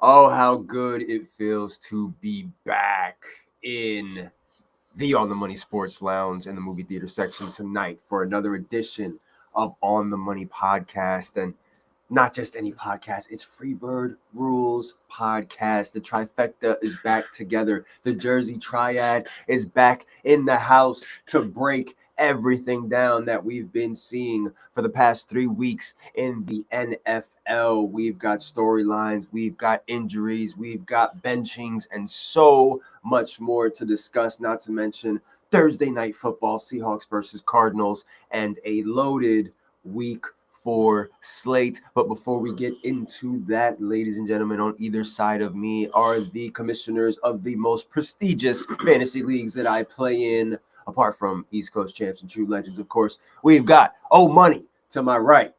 Oh, how good it feels to be back in the On the Money Sports Lounge in the movie theater section tonight for another edition of On the Money podcast. And not just any podcast, it's Freebird Rules podcast. The trifecta is back together. The Jersey Triad is back in the house to break everything down that we've been seeing for the past 3 weeks in the NFL. We've got storylines, we've got injuries, we've got benchings, and so much more to discuss, not to mention Thursday night football, Seahawks versus Cardinals, and a loaded week 4 slate. But before we get into that, ladies and gentlemen, on either side of me are the commissioners of the most prestigious fantasy leagues that I play in, apart from East Coast champs and true legends, of course. We've got Money to my right,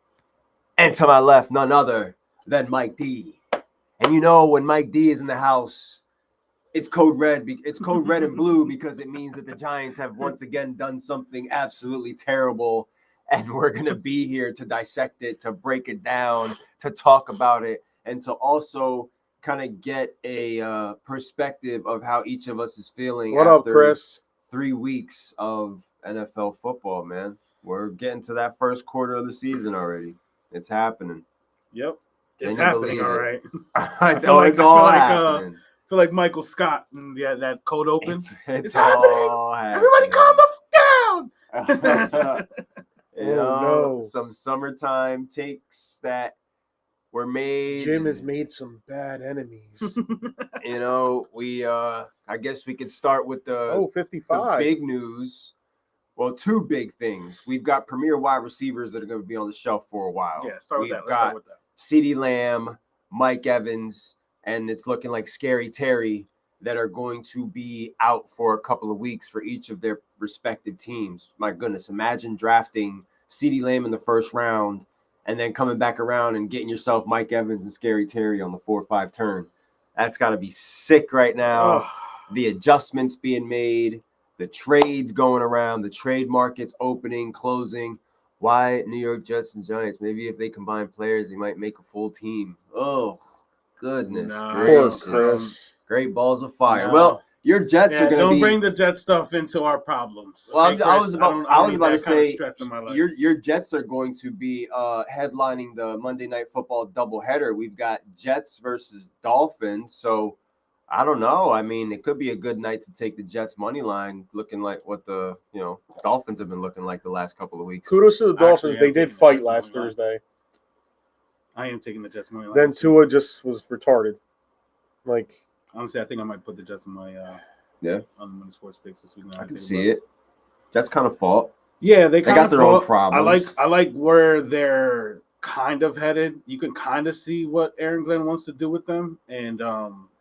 and to my left, none other than Mike D. And you know, when Mike D is in the house, it's code red. It's code red and blue because it means that the Giants have once again done something absolutely terrible. And we're going to be here to dissect it, to break it down, to talk about it, and to also kind of get a perspective of how each of us is feeling What after up, Chris? 3 weeks of NFL football, man. We're getting to that first quarter of the season already. It's happening. Yep. Can It's you happening, believe all it? right. It's all happening. I feel like Michael Scott and that cold open. It's all happening. Everybody calm the f- down. No. Some summertime takes that were made. Jim has made some bad enemies. I guess we could start with the 55. big news. Well, 2 big things. We've got premier wide receivers that are going to be on the shelf for a while. Yeah, start with that. We've got CeeDee Lamb, Mike Evans, and it's looking like Scary Terry that are going to be out for a couple of weeks for each of their respective teams. My goodness, imagine drafting CeeDee Lamb in the first round and then coming back around and getting yourself Mike Evans and Scary Terry on the 4-5 turn. That's got to be sick right now. The adjustments being made, the trades going around, the trade markets opening, closing. Why New York Jets and Giants? Maybe if they combine players, they might make a full team. Oh, goodness gracious. Great balls of fire. No. Well, your Jets are going to be. Don't bring the Jet stuff into our problems. Well, okay, I was about to say your Jets are going to be headlining the Monday Night Football doubleheader. We've got Jets versus Dolphins. So I don't know. I mean, it could be a good night to take the Jets money line, looking like what the Dolphins have been looking like the last couple of weeks. Kudos to the Dolphins. They did fight last Thursday. I am taking the Jets money line. Then Tua just was retarded. Honestly, I think I might put the Jets on my on the Money Sports picks this week. I can see it. That's kind of fault. Yeah, they got their own problems. I like where they're kind of headed. You can kind of see what Aaron Glenn wants to do with them, and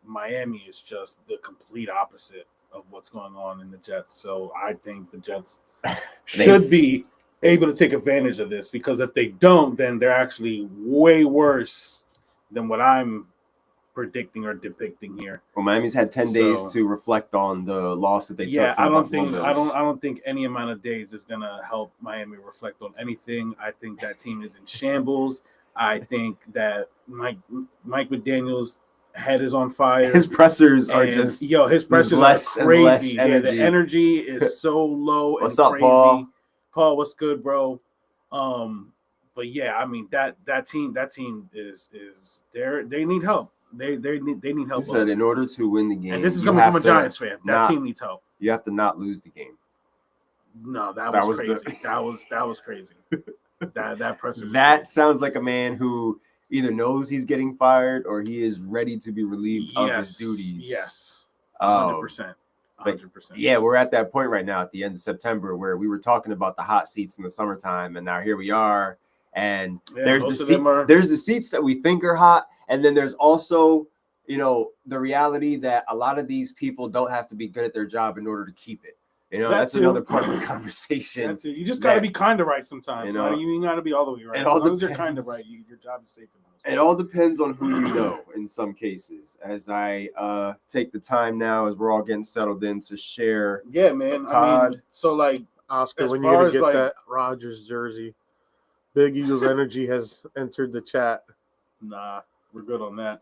Miami is just the complete opposite of what's going on in the Jets. So I think the Jets should be able to take advantage of this, because if they don't, then they're actually way worse than what I'm predicting or depicting here. Well, Miami's had 10 days to reflect on the loss that they took. I don't think any amount of days is gonna help Miami reflect on anything. I think that team is in shambles. I think that Mike McDaniel's head is on fire. His pressers are just his pressers are crazy. The energy is so low. What's and up, crazy. Paul? Paul, what's good, bro? But yeah, I mean that team is they need help. They need help. You said in order to win the game, and this is coming from a Giants fan. That team needs help. You have to not lose the game. No, that was crazy. That was crazy. That presser. That sounds like a man who either knows he's getting fired or he is ready to be relieved of his duties. Yes, 100%. 100%. Yeah, we're at that point right now at the end of September where we were talking about the hot seats in the summertime, and now here we are. And there's the seats that we think are hot, and then there's also, the reality that a lot of these people don't have to be good at their job in order to keep it. That's another part of the conversation. That's it. You just got to be kind of right sometimes. You got to be all the way right. As long as you're kind of right, your job is safe. It all depends on who you know in some cases. As I take the time now, as we're all getting settled in, to share. Yeah, man. I mean, so like Oscar, when you're gonna get that Rodgers jersey, Big Eagles Energy has entered the chat. Nah, we're good on that.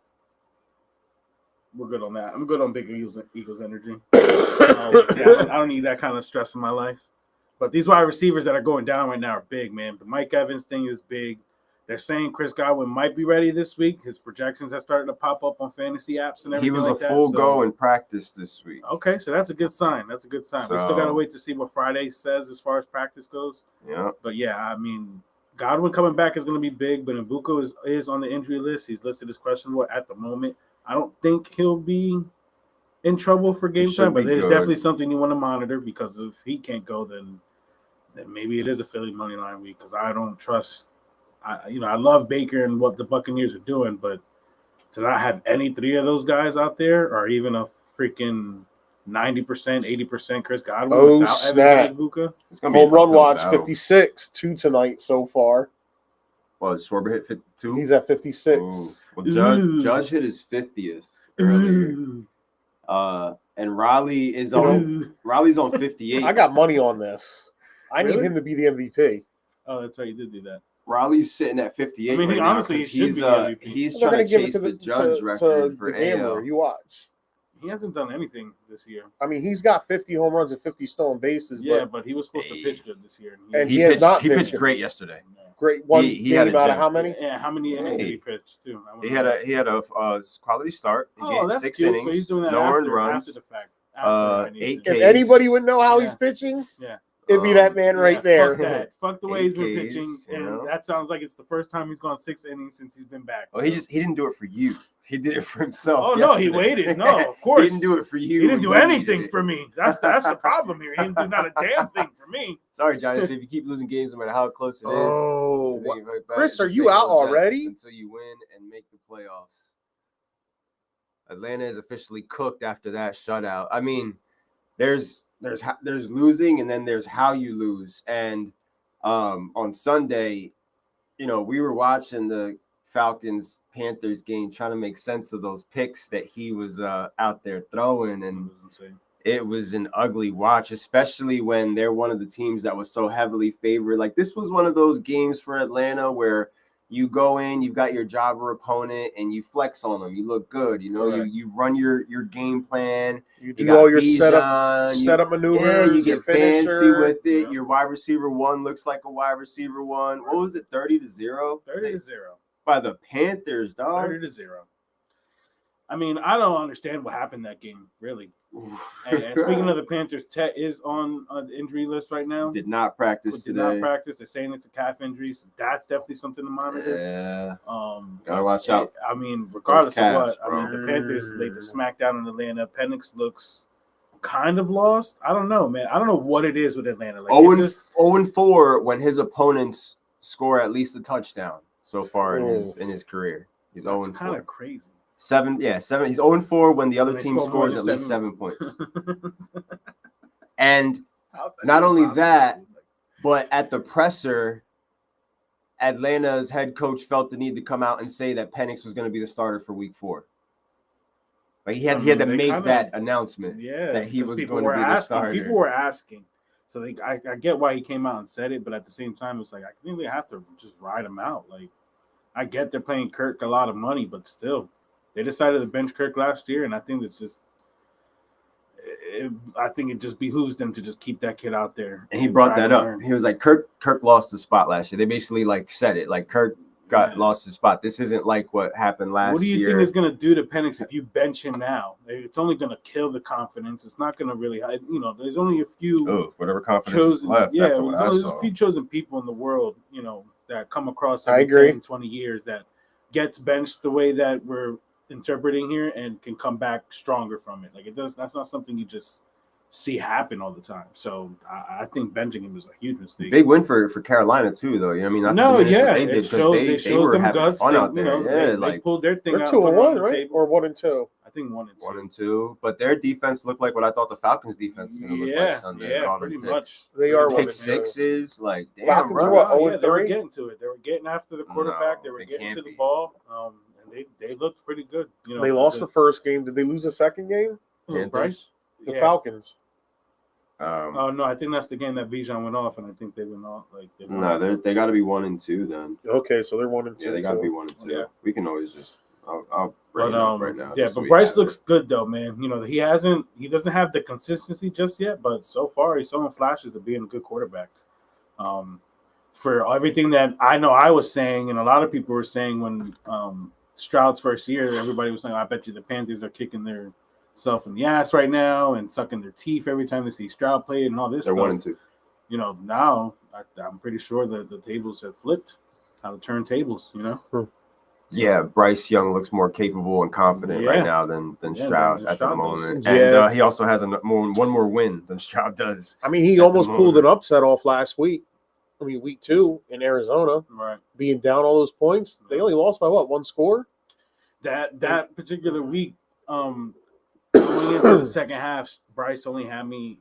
we're good on that. I'm good on big Eagles energy. I don't need that kind of stress in my life. But these wide receivers that are going down right now are big, man. The Mike Evans thing is big. They're saying Chris Godwin might be ready this week. His projections have started to pop up on fantasy apps and everything. He was like a full go in practice this week. Okay, so that's a good sign. That's a good sign. We still got to wait to see what Friday says as far as practice goes. Yeah. But yeah, I mean, Godwin coming back is going to be big, but Mbuko is on the injury list. He's listed as questionable at the moment. I don't think he'll be in trouble for game time, but there's definitely something you want to monitor because if he can't go, then maybe it is a Philly money line week because I don't trust. I love Baker and what the Buccaneers are doing, but to not have any three of those guys out there, or even a freaking 90%, 80% Chris Godwin without Evans and Mbuko. Home run watch 56, 2 tonight so far. Well, Schwarber hit 52. He's at 56. Well, Judge hit his 50th earlier. And Raleigh's on 58. I got money on this. I need him to be the MVP. Oh, that's right. You did do that. Raleigh's sitting at 58. I mean, honestly, he should be the MVP. He's trying to chase the Judge record for AL. You watch. He hasn't done anything this year. I mean, he's got 50 home runs and 50 stolen bases. Yeah, but he was supposed to pitch good this year. And he has not pitched. He pitched great yesterday. Great. He had out of how many? Yeah, how many innings did he pitch too? He had a quality start. That's 6 cute. innings. So he's doing that no earned runs. after the fact. 8 If anybody would know how he's pitching, it'd be that man right there. Fuck that. Fuck the way he's been pitching. And that sounds like it's the first time he's gone 6 innings since he's been back. Well, he didn't do it for you. He did it for himself. Oh, no, he waited. No, of course. He didn't do it for you. He didn't do anything for me. That's the problem here. He didn't do not a damn thing for me. Sorry, Giants. If you keep losing games, no matter how close it is. Oh, Chris, are you out already? Until you win and make the playoffs. Atlanta is officially cooked after that shutout. I mean, there's losing and then there's how you lose. And on Sunday, we were watching the Falcons-Panthers game, trying to make sense of those picks that he was out there throwing, and it was an ugly watch, especially when they're one of the teams that was so heavily favored. Like, this was one of those games for Atlanta where you go in, you've got your jobber opponent, and you flex on them. You look good, you run your game plan. You do all your setup maneuvers. Yeah, you get fancy with it. Your wide receiver one looks like a wide receiver one. What was it, 30-0? 30-0. By the Panthers, dog. 30-0. I mean, I don't understand what happened that game, really. And speaking of the Panthers, Tet is on the injury list right now. Did not practice today. They're saying it's a calf injury, so that's definitely something to monitor. Yeah. Gotta watch out. I mean, regardless of what, the Panthers laid the smackdown in Atlanta. Penix looks kind of lost. I don't know, man. I don't know what it is with Atlanta. Like 0-4 when his opponents score at least a touchdown so far in his career. He's 0-4. That's kind of crazy. 7. He's 0-4 when the other team scores at least 7 points. And not only that, but at the presser, Atlanta's head coach felt the need to come out and say that Penix was going to be the starter for Week 4. Like he had to make that announcement that he was going to be the starter. People were asking. So I get why he came out and said it, but at the same time, it's like I think they have to just ride him out. Like, I get they're paying Kirk a lot of money, but still. They decided to bench Kirk last year, and I think it's just I think it just behooves them to just keep that kid out there. And he brought that up. He was like, Kirk lost the spot last year. They basically said it. Like, Kirk lost his spot. This isn't like what happened last year. What do you think is going to do to Penix if you bench him now? It's only going to kill the confidence. It's not going to really, there's only a few whatever confidence is left. Yeah, there's a few chosen people in the world, that come across every 10, 20 years that gets benched the way that we're interpreting here and can come back stronger from it. Like, that's not something you just see happen all the time. So I think benching him is a huge mistake. Big win for Carolina too, though. I mean, they did because they were having guts. Fun out there. They pulled their thing out. 2-1, right? Or 1-2. I think 1-2. 1-2. But their defense looked like what I thought the Falcons' defense was going to look like Sunday. Yeah, pretty much. They are pick sixes. Like, damn, Falcons are what? 0-3. They were getting to it. They were getting after the quarterback. They were getting to the ball. And they looked pretty good. They lost the first game. Did they lose the second game? Bryce? The Falcons. No, I think that's the game that Bijan went off, and I think they went off. They got to be 1-2 then. Okay, so they're 1-2. Yeah, they got to be 1-2. Yeah. We can always just I'll bring it up right now. Yeah, but Bryce looks good though, man. He doesn't have the consistency just yet, but so far he's showing flashes of being a good quarterback. For everything that I know, I was saying, and a lot of people were saying when Stroud's first year, everybody was saying, "I bet you the Panthers are kicking themselves in the ass right now and sucking their teeth every time they see Stroud play and all this." They're stuff. 1-2. Now I'm pretty sure that the tables have flipped. How to turn tables, Yeah, Bryce Young looks more capable and confident right now than Stroud at the moment. And he also has one more win than Stroud does. I mean, he almost pulled an upset off last week. I mean, week 2 in Arizona, right? Being down all those points, they only lost by what, 1 score? That particular week, going into the second half, Bryce only had me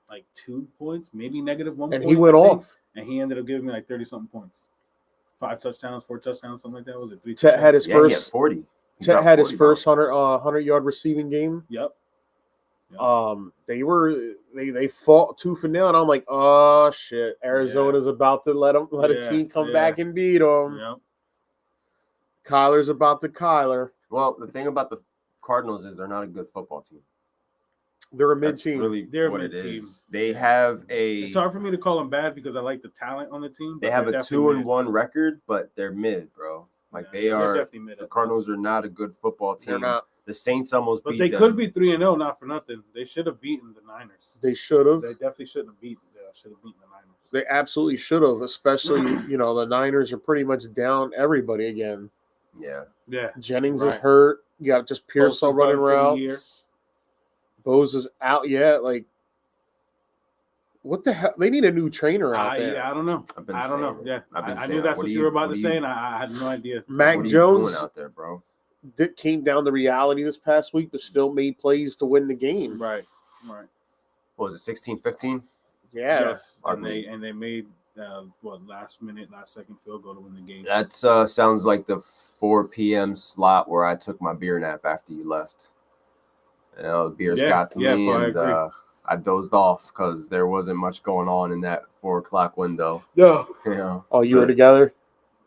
like 2 points, maybe negative 1 point. And he went off. And he ended up giving me like 30-something points. 5 touchdowns, 4 touchdowns, something like that. Was it 3? Tet had his first. He had 40. Tet had his first 100-yard receiving game. Yep. They fought tooth and nail, and I'm like, oh shit, Arizona's about to let a team come back and beat them. Yep. Kyler's about to Kyler. Well, the thing about the Cardinals is they're not a good football team. They're a mid team. Really, they're what a mid it team. is. They have a. It's hard for me to call them bad because I like the talent on the team. They have a 2-1 record, but they're mid, bro. Like they are. Definitely mid. The Cardinals are not a good football team. They're not. The Saints almost beat them. But they could be 3-0, not for nothing. They should have beaten the Niners. They should have. They definitely should have beaten the Niners. They absolutely should have, especially, the Niners are pretty much down everybody again. Yeah. Yeah. Jennings is hurt. You got just Pearsall running routes. Bose is out yet. Like, what the hell? They need a new trainer out there. Yeah, I don't know. I don't know. Yeah. I knew that's what you were about to say, and I had no idea. Mac Jones out there, bro. That came down to reality this past week, but still made plays to win the game. Right. What was it, 16-15? Yeah. Yes. And they made last second field goal to win the game. That sounds like the 4 p.m. slot where I took my beer nap after you left. The beers got to me, and I dozed off because there wasn't much going on in that 4 o'clock window. No. Oh, you were together?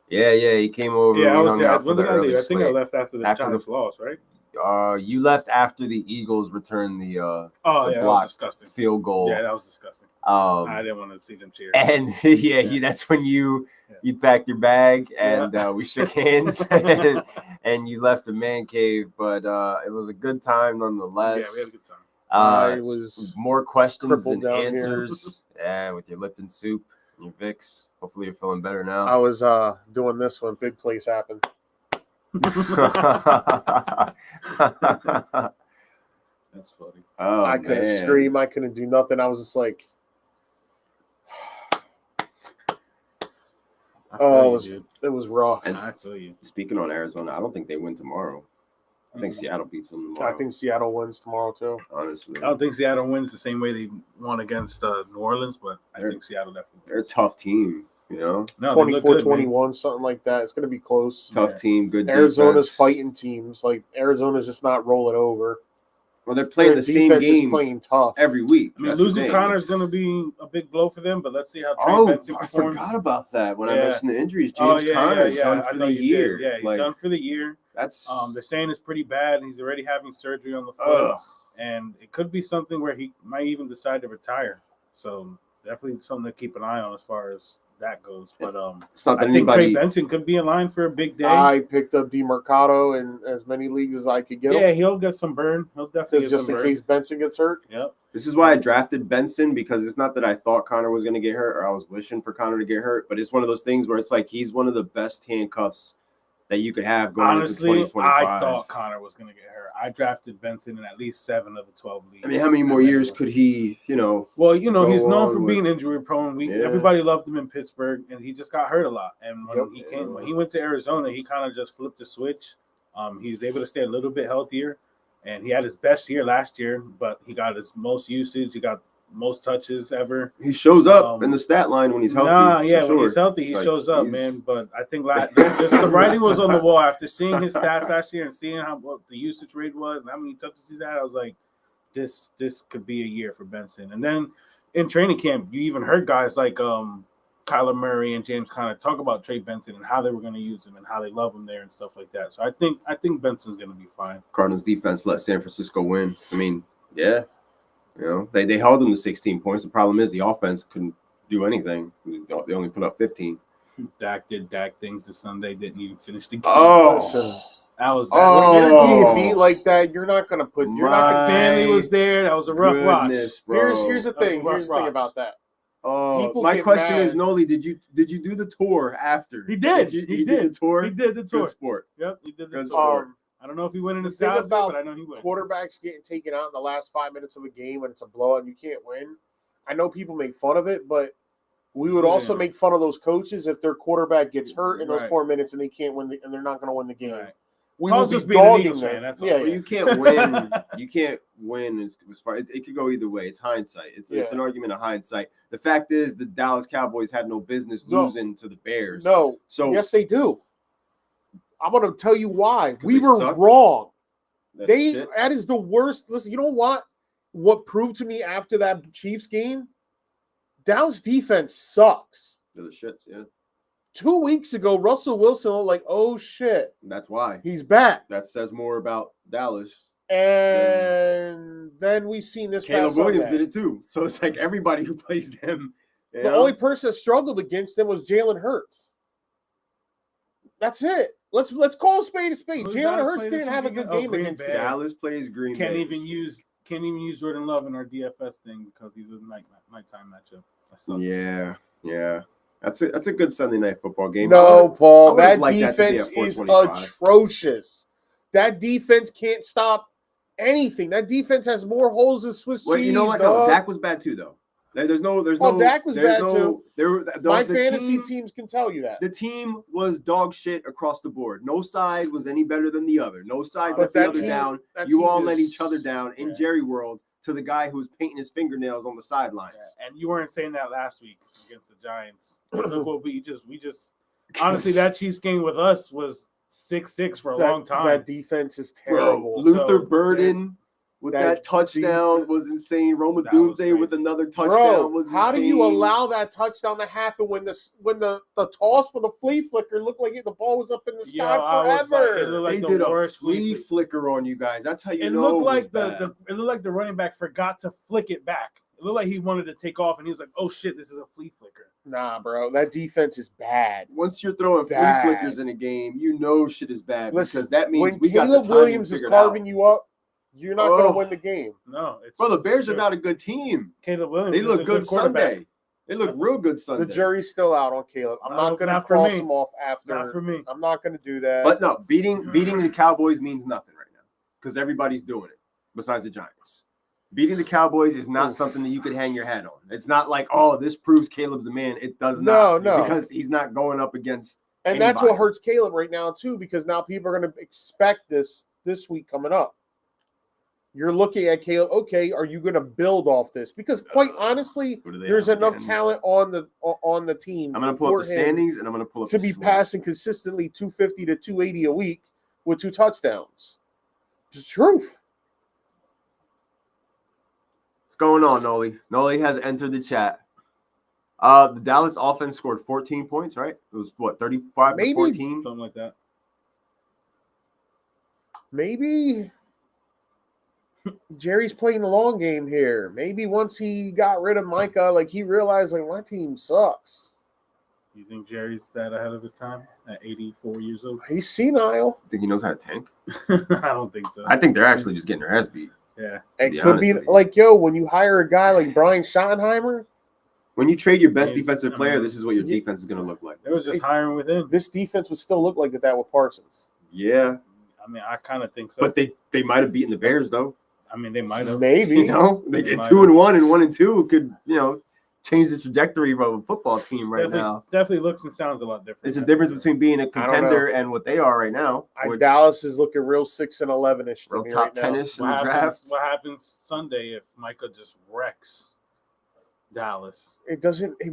Yeah, he came over. Yeah, I was there. When did I leave? I think I left after the Giants loss, right? You left after the Eagles returned the that was disgusting field goal. Yeah, that was disgusting. I didn't want to see them cheer. And that's when you packed your bag and we shook hands and you left the man cave. But it was a good time nonetheless. Yeah, we had a good time. I was more questions than answers. Yeah, with your Lipton soup and your Vicks. Hopefully you're feeling better now. I was doing this when big plays happened. That's funny. Oh, I couldn't scream. I couldn't do nothing. I was just like, it was rough. And I feel you. Speaking on Arizona, I don't think they win tomorrow. I think Seattle beats them tomorrow. I think Seattle wins tomorrow too. Honestly, I don't think Seattle wins the same way they won against New Orleans, but I think Seattle definitely wins. They're a tough team. No, 24-21, something like that. It's going to be close. Tough team, good Arizona's defense. Fighting teams. Like, Arizona's just not rolling over. Well, they're playing the same game playing tough every week. I mean, losing Connor is going to be a big blow for them, but let's see how Trey Benson performs. I forgot about that when I mentioned the injuries. James Conner done for the year. Yeah, he's done for the year. That's they're saying it's pretty bad. He's already having surgery on the foot, and it could be something where he might even decide to retire. So definitely something to keep an eye on as far as that goes. But I think Trey Benson could be in line for a big day. I picked up DeMarcado in as many leagues as I could get him. Yeah, he'll get some burn. He'll definitely get just some in burn. case Benson gets hurt. Yep. This is why I drafted Benson, because it's not that I thought Connor was going to get hurt or I was wishing for Connor to get hurt, but it's one of those things where it's like he's one of the best handcuffs that you could have going into 2025. I thought Connor was going to get hurt. I drafted Benson in at least 7 of the 12 leagues. I mean, how many more years could he, Well, he's known for being injury prone. Everybody loved him in Pittsburgh, and he just got hurt a lot. And when he went to Arizona, he kind of just flipped the switch. He was able to stay a little bit healthier, and he had his best year last year, but he got his most usage. He got most touches ever. He shows up in the stat line when he's healthy. When he's healthy, he shows up, man. But I think just the writing was on the wall after seeing his stats last year and seeing what the usage rate was and how many touches he's had. I was like, this could be a year for Benson. And then in training camp, you even heard guys like Kyler Murray and James Conner talk about Trey Benson and how they were going to use him and how they love him there and stuff like that. So I think Benson's going to be fine. Cardinals defense let San Francisco win. I mean, yeah, they held them to 16 points. The problem is the offense couldn't do anything. They only put up 15. Dak did Dak things this Sunday. Didn't even finish the game. Listen, that was when you're getting beat like that, you're not going to put. You're not. My family was there. That was a rough watch. Bro. Here's the thing. Here's the thing about that. Oh, my question is, Noli, did you do the tour after? He did. He did the tour. He did the tour. Good sport. Yep, he did the Good tour. sport. I don't know if he went in the thing South, about but I know he went. Quarterbacks getting taken out in the last 5 minutes of a game when it's a blowout and you can't win. I know people make fun of it, but we would also make fun of those coaches if their quarterback gets hurt in those 4 minutes and they can't win and they're not going to win the game. Right. We would be dogging them. That's all. Yeah, you can't win. You can't win as far as it could go either way. It's hindsight. It's an argument of hindsight. The fact is, the Dallas Cowboys had no business losing to the Bears. No. So yes, they do. I'm going to tell you why. We were wrong. That is the worst. Listen, you know what? What proved to me after that Chiefs game? Dallas defense sucks. They're the shits, yeah. 2 weeks ago, Russell Wilson looked like, oh shit. That's why. He's back. That says more about Dallas. And then we seen this Caleb past Williams Sunday. did it too. So it's like everybody who plays them. The only person that struggled against them was Jalen Hurts. That's it. Let's call a spade a spade. Jalen Hurts didn't have a good game against them. Dallas plays Green Bay. Can't even use Jordan Love in our DFS thing because he's a nighttime matchup. Yeah. That's a good Sunday night football game. No, Paul, that defense is atrocious. That defense can't stop anything. That defense has more holes than Swiss cheese. You know what? No, Dak was bad too, though. Dak was bad too. My fantasy teams can tell you that. The team was dog shit across the board. No side was any better than the other. No side let the other down. You all let each other down in Jerry World to the guy who was painting his fingernails on the sidelines. Yeah. And you weren't saying that last week against the Giants. Well, we just honestly, that Chiefs game with us was 6-6 for a long time. That defense is terrible. Luther Burden with that touchdown was insane. Roma Doomsday with another touchdown was insane. How do you allow that touchdown to happen when the toss for the flea flicker looked like the ball was up in the sky forever? They did a flea flicker on you guys. That's how you know. It looked like it looked like the running back forgot to flick it back. It looked like he wanted to take off, and he was like, "Oh shit, this is a flea flicker." Nah, bro, that defense is bad. Once you're throwing flea flickers in a game, you know shit is bad. Listen, because that means when Caleb Williams is carving you up, you're not going to win the game. No, the Bears are not a good team. Caleb Williams, they look good Sunday. They look real good Sunday. The jury's still out on Caleb. I'm not going to cross him off after. Not for me. I'm not going to do that. But no, beating the Cowboys means nothing right now because everybody's doing it besides the Giants. Beating the Cowboys is not something that you could hang your hat on. It's not like, oh, this proves Caleb's the man. It does not. No. Because he's not going up against anybody. That's what hurts Caleb right now, too, because now people are going to expect this week coming up. You're looking at Caleb, okay, are you going to build off this? Because quite honestly, there's enough talent on the team. I'm going to pull up the standings, and I'm going to pull up to be passing consistently 250 to 280 a week with 2 touchdowns. It's the truth. What's going on, Noli? Noli has entered the chat. The Dallas offense scored 14 points, right? It was, 35 to 14? Something like that. Maybe Jerry's playing the long game here. Maybe once he got rid of Micah, he realized, my team sucks. You think Jerry's that ahead of his time at 84 years old? He's senile. Think he knows how to tank? I don't think so. I think they're actually just getting their ass beat. Yeah. It could be when you hire a guy like Brian Schottenheimer. When you trade your best defensive player, this is what your defense is going to look like. It was just hiring within. This defense would still look like that with Parsons. Yeah. I mean, I kind of think so. But they might have beaten the Bears, though. I mean, they might have. Maybe. They get 2-1 and 1-2 could, change the trajectory of a football team now. Definitely looks and sounds a lot different. It's a difference between being a contender and what they are right now. Dallas is looking real 6-11-ish. Real top 10-ish in the draft. What happens Sunday if Micah just wrecks Dallas? It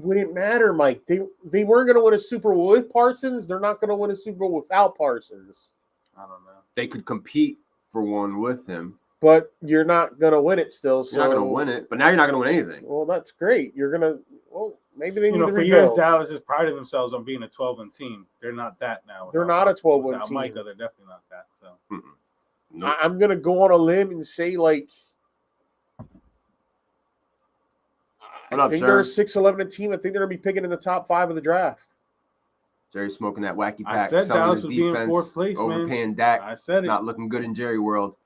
wouldn't matter, Mike. They weren't going to win a Super Bowl with Parsons. They're not going to win a Super Bowl without Parsons. I don't know. They could compete for one with him. But you're not going to win it still. You're not going to win it, but now you're not going to win anything. Well, that's great. You're going to Maybe they need to for years, rebuild. Dallas has prided themselves on being a 12-win team. They're not that now. They're not a 12-win without team. Micah, they're definitely not that. So Nope. I'm gonna go on a limb and say like I think they're a 6-11 team. I think they're gonna be picking in the top 5 of the draft. Jerry smoking that wacky I pack, said selling Dallas his would be in defense, fourth place, man. overpaying Dak. I said It's it. not looking good in Jerry world.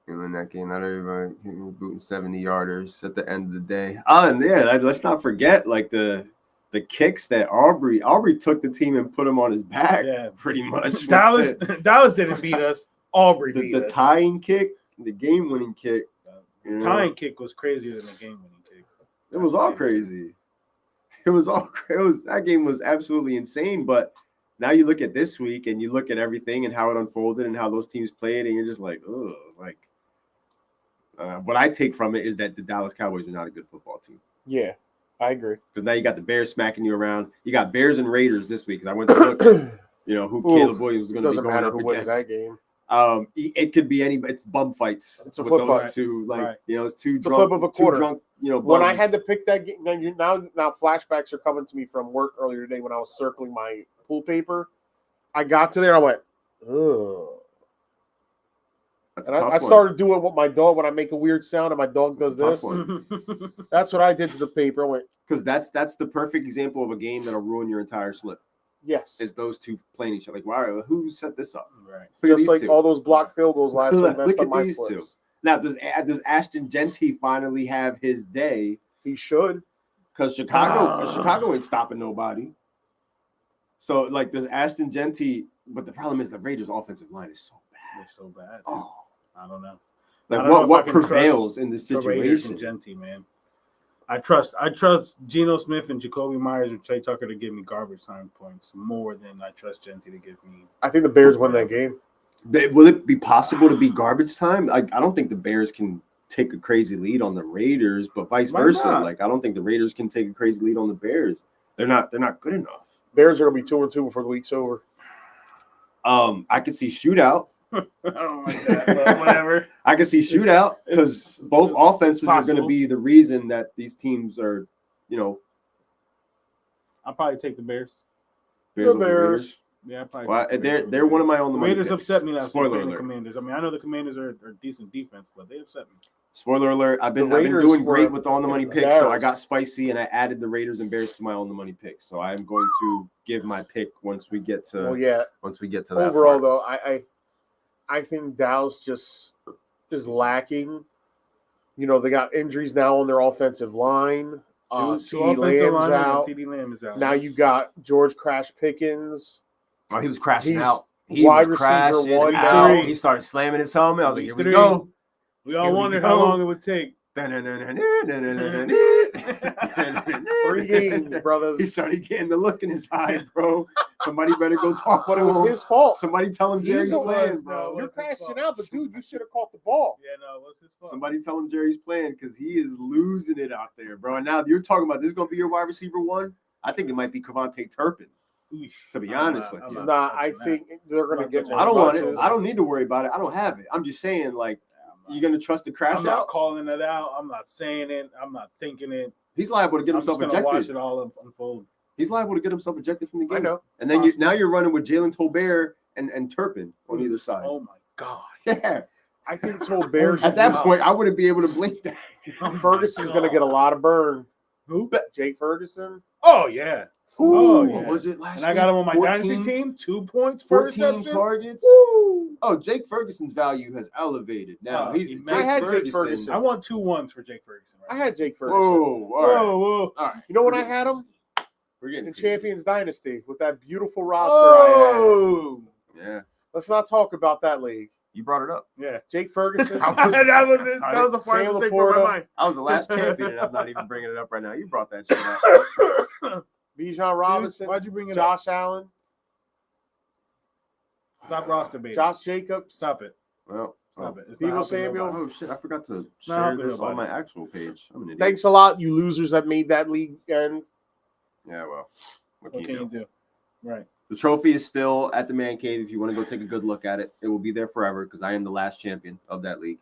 In that game, not everybody booting 70-yarders at the end of the day. And yeah, let's not forget like the kicks that Aubrey took the team and put him on his back. Yeah, pretty much. Dallas didn't beat us. Aubrey beat the us. tying kick, the game-winning kick. You know, Tying kick was crazier than the game-winning kick. it was all crazy. It was that game was absolutely insane. But now you look at this week and you look at everything and how it unfolded and how those teams played, and you're just like, ugh, like. What I take from it is that the Dallas Cowboys are not a good football team. Yeah, I agree. Because now you got the Bears smacking you around. You got Bears and Raiders this week. Because I went to look, who Caleb Williams was going to be Doesn't going matter up who wins against. that game. It could be anybody. It's bum fights. It's a with flip those fight. two. Like Right. it's two It's a drunk, flip of a two quarter. drunk. When I bums. had to pick that game, now flashbacks are coming to me from work earlier today when I was circling my pool paper. I got to there, I went, ugh. That's And a tough I one. started doing what my dog, when I make a weird sound and my dog does That's a this. tough That's what I did to the paper. I went, Because that's the perfect example of a game that'll ruin your entire slip. yes. Is those two playing each other. Like, wow, who set this up? Right. Look at Just these like two. all those blocked field goals last week Look messed at up my these two. slips. Now, does Ashton Genty finally have his day? He should. Because Chicago ain't stopping nobody. So, like, does Ashton Genty? But the problem is the Raiders' offensive line is so bad. They're so bad. Oh, I don't know. like I don't know if I what can prevails in this The Raiders and situation? Genty, man. I trust Geno Smith and Jacoby Myers and Trey Tucker to give me garbage time points more than I trust Genty to give me. I think the Bears win that game. Will it be possible to be garbage time? I don't think the Bears can take a crazy lead on the Raiders, but vice Why versa. not? Like, I don't think the Raiders can take a crazy lead on the Bears. They're not good enough. Bears are going to be 2-2 before the week's over. I could see shootout. I don't like that, but whatever. I can see shootout because both offenses are going to possible. be the reason that these teams are, I'll probably take the Bears. Bears over Raiders. Yeah, I'll probably Well, take the Bears. they're one of my own. The Raiders upset me last week. Spoiler playing the alert. Commanders. I mean, I know the Commanders are decent defense, but they upset me. Spoiler alert. I've been Raiders doing great were with on the money picks, so I got embarrassed. spicy and I added the Raiders and Bears to my on the money pick. So I'm going to give my pick once we get to Well, yeah. that. Overall, part. though, I think Dallas just is lacking. They got injuries now on their offensive line. Two CeeDee offensive Lamb's linemen and out. CeeDee Lamb is out. Now you got George Crash Pickens. Oh, he was crashing He's out. He wide was receiver crashing one, out. three. He started slamming his helmet. I was like, here we Three. go. We all Here we wondered go. how long it would take. 3 games, brothers. He started getting the look in his eye, bro. Somebody better go talk But to it was him. his fault. Somebody tell him He's Jerry's the playing, one, bro. You're What's his crashing fault? out, but dude, you should have caught the ball. Yeah, no, what's his fault? Somebody tell him Jerry's playing because he is losing it out there, bro. And now you're talking about this is going to be your wide receiver one. I think it might be Kavontae Turpin. Eesh. To be I'm honest not- with I'm you. not Nah, touching I that. think they're going to I'm get not more I don't want it. touches. I don't need to worry about it. I don't have it. I'm just saying, like, you're going to trust the crash I'm not out? calling it out. I'm not saying it. I'm not thinking it. He's liable to get I'm just himself gonna watch ejected. it all unfold. He's liable to get himself ejected from the game. I know. And then now you're running with Jalen Tolbert and Turpin on either side. Oh my god! Yeah. I think Tolbert At that point, I wouldn't be able to blink that. Ferguson's going to get a lot of burn. Who? Jake Ferguson. Oh yeah. Ooh, Oh, what yeah. was it last And I got him on my 14 dynasty team. 2 points for 14 reception. targets. Woo! Oh, Jake Ferguson's value has elevated. Now he's immense. Jake I had Jake Ferguson. I want 2 1s for Jake Ferguson. I Right had Jake Ferguson. Whoa, all right. Whoa! All right. You know when I had him? We're getting In crazy. Champions Dynasty with that beautiful roster I had. Oh! Yeah, Let's not talk about that league. You brought it up. Yeah. Jake Ferguson. that was it. That was a far Sam mistake from my Laporta. mind. I was the last champion, and I'm not even bringing it up right now. You brought that shit up. Bijan Robinson. Why'd you bring it up? Josh Allen. Stop roster baiting. Josh Jacobs. Stop it. Well, Stop it. It's Deebo not helping Samuel. nobody. oh shit, I forgot to Not share helping this on nobody. my actual page. I'm an idiot. Thanks a lot, you losers that made that league end. Yeah, well, what What can you can do? you do? Right. The trophy is still at the man cave. If you want to go take a good look at it, it will be there forever because I am the last champion of that league.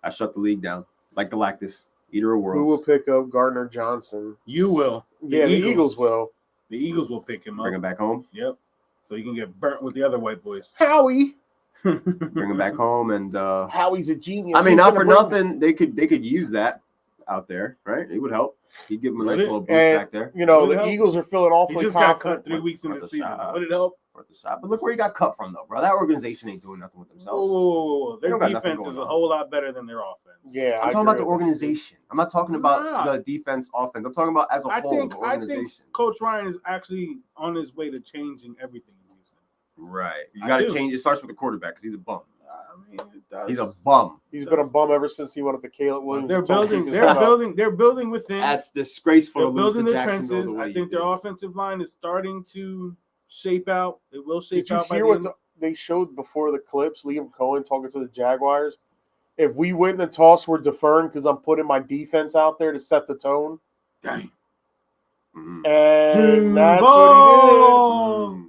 I shut the league down like Galactus. Eater of Who will worlds. pick up Gardner Johnson? You will. The Eagles will. The Eagles will pick him up. Bring him back home. Yep. So you can get burnt with the other white boys. Howie. Bring him back home, and Howie's a genius. I mean, He's not gonna for bring- nothing. They could use that out there, right? It would help. He'd give him a nice little boost And, back there. You know, Would the help. Eagles are feeling He awfully just got confident. cut 3 weeks into Worth the a season. shot. Would it help? Worth a shot. But look where he got cut from, though, bro. That organization ain't doing nothing with Whoa, themselves. whoa, whoa, whoa. They Their don't got nothing defense going is a on. whole lot better than their offense. Yeah, I'm talking about the organization. I'm not talking about Nah. the defense, offense. I'm talking about as a whole, the I organization. think Coach Ryan is actually on his way to changing everything in Houston. Right. You I got to do. change. It starts with the quarterback because he's a bum. I mean, it does. He's a bum. He's been a bum ever since he went up to Caleb Williams. They're and told him building. he was They're gonna- building. They're building within. That's disgraceful They're to lose to building their Jacksonville trenches. the way I you think their did. offensive line is starting to shape out. It will shape Did you out by hear the what end. they showed before the clips? Liam Cohen talking to the Jaguars. If we win the toss, we're deferring because I'm putting my defense out there to set the tone. Dang. Mhm. And that's what he did. Mm.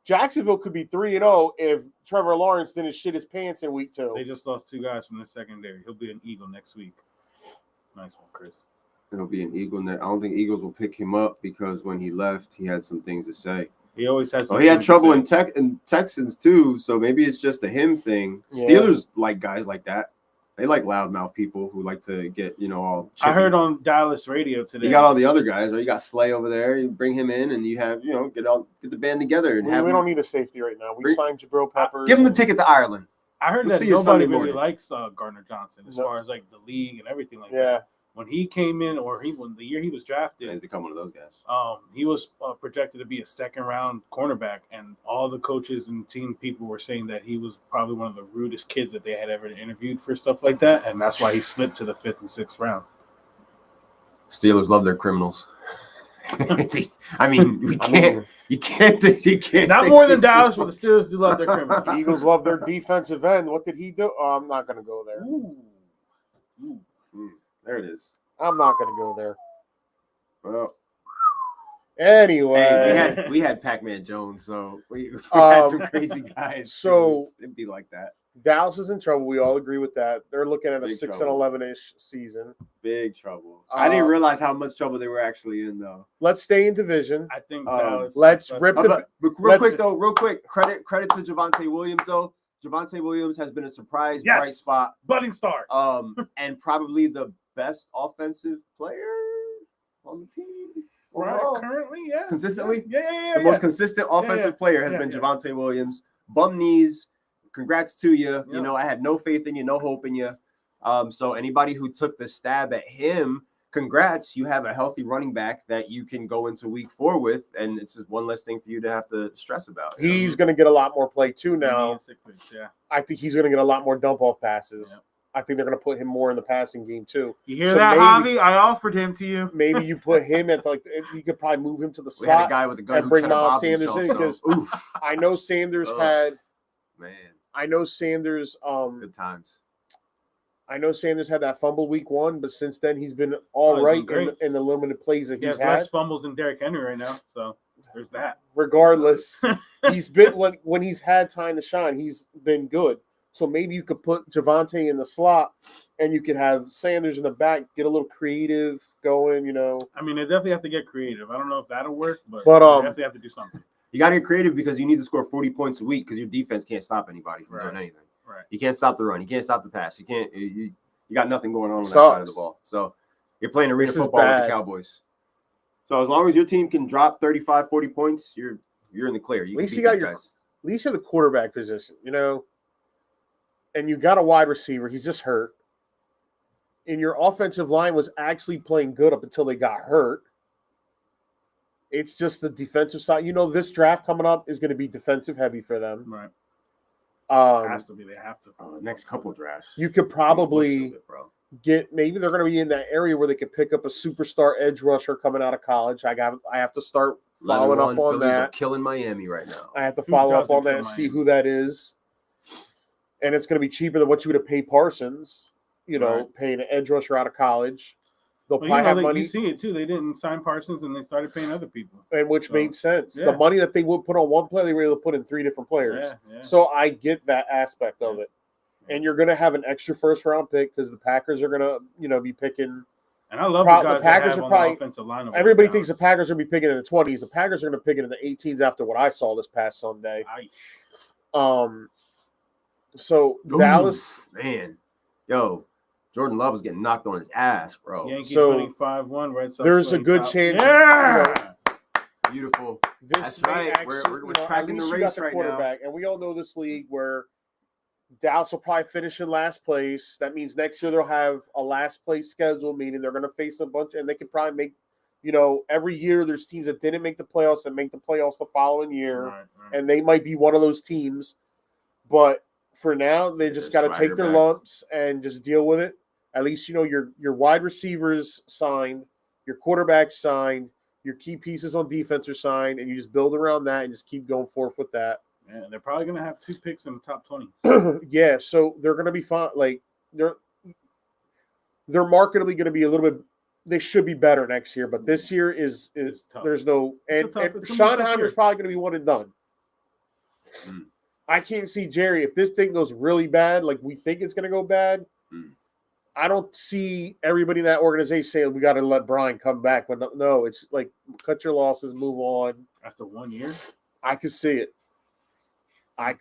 Jacksonville could be 3-0 if Trevor Lawrence didn't shit his pants in week 2. They just lost 2 guys from the secondary. He'll be an Eagle next week. Nice one, Chris. It'll be an Eagle. I don't think Eagles will pick him up because when he left, he had some things to say. He always has. Oh, he had trouble in Texans too, so maybe it's just a him thing. Yeah. Steelers like guys like that. They like loudmouth people who like to get all. I chippy. heard on Dallas radio today. You got all the other guys, right? You got Slay over there. You bring him in, and you have get the band together and We have. don't need a safety right now. We Bring- signed Jabril Peppers. Give him the and- ticket to Ireland. I heard We'll that see you nobody Sunday really morning. likes Gardner Johnson as No. far as like the league and everything like Yeah. that. When he came in, or when the year he was He's drafted, become one of those guys. he was projected to be a second-round cornerback, and all the coaches and team people were saying that he was probably one of the rudest kids that they had ever interviewed for stuff like that, and that's why he slipped to the 5th and 6th round. Steelers love their criminals. I mean, you can't. Not say- more than Dallas, but the Steelers do love their criminals. The Eagles love their defensive end. What did he do? Oh, I'm not going to go there. There it is. I'm not going to go there. Well, Anyway. hey, we had Pac-Man Jones, so we had some crazy guys. so- it'd be like that. Dallas is in trouble. We all agree with that. They're looking at a Big 6-11-ish season. Big trouble. I didn't realize how much trouble they were actually in, though. Let's stay in division. I think Let's Dallas. rip Oh, the- but real quick, credit to Javonte Williams, though. Javonte Williams has been a surprise Yes. bright spot. budding star. And probably the best offensive player on the team. Right, overall. currently, yeah. Consistently? Yeah. The most consistent offensive player has been Javonte Williams. Bum knees. Congrats to you. You know, I had no faith in you, no hope in you. So anybody who took the stab at him, congrats. You have a healthy running back that you can go into week 4 with, and it's just one less thing for you to have to stress about. He's going to get a lot more play too now. Yeah. I think he's going to get a lot more dump-off passes. Yeah. I think they're going to put him more in the passing game too. You hear So that, maybe- Javi? I offered him to you. Maybe you put him at you could probably move him to the We had a slot. guy with a gun and who bring tried to Miles bob Sanders himself, in, 'cause so, oof, I know Sanders Ugh. had. man, I know Sanders. good times. I know Sanders had that fumble week 1, but since then he's been all he's right been great. in the limited plays that He he's has had. less fumbles than Derrick Henry right now, so there's that. Regardless, he's been when he's had time to shine, he's been good. So maybe you could put Javonte in the slot, and you could have Sanders in the back, get a little creative going. I mean, they definitely have to get creative. I don't know if that'll work, but But, they definitely have to do something. You got to get creative because you need to score 40 points a week because your defense can't stop anybody from doing anything. Right. You can't stop the run. You can't stop the pass. You can't. You got nothing going on that Sucks. side of the ball. So you're playing arena This is football with bad. the Cowboys. So as long as your team can drop 35, 40 points, you're in the clear. You At can least beat you got these your- guys. At least in the quarterback position, and you got a wide receiver. He's just hurt. And your offensive line was actually playing good up until they got hurt. It's just the defensive side. This draft coming up is going to be defensive heavy for them. Right. It has to be. They have to. Next couple drafts. You could probably bro. maybe they're going to be in that area where they could pick up a superstar edge rusher coming out of college. I have to start following up on Phillies are that. killing Miami right now. I have to Who follow up doesn't on that kill and see Miami? who that is. And it's going to be cheaper than what you would have paid Parsons, Right. paying an edge rusher out of college. They'll Well, probably have you money, see it too. They didn't sign Parsons, and they started paying other people. and which So, made sense. yeah. The money that they would put on one player, they were able to put in 3 different players. Yeah. So I get that aspect of it. and you're going to have an extra first-round pick because the Packers are going to, be picking. And I love the guys that have on the offensive line. Everybody thinks the Packers are going to be picking in the 20s. The Packers are going to pick it in the 18s after what I saw this past Sunday. So Dallas, man, Jordan Love was getting knocked on his ass, bro. Yankees 25-1, Red Sox. There's a good chance. Yeah. Beautiful. This That's right. We're tracking the race right now. And we all know this league where Dallas will probably finish in last place. That means next year they'll have a last place schedule, meaning they're going to face a bunch, and they could probably make, every year there's teams that didn't make the playoffs and make the playoffs the following year, right. And they might be one of those teams. But for now, they just got to take their lumps and just deal with it. At least, your wide receivers signed, your quarterback signed, your key pieces on defense are signed, and you just build around that and just keep going forth with that. Yeah, they're probably going to have 2 picks in the top 20. Yeah, so they're going to be fine. Like they're markedly going to be a little bit. They should be better next year, but this year is there's no. And Schottenheimer's probably going to be one and done. I can't see Jerry if this thing goes really bad, like we think it's going to go bad. I don't see everybody in that organization saying we got to let Brian come back. But no, it's like cut your losses, move on. After 1 year, I could see it. That'd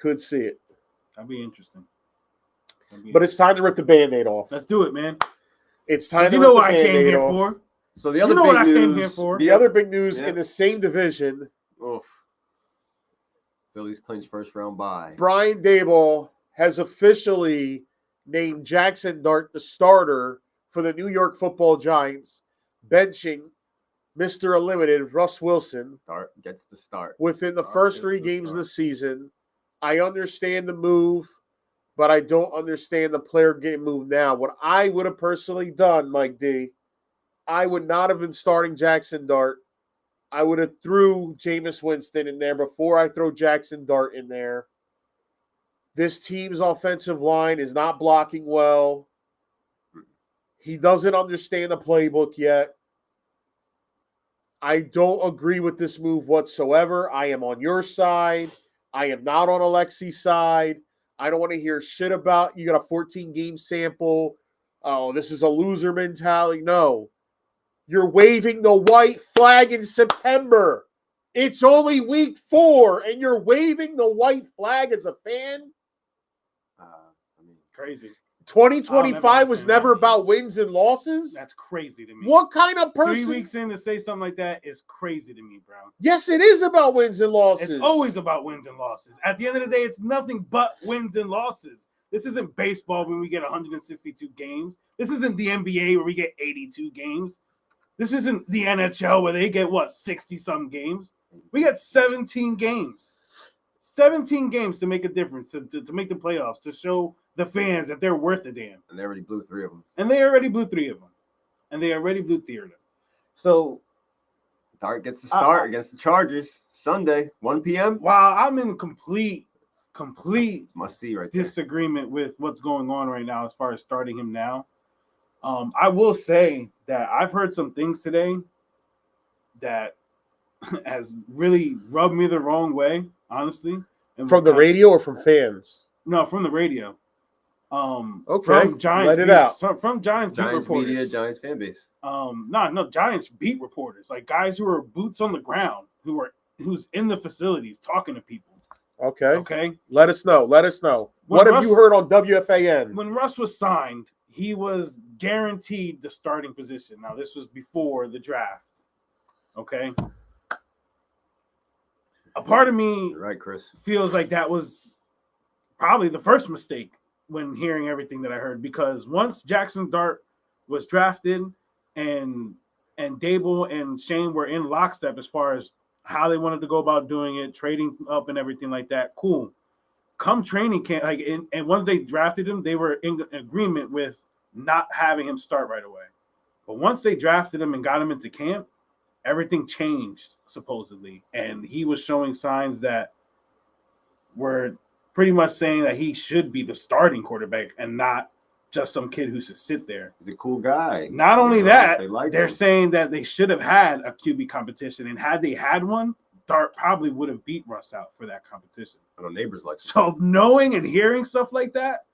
be interesting. But it's time to rip the Band-Aid off. Let's do it, man. It's time to rip the Band-Aid off. You know what I came here for. So the other big news. The other big news in the same division. Oof. Phillies clinch first round bye. Brian Daboll has officially named Jaxson Dart the starter for the New York Football Giants, benching Mr. Unlimited Russ Wilson. Dart gets the start. Within the first 3 games of the season. I understand the move, but I don't understand the player getting moved now. What I would have personally done, Mike D, I would not have been starting Jaxson Dart. I would have threw Jameis Winston in there before I throw Jaxson Dart in there. This team's offensive line is not blocking well. He doesn't understand the playbook yet. I don't agree with this move whatsoever. I am on your side. I am not on Alexi's side. I don't want to hear shit about you got a 14-game sample. Oh, this is a loser mentality. No. You're waving the white flag in September. It's only week 4, and you're waving the white flag as a fan? Crazy. 2025 was never about wins and losses? That's crazy to me. What kind of person? 3 weeks in to say something like that is crazy to me, bro. Yes, it is about wins and losses. It's always about wins and losses. At the end of the day, it's nothing but wins and losses. This isn't baseball when we get 162 games. This isn't the NBA where we get 82 games. This isn't the NHL where they get, 60-some games? We got 17 games. 17 games to make a difference, to make the playoffs, to show the fans that they're worth a damn. And they already blew 3 of them. So Dart gets the start against the Chargers Sunday, 1 p.m. Wow, I'm in complete must see right there. disagreement with what's going on right now as far as starting him now. I will say that I've heard some things today that has really rubbed me the wrong way, honestly. From the radio or from fans? No, from the radio. Okay, from Giants, let it out. From Giants beat reporters. Media, Giants fan base. No, Giants beat reporters, like guys who are boots on the ground, who's in the facilities talking to people. Okay. Let us know. What have you heard on WFAN? When Russ was signed, he was guaranteed the starting position. Now, this was before the draft. Okay. A part of me, right, Chris, feels like that was probably the first mistake when hearing everything that I heard, because once Jaxson Dart was drafted and Daboll and Shane were in lockstep as far as how they wanted to go about doing it, trading up and everything like that, cool. Come training camp, and once they drafted him, they were in agreement with not having him start right away. But once they drafted him and got him into camp, everything changed, supposedly. And he was showing signs that were pretty much saying that he should be the starting quarterback and not just some kid who should sit there. He's a cool guy. Not only that, they're saying that they should have had a QB competition. And had they had one, Dart probably would have beat Russ out for that competition. I know neighbors like that. So knowing and hearing stuff like that,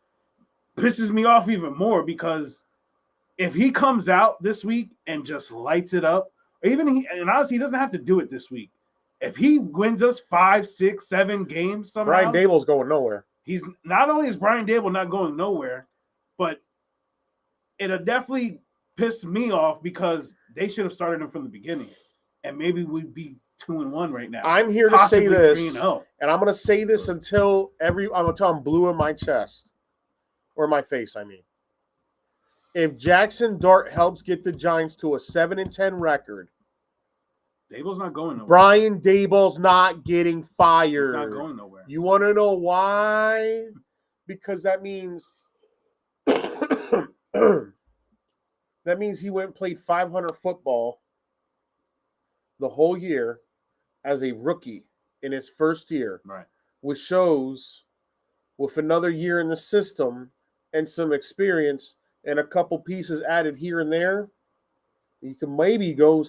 pisses me off even more because if he comes out this week and just lights it up, and honestly, he doesn't have to do it this week. If he wins us 5, 6, 7 games somehow, Brian Dable's going nowhere. He's not only is Brian Dable not going nowhere, but it'll definitely piss me off because they should have started him from the beginning, and maybe we'd be 2-1 right now. I'm here to say this, 3-0. and I'm going to say this until I'm blue in my chest or my face. I mean, if Jaxson Dart helps get the Giants to a 7-10 record, Dable's not going nowhere. Brian Dable's not getting fired. He's not going nowhere. You want to know why? Because that means he went and played 500 football the whole year as a rookie in his first year, right? Which shows with another year in the system and some experience and a couple pieces added here and there, you can maybe go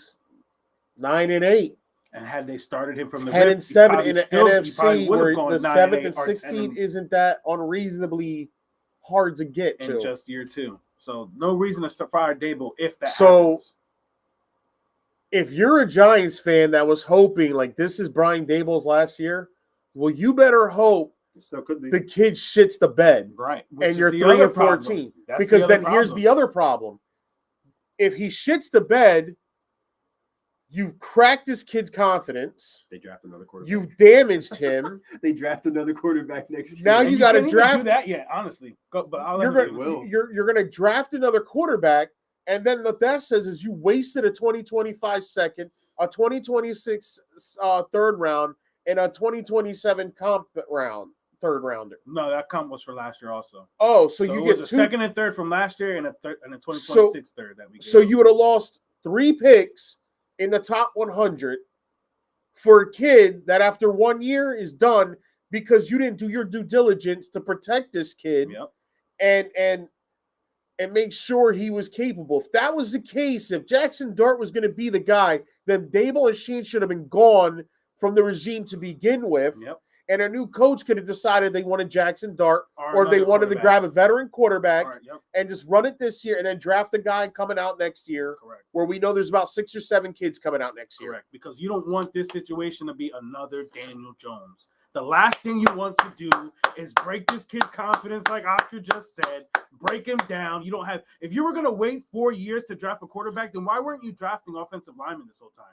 9-8. And had they started him from the 10-7 in the NFC, where the 7th and 6th seed isn't that unreasonably hard to get to in just year 2. So no reason to fire Dable if that happens. If you're a Giants fan that was hoping like this is Brian Dable's last year, well, you better hope the kid shits the bed, right? And you're 3-14. Because then here's the other problem: if he shits the bed, you've cracked this kid's confidence. They draft another quarterback. You've damaged him. They draft another quarterback next year. Now you got to draft. Do that yet? Honestly, but you're going to draft another quarterback. And then what that says is you wasted a 2025 second, a 2026 third round, and a 2027 third rounder. No, that comp was for last year also. Oh, so you get a second and third from last year and a 2026 third that we gave. So you would have lost 3 picks in the top 100 for a kid that after 1 year is done because you didn't do your due diligence to protect this kid. Yep. And make sure he was capable. If that was the case, if Jaxson Dart was going to be the guy, then Dable and Sheen should have been gone from the regime to begin with. Yep. And a new coach could have decided they wanted Jaxson Dart or they wanted to grab a veteran quarterback and just run it this year and then draft a guy coming out next year. Correct. Where we know there's about 6 or 7 kids coming out next year. Correct. Because you don't want this situation to be another Daniel Jones. The last thing you want to do is break this kid's confidence, like Oscar just said. Break him down. You don't have. If you were going to wait 4 years to draft a quarterback, then why weren't you drafting offensive linemen this whole time?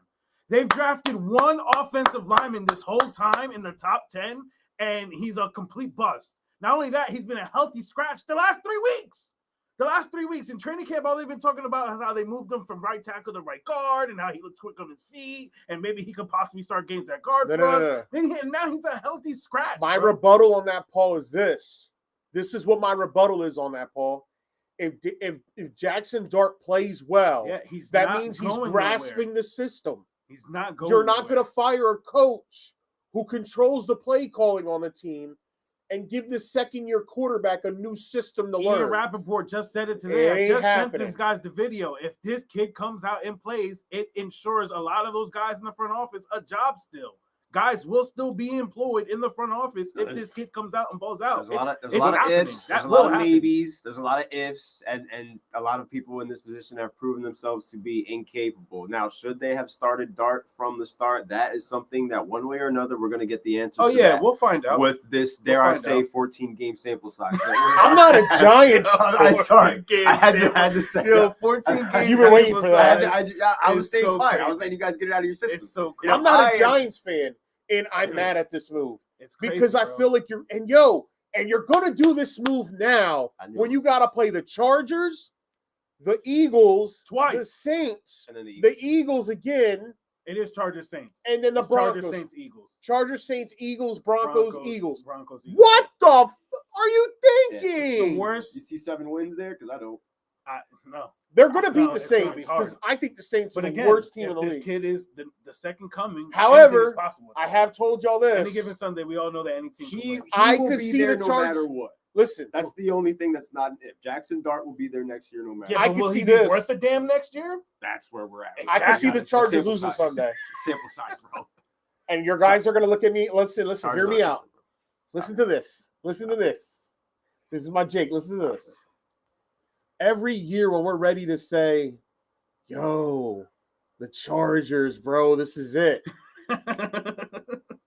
They've drafted 1 offensive lineman this whole time in the top 10, and he's a complete bust. Not only that, he's been a healthy scratch the last 3 weeks. The last 3 weeks in training camp, all they've been talking about is how they moved him from right tackle to right guard and how he looks quick on his feet and maybe he could possibly start games at guard for us. Now he's a healthy scratch. My rebuttal on that, Paul, is this. This is what my rebuttal is on that, Paul. If Jaxson Dart plays well, that means he's grasping the system. He's not going. You're not going to fire a coach who controls the play calling on the team and give this second-year quarterback a new system to learn. Ian Rappaport just said it today. I just sent these guys the video. If this kid comes out and plays, it ensures a lot of those guys in the front office a job still. Guys will still be employed in the front office if this kid comes out and balls out. There's a lot of ifs, there's a lot of maybes, there's a lot of ifs, and a lot of people in this position have proven themselves to be incapable. Now, should they have started Dart from the start? That is something that one way or another we're going to get the answer to. Yeah, we'll find out. With this, dare I say, 14-game sample size. I'm not a Giants fan. I'm sorry. I had to say 14 games. You were waiting for that. I was staying quiet. I was letting you guys get it out of your system. It's so crazy. I'm not a Giants fan. And I'm mad at this move. It's crazy, because I feel like you're going to do this move now when you got to play the Chargers, the Eagles, twice, the Saints, and then the Eagles again. It is Chargers, Saints, and then the Broncos. Chargers, Saints, Eagles. Chargers, Saints, Eagles, Broncos, Eagles. Broncos, Eagles. What the are you thinking? It's the worst. You see 7 wins there? Because I don't. No. They're going to beat the Saints because I think the Saints are the worst team in the league. This kid is the second coming. However, I have told y'all this. Any given Sunday, we all know that any team can win. I could see the no matter what. Listen, that's the only thing that's not if Jaxson Dart will be there next year, no matter. Yeah, I can see this. Worth a damn next year. That's where we're at. I can see the Chargers losing Sunday. Sample size, bro. And your guys are going to look at me. Listen. Hear me out. Listen to this. This is my Jake. Listen to this. Every year when we're ready to say, yo, the Chargers, bro, this is it.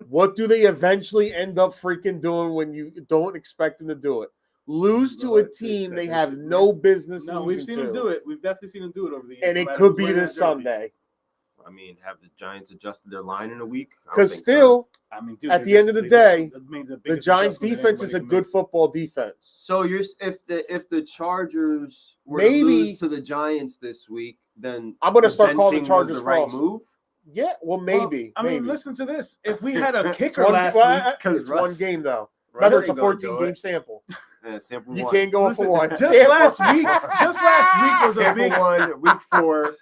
What do they eventually end up freaking doing when you don't expect them to do it? Lose to a team they have no business losing to. We've seen them do it. We've definitely seen them do it over the years. And it could be this Sunday. I mean, have the Giants adjusted their line in a week? Because still, I mean, dude, at the end of the day, the the Giants' defense is a good football defense. So if the Chargers were Maybe- to lose to the Giants this week, then I'm going to the start calling the benching Chargers was the right false. move. Yeah, well, maybe. I mean, maybe. listen to this. If we had a kicker One- last well, week, it's one game, though. Russ Remember, it's a ain't gonna do 14-game it. sample. Sample You one. can't go for one. just Sample. last week was a Sample big. one, week 4,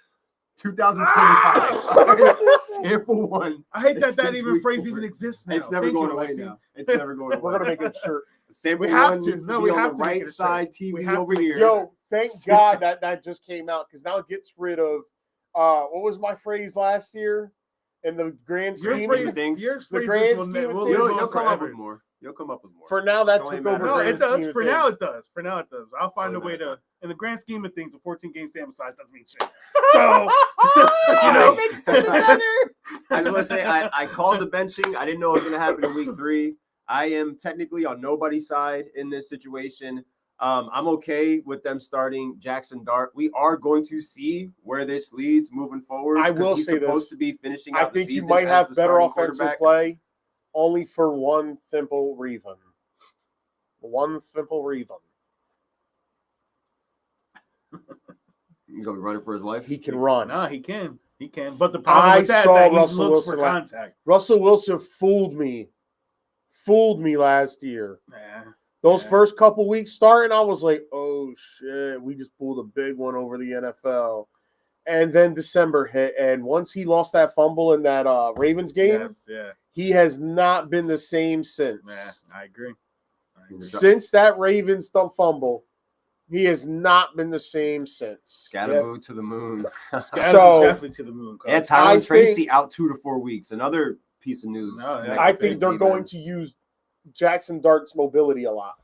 2025. Sample one. I hate that It's that this even week phrase forward. even exists now. It's never Thank going you, away Alexi. now. It's never going away. We're going to make a shirt. Sample We have one to. needs No, be we on have the to make right it a shirt. side We TV have over to. here. Yo, thank God that just came out because now it gets rid of what was my phrase last year in the grand Your scheme phrase, of things. your The phrases grand will scheme ne- of will things. live You'll on come up forever. with more. You'll come up with more. For now, that Don't took even matter. over. No, grand it does. scheme of For things. now, it does. For now, it does. I'll find a Don't way matter. to. In the grand scheme of things, a 14-game sample size doesn't mean shit. So, you know, mixed them together. I just want to say I called the benching. I didn't know it was going to happen in week 3. I am technically on nobody's side in this situation. I'm okay with them starting Jaxson Dart. We are going to see where this leads moving forward. I will he's say supposed this. to be finishing I out the think you season might as have the better starting offensive quarterback. play only for one simple reason. One simple reason. He's going to be running for his life. He can run. nah, he can. He can. But the problem I with that is saw that he Russell looks Wilson for contact. Russell Wilson fooled me. Fooled me last year. Nah. Those Yeah. first couple weeks starting, I was like, oh, shit, we just pulled a big one over the NFL. And then December hit, and once he lost that fumble in that Ravens game, Yes, yeah. he has not been the same since. Nah, I agree. Since that Ravens fumble, he has not been the same since. Scatterboo to the moon. Definitely to the moon. Coach. And I Tyron Tracy think- out 2 to 4 weeks. Another piece of news. No, yeah. I think they're going to use Jaxson Dart's mobility a lot.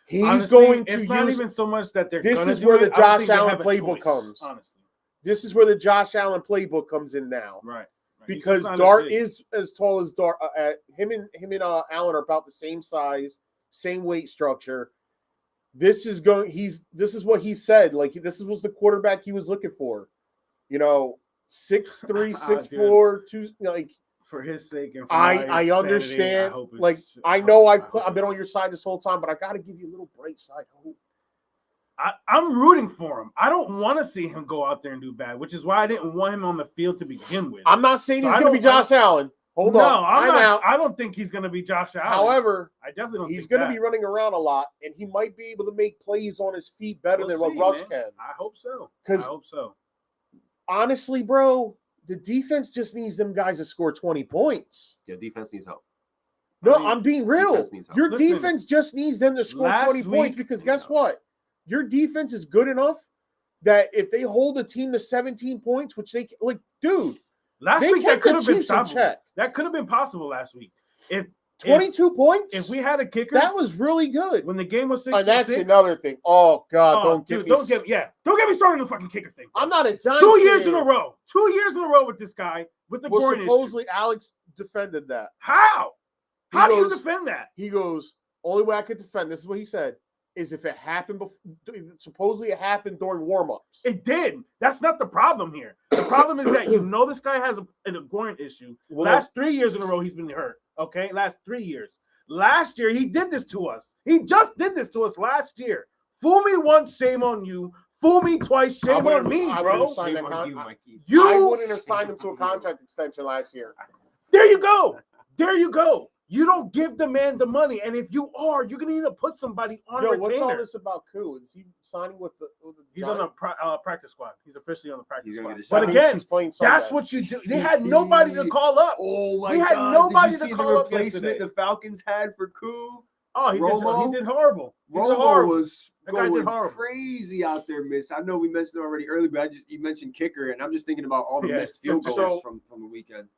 He's Honestly, going to it's use. not even so much that they're. This gonna is do where it. the I don't Josh think they Allen have a playbook choice, comes. Honestly, This is where the Josh Allen playbook comes in now. right. Because He's just not Dart as big. is as tall as Dart. Him and Allen are about the same size, same weight structure. This is what he said. Like this was the quarterback he was looking for. 6'3", 6'4", 2. Like for his sake and for I my understand. sanity, I hope Like it's- I know hope I've been on it's- your side this whole time, but I got to give you a little bright side hope. I'm rooting for him. I don't want to see him go out there and do bad, which is why I didn't want him on the field to begin with. I'm not saying So he's I going to be don't- Josh Allen. Hold no, on. I'm Time not. out. I don't think he's going to be Josh Allen. However, I definitely don't. he's going to be running around a lot, and he might be able to make plays on his feet better than what Russ can. I hope so. I 'Cause- hope so. Honestly, bro, the defense just needs them guys to score 20 points. Yeah, defense needs help. No, I mean, I'm being real. defense needs help. Your Listen, defense just needs them to score last 20 points week- because guess what? Your defense is good enough that if they hold a team to 17 points, which they like, dude, Last they week that kept could the have been Chiefs in stoppable. check. That could have been possible last week. If 22 points. if we had a kicker, that was really good. when the game was 6-6. And that's another thing. Oh God, don't get me. Don't get me started on the fucking kicker thing. I'm not a Giants 2 years in fan. a row. 2 years in a row with this guy with the Well, groin issue. supposedly Alex defended that. How? He How do you goes- defend that? He goes, only way I could defend, this is what he said, is if it happened before, supposedly it happened during warm-ups. It did. That's not the problem here. The problem is that this guy has a groin issue. Well, Last 3 years in a row, he's been hurt. Okay, last 3 years. Last year, he did this to us. He just did this to us last year. Fool me once, shame on you. Fool me twice, shame on me, I bro. would've signed Shame that on contract. you, Mikey. I wouldn't have signed him to a contract extension last year. There you go. There you go. You don't give the man the money, and if you are, you're gonna need to put somebody on Yo, retainer. what's all this about Koo? Is he signing with the He's on the practice squad. He's officially on the practice He's gonna squad. get his But shot. again, he's playing Sunday. that's what you do. They had nobody to call up. Oh my We had God! nobody Did to you see call the up replacement yesterday. the Falcons had for Koo? Oh, he Romo? did horrible. He's Romo horrible. was That guy did going horrible. crazy out there, miss. I know we mentioned it already earlier, but you mentioned kicker, and I'm just thinking about all the Yeah. missed field goals So- from the weekend.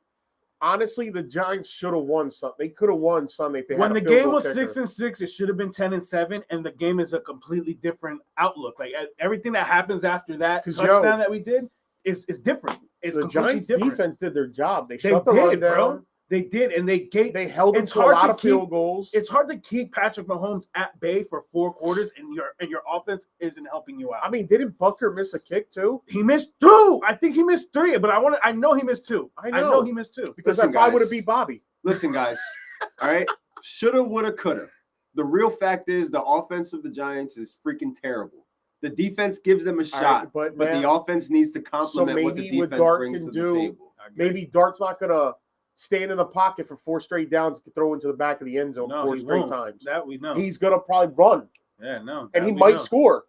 Honestly, the Giants should have won some. They could have won Sunday if they When had the a field game goal was kicker. 6-6, it should have been 10-7, and the game is a completely different outlook. Like everything that happens after that touchdown that we did is different. It's the Giants' different. defense did their job. They They shut the run did, down. bro. They did, and They held them to a lot of field goals. It's hard to keep Patrick Mahomes at bay for 4 quarters, and your offense isn't helping you out. I mean, didn't Butker miss a kick too? He missed 2. I think he missed 3, but I know he missed 2. I know he missed 2 because Listen, that probably guys. would have beat Bobby. Listen, guys. All right. Shoulda, woulda, coulda. The real fact is the offense of the Giants is freaking terrible. The defense gives them a shot, but the offense needs to complement what the maybe what defense Dart brings can to do- the table. Maybe Dart's not gonna stand in the pocket for 4 straight downs to throw into the back of the end zone 4 he straight won't. times. That we know. He's gonna probably run, Yeah, no. and he we might know. score.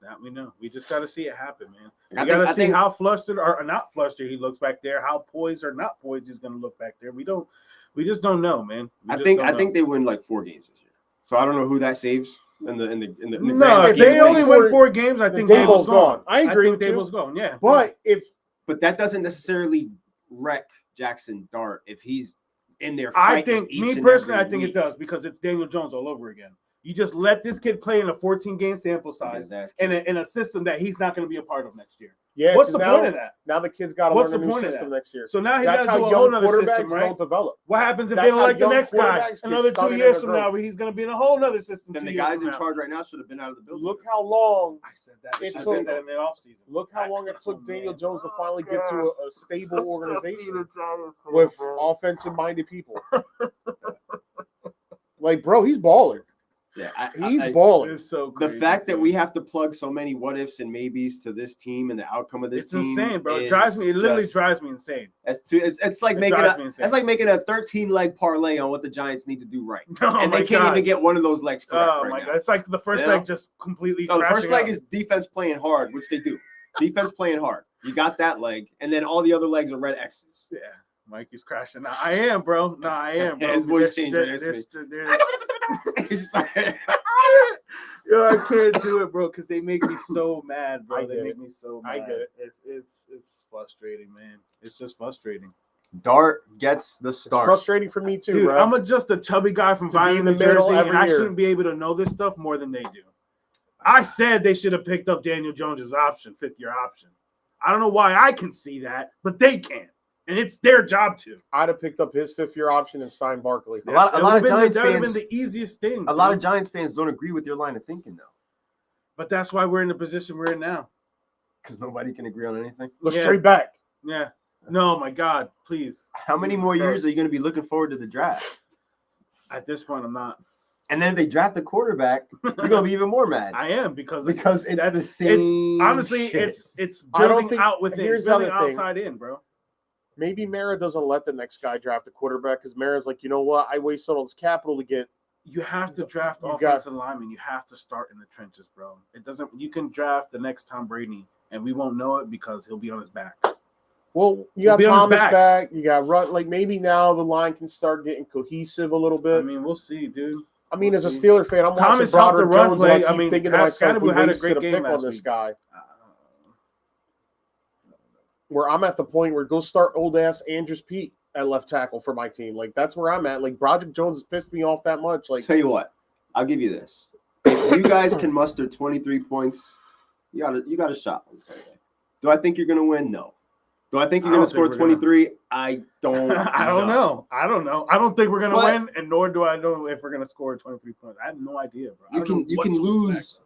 That we know. We just got to see it happen, man. I We got to see think- how flustered or not flustered he looks back there, how poised or not poised he's going to look back there. We just don't know, man. I think they win like 4 games this year. So I don't know who that saves in the No, grand if scheme they of only things. win 4 games, I think Dable's Dable's gone. I agree think with you. Dable's gone. Yeah, But if But that doesn't necessarily wreck Jaxson Dart if he's in there. I fighting think, each me and personally, I every think it week. does because it's Daniel Jones all over again. You just let this kid play in a 14-game sample size in a system that he's not going to be a part of next year. yeah, What's the 'cause point of that? Now the kid's got to What's learn a the new point of system that? next year. So now he's That's got to how do a young whole other quarterbacks system, right? don't develop. What happens if That's they don't how like the young next guy? quarterbacks get Another stuck 2 in years their from growth. now, he's going to be in a whole other system. Then 2 the years guys from in now. charge right now should have been out of the building. Look how long I said that. It I took- said that in the offseason. Look how long it took Daniel Jones to finally get to a stable Such a organization Peter Giants fan, with bro. offensive-minded people. Like, bro, he's balling. Yeah, He's balling. It's so the crazy, fact that dude. we have to plug so many what ifs and maybes to this team and the outcome of this It's team, insane, bro. It is drives me. It literally just- drives me insane. It's like It making drives me insane. it's like making a 13-leg parlay on what the Giants need to do right, Oh and my they can't God. even get one of those legs correct Oh right my now. God! It's like the first You know? leg just completely. No, the first crashing leg out. is defense playing hard, which they do. Defense playing hard. You got that leg, and then all the other legs are red X's. Yeah, Mikey's crashing. Now, I am, bro. No, I am, bro. His voice There's- changed there's- right next there's- Yo, I can't do it, bro, because they make me so mad, bro. I They get make it. me so I mad. get it. It's frustrating, man. It's just frustrating. Dart gets the It's start. frustrating for me too, Dude, bro. I'm just a chubby guy from To be Violent, in the New middle Jersey, every and I year. shouldn't be able to know this stuff more than they do. I said they should have picked up Daniel Jones' option, 5th-year option. I don't know why I can see that, but they can't. And it's their job to. I'd have picked up his 5th-year option and signed Barkley. A lot of Giants that would have fans. been the easiest thing. A lot dude. of Giants fans don't agree with your line of thinking though, But that's why we're in the position we're in now. because nobody can agree on anything. Let's Yeah. trade back. Yeah. No, my God, please. How many Jesus more years Christ. are you going to be looking forward to the draft? At this point, I'm not. And then if they draft a quarterback, you're going to be even more mad I am because it's the it's same. honestly shit. it's I don't building think- out within. here's It's the building other thing. outside in, bro. Maybe Mara doesn't let the next guy draft a quarterback because Mara's like, you know what? I wasted all this capital to get. You have to draft You got- offensive linemen. You have to start in the trenches, bro. It doesn't. You can draft the next Tom Brady, and we won't know it because he'll be on his back. Well, you He'll got be on his Thomas back. back. You got Run. Like maybe now the line can start getting cohesive a little I bit. mean, we'll see, dude. as a see. Steeler fan, I'm Thomas watching helped the Broderick run Jones. play. And I I keep mean, thinking to Pat myself, we Scannable had a wasted great a game pick on last this week. guy. Where I'm at the point where go start old ass Andrews Pete at left tackle for my team. Like that's where I'm at. Like Broderick Jones has pissed me off that much. Like Tell you what, I'll give you this. If you guys can muster 23 points, you got a shot on Sunday. Do I think you're going to win? No. Do I think you're I going don't to score think we're gonna- 23? I don't. I don't know. I don't know. I don't think we're gonna But- win, and nor do I know if we're gonna score 23 points. I have no idea, bro. I You don't know can what to lose expect.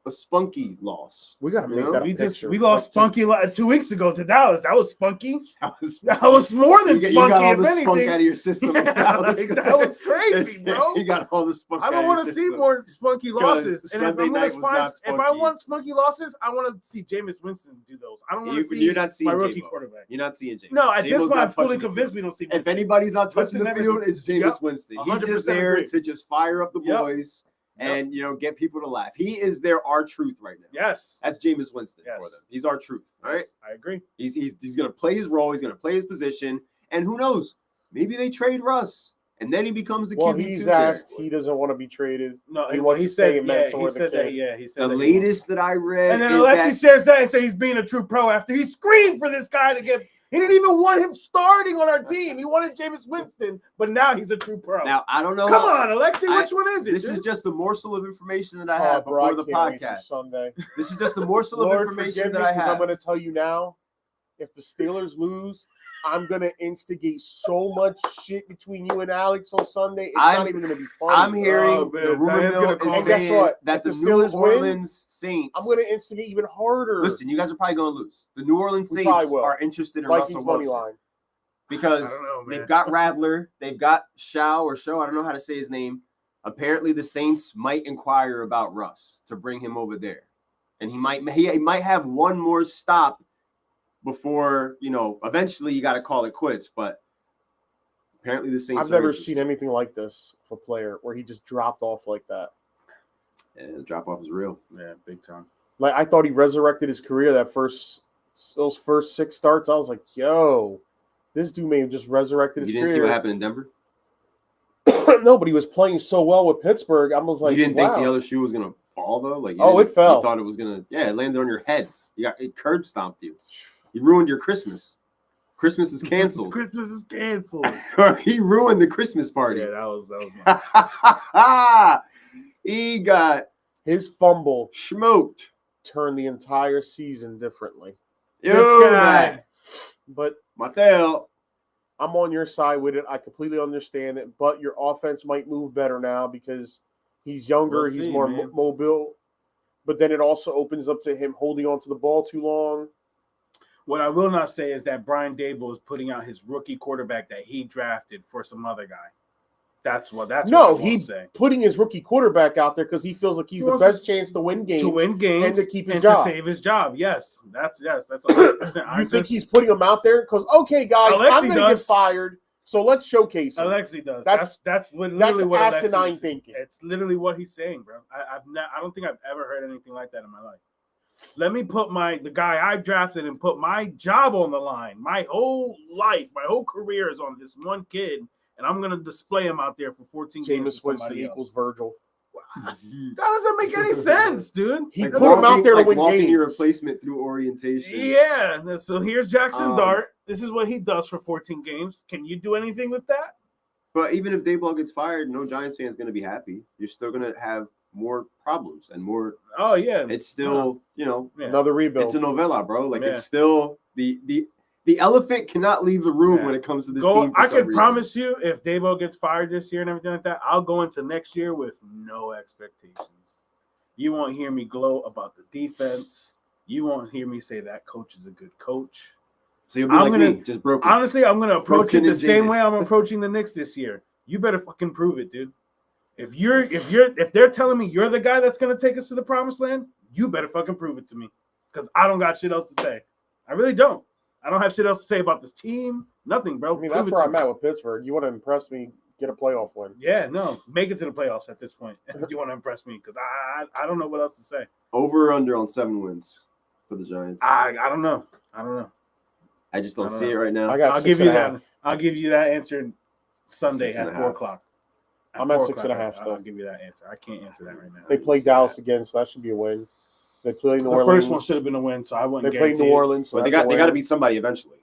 a spunky loss. we got to You make know, that a We picture. lost Like, Spunky 2 weeks ago to Dallas. That was spunky. That was, That was more than you spunky. got all if the anything. spunk out of your system. Yeah, like, that was crazy, bro. You got all the spunk I out don't of want your to see system. more spunky losses. And if Sunday I'm night gonna was not if I spunky. want spunky losses, I want to see Jameis Winston do those. I don't want to see You're not seeing my rookie J-Bo. quarterback. You're not seeing James. No, at this J-Bo's point, not I'm fully touching the convinced field. we don't see If Winston. anybody's not touching the Winston field, never- it's Jameis Yep. Winston. He's 100% just there agree. to just fire up the Yep. boys Yep. and get people to laugh. He is their R-Truth right now. Yes. That's Jameis Winston Yes. for them. He's R-Truth. All right. Yes, I agree. He's going to play his role. He's going to play his position. And who knows? Maybe they trade Russ, and then he becomes the well, QB2 he's there. asked. He doesn't want to be traded. No, He wants he to stay said and yeah, mentor he the said kid. that. Yeah, he said The that he latest that I read And then is Alexi that shares that and said he's being a true pro after he screamed for this guy to get. He didn't even want him starting on our team. He wanted Jameis Winston, but now he's a true pro. Now I don't know. Come on, Alexi, which one is it? This is just the morsel of information that I have before the podcast. Sunday. This is just the morsel of information that I have. I'm going to tell you now, if the Steelers lose, I'm going to instigate so much shit between you and Alex on Sunday. It's not even going to be funny. I'm hearing the rumor mill is saying that the New Orleans Saints. I'm going to instigate even harder. Listen, you guys are probably going to lose. The New Orleans Saints are interested in Vikings Russell money Wilson. line. Because they've got Radler, they've got Show, I don't know how to say his name. Apparently, the Saints might inquire about Russ to bring him over there. And he might have one more stop before, eventually you got to call it quits. But apparently the Saints I've never seen anything like this for a player where he just dropped off like that. Yeah, the drop-off is real. Yeah, big time. Like, I thought he resurrected his career those first 6 starts. I was like, yo, this dude may have just resurrected his career. You didn't see what happened in Denver? No, but he was playing so well with Pittsburgh. I was like, you didn't think the other shoe was going to fall, though? Like, it fell. You thought it was going to, it landed on your head. It curb stomped you. You ruined your Christmas. Christmas is canceled. Christmas is canceled. He ruined the Christmas party. Yeah, that was nice. He got his fumble smoked. Turned the entire season differently. This guy. But Mateo, I'm on your side with it. I completely understand it. But your offense might move better now because he's younger. He's more mobile. But then it also opens up to him holding on to the ball too long. What I will not say is that Brian Daboll is putting out his rookie quarterback that he drafted for some other guy. That's he's putting his rookie quarterback out there because he feels like he's the best chance to win games. And to keep his job. To save his job. Yes. That's 100%. You think he's putting him out there? Because, okay, guys, I'm going to get fired, so let's showcase him. Alexi does. That's literally that's what asinine thinking. It's literally what he's saying, bro. I don't think I've ever heard anything like that in my life. Let me put the guy I drafted and put my job on the line. My whole life, my whole career is on this one kid, and I'm going to display him out there for 14 games. Jameis Winston equals Virgil. That doesn't make any sense, dude. He put him out there to win games. Your replacement through orientation. Yeah. So here's Jaxson Dart. This is what he does for 14 games. Can you do anything with that? But even if Daboll gets fired, no Giants fan is going to be happy. You're still going to have more problems and more. Oh yeah, it's still another rebuild. It's a novella, bro. Like it's still the elephant cannot leave the room when it comes to this team. I can promise you, if Daboll gets fired this year and everything like that, I'll go into next year with no expectations. You won't hear me gloat about the defense. You won't hear me say that coach is a good coach. So you'll be me, just broken. Honestly, I'm gonna approach it the same way I'm approaching the Knicks this year. You better fucking prove it, dude. If they're telling me you're the guy that's gonna take us to the promised land, you better fucking prove it to me. Because I don't got shit else to say. I really don't. I don't have shit else to say about this team. Nothing, bro. I mean, that's where I'm at with Pittsburgh. You want to impress me, get a playoff win. Yeah, no. Make it to the playoffs at this point if you want to impress me. Because I don't know what else to say. Over or under on 7 wins for the Giants? I don't know. I just don't see it right now. I'll give you that. I'll give you that answer Sunday at 4 o'clock. I'm at 6.5. I'll give you that answer. I can't answer that right now. They play Dallas again, so that should be a win. They play New Orleans. The first one should have been a win, so I wouldn't. They play New Orleans, so but they got to beat somebody eventually.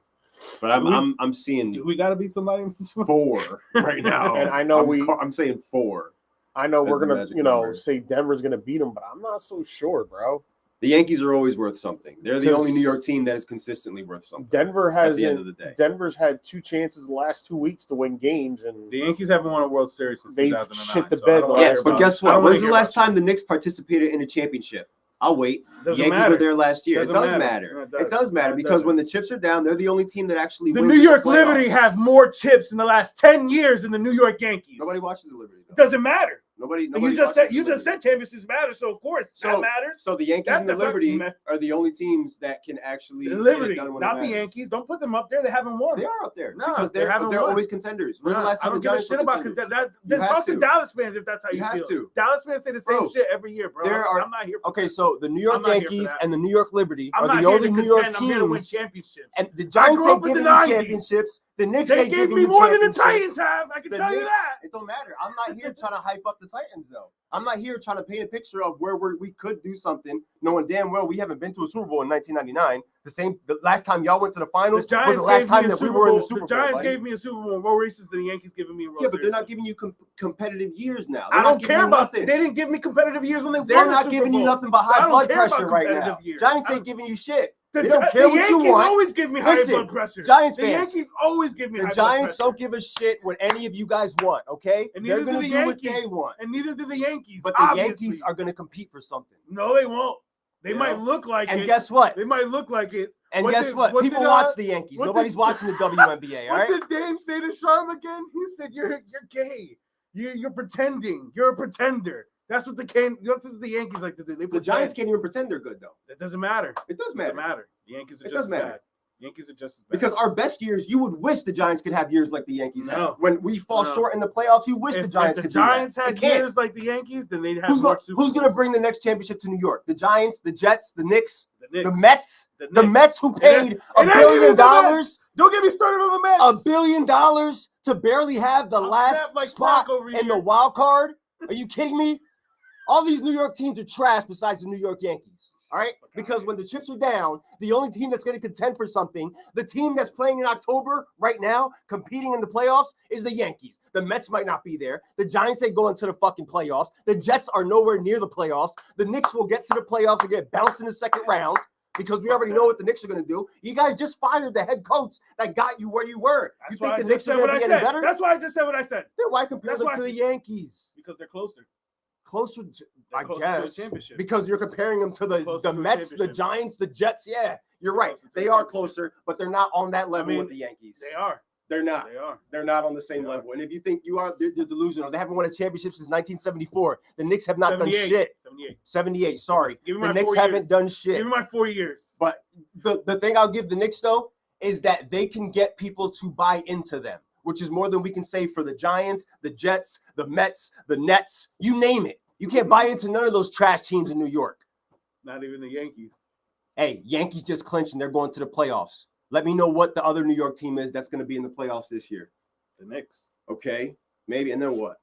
But I'm seeing. Do we got to beat somebody? 4 right now, and I know I'm saying 4. I know we're gonna say Denver's gonna beat them, but I'm not so sure, bro. The Yankees are always worth something. They're the only New York team that is consistently worth something. Denver has. At the end of the day, Denver's had 2 chances the last 2 weeks to win games, and the Yankees haven't won a World Series since 2009. Shit the bed. Yeah, but guess what? When's the last time the Knicks participated in a championship? I'll wait. The Yankees were there last year. It does matter. It does matter because when the chips are down, they're the only team that actually wins. The New York Liberty have more chips in the last 10 years than the New York Yankees. Nobody watches the Liberty. It doesn't matter. Nobody you just said championships matter, so of course that matters. So the Yankees and the Liberty are the only teams that can actually the Liberty, not the Yankees. Don't put them up there. They haven't won. They are up there. No, because they're always contenders. When's the last time I don't give a shit about contenders. Then talk to Dallas fans if that's how you feel. To. Dallas fans say the same shit every year, bro. I'm not here for that. So the New York Yankees and the New York Liberty are the only New York teams. I'm here to win championships. And the Giants ain't giving you championships. The Knicks they gave me more than the Titans have. I can tell you that. It don't matter. I'm not here trying to hype up the Titans, though. I'm not here trying to paint a picture of where we could do something, knowing damn well we haven't been to a Super Bowl in 1999. The last time y'all went to the finals was the last time that we were in the Super Bowl. The Giants gave me a Super Bowl more races than the Yankees giving me a World Series. Yeah, but they're not giving you competitive years now. I don't care about that. They didn't give me competitive years when they won the Super Bowl. They're not giving you nothing but high blood pressure right now. Giants ain't giving you shit. They don't care what you want. The Yankees always give me high blood pressure. Giants fans. The Yankees always give me high blood pressure. The Giants don't give a shit what any of you guys want, okay? And neither They're going to do what they want. And neither do the Yankees. But the Yankees are going to compete for something. No, they won't. They might look like it. And guess what? They might look like it. And guess what? People watch the Yankees. Nobody's watching the WNBA, all right? What did Dame say to Sharm again? He said, you're gay. You're pretending. You're a pretender. That's what the Yankees like to do. The Giants can't even pretend they're good, though. It doesn't matter. It does matter. It doesn't matter. The Yankees are just as bad. Yankees are just as bad. Because our best years, you would wish the Giants could have years like the Yankees have. When we fall short in the playoffs, you wish the Giants could do that. If the Giants had years like the Yankees, then they'd have Who's going to bring the next championship to New York? The Giants, the Jets, the Knicks, the Mets? The Mets who paid $1 billion. Don't get me started on the Mets. $1 billion to barely have the last spot in the wild card? Are you kidding me? All these New York teams are trash besides the New York Yankees. All right? Because when the chips are down, the only team that's going to contend for something, the team that's playing in October right now, competing in the playoffs, is the Yankees. The Mets might not be there. The Giants ain't going to the fucking playoffs. The Jets are nowhere near the playoffs. The Knicks will get to the playoffs and get bounced in the second round because we already know what the Knicks are going to do. You guys just fired the head coach that got you where you were. You think the Knicks are going to be any better? That's why I just said what I said. Then why compare them to the Yankees? Because they're closer. Closer to, I guess, because you're comparing them to the Mets, the Giants, the Jets. Yeah, you're right. They are closer, but they're not on that level with the Yankees. They are. They're not. They are. They're not on the same level. And if you think you are, they're delusional. They haven't won a championship since 1974. The Knicks have not done shit. 78. Sorry. The Knicks haven't done shit. Give me my 4 years. But the thing I'll give the Knicks, though, is that they can get people to buy into them, which is more than we can say for the Giants, the Jets, the Mets, the Nets, you name it. You can't buy into none of those trash teams in New York. Not even the Yankees. Hey, Yankees just clinched and they're going to the playoffs. Let me know what the other New York team is that's going to be in the playoffs this year. The Knicks. Okay, maybe. And then what?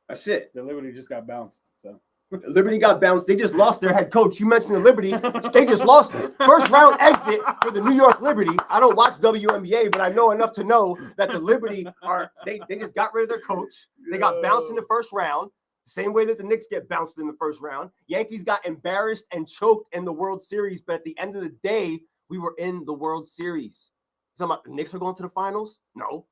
That's it. The Liberty just got bounced. So Liberty got bounced. They just lost their head coach. You mentioned the Liberty. They just lost it. First round exit for the New York Liberty. I don't watch WNBA, but I know enough to know that the Liberty they just got rid of their coach. They got bounced in the first round. Same way that the Knicks get bounced in the first round. Yankees got embarrassed and choked in the World Series, but at the end of the day, we were in the World Series. Talking about the Knicks are going to the finals? No.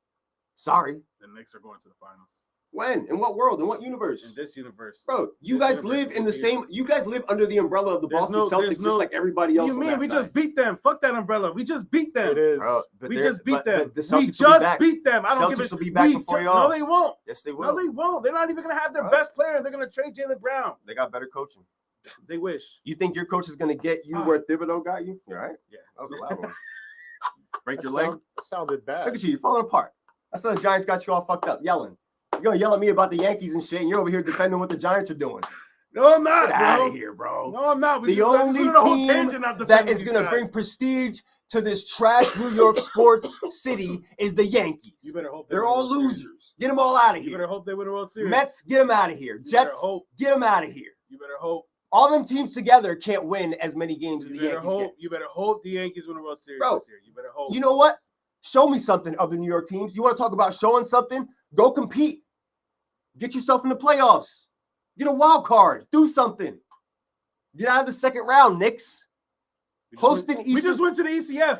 Sorry. The Knicks are going to the finals. When? In what world? In what universe? In this universe. Bro, you guys live in the same – you guys live under the umbrella of the Boston Celtics just like everybody else. What do you mean? We just beat them. Fuck that umbrella. We just beat them. It is. We just beat them. We just beat them. I don't give a shit. Celtics will be back before y'all. No, they won't. Yes, they will. No, they won't. They're not even going to have their best player. They're going to trade Jaylen Brown. They got better coaching. They wish. You think your coach is going to get you where Thibodeau got you? All right. Yeah. That was a loud one. Break your leg? Sounded bad. Look at you. You're falling apart. That's how the Giants got you all fucked up, yelling. You're going to yell at me about the Yankees and shit, and you're over here defending what the Giants are doing. No, I'm not, Get out of here, bro. No, I'm not. The only team that is going to bring prestige to this trash New York sports city is the Yankees. You better hope they're all losers. Get them all out of here. You better hope they win a World Series. Mets, get them out of here. Jets, get them out of here. You better hope. All them teams together can't win as many games as the Yankees can. You better hope the Yankees win a World Series this year. You better hope. You know what? Show me something of the New York teams. You want to talk about showing something? Go compete. Get yourself in the playoffs. Get a wild card. Do something. Get out of the second round, Knicks. We just went to the ECF.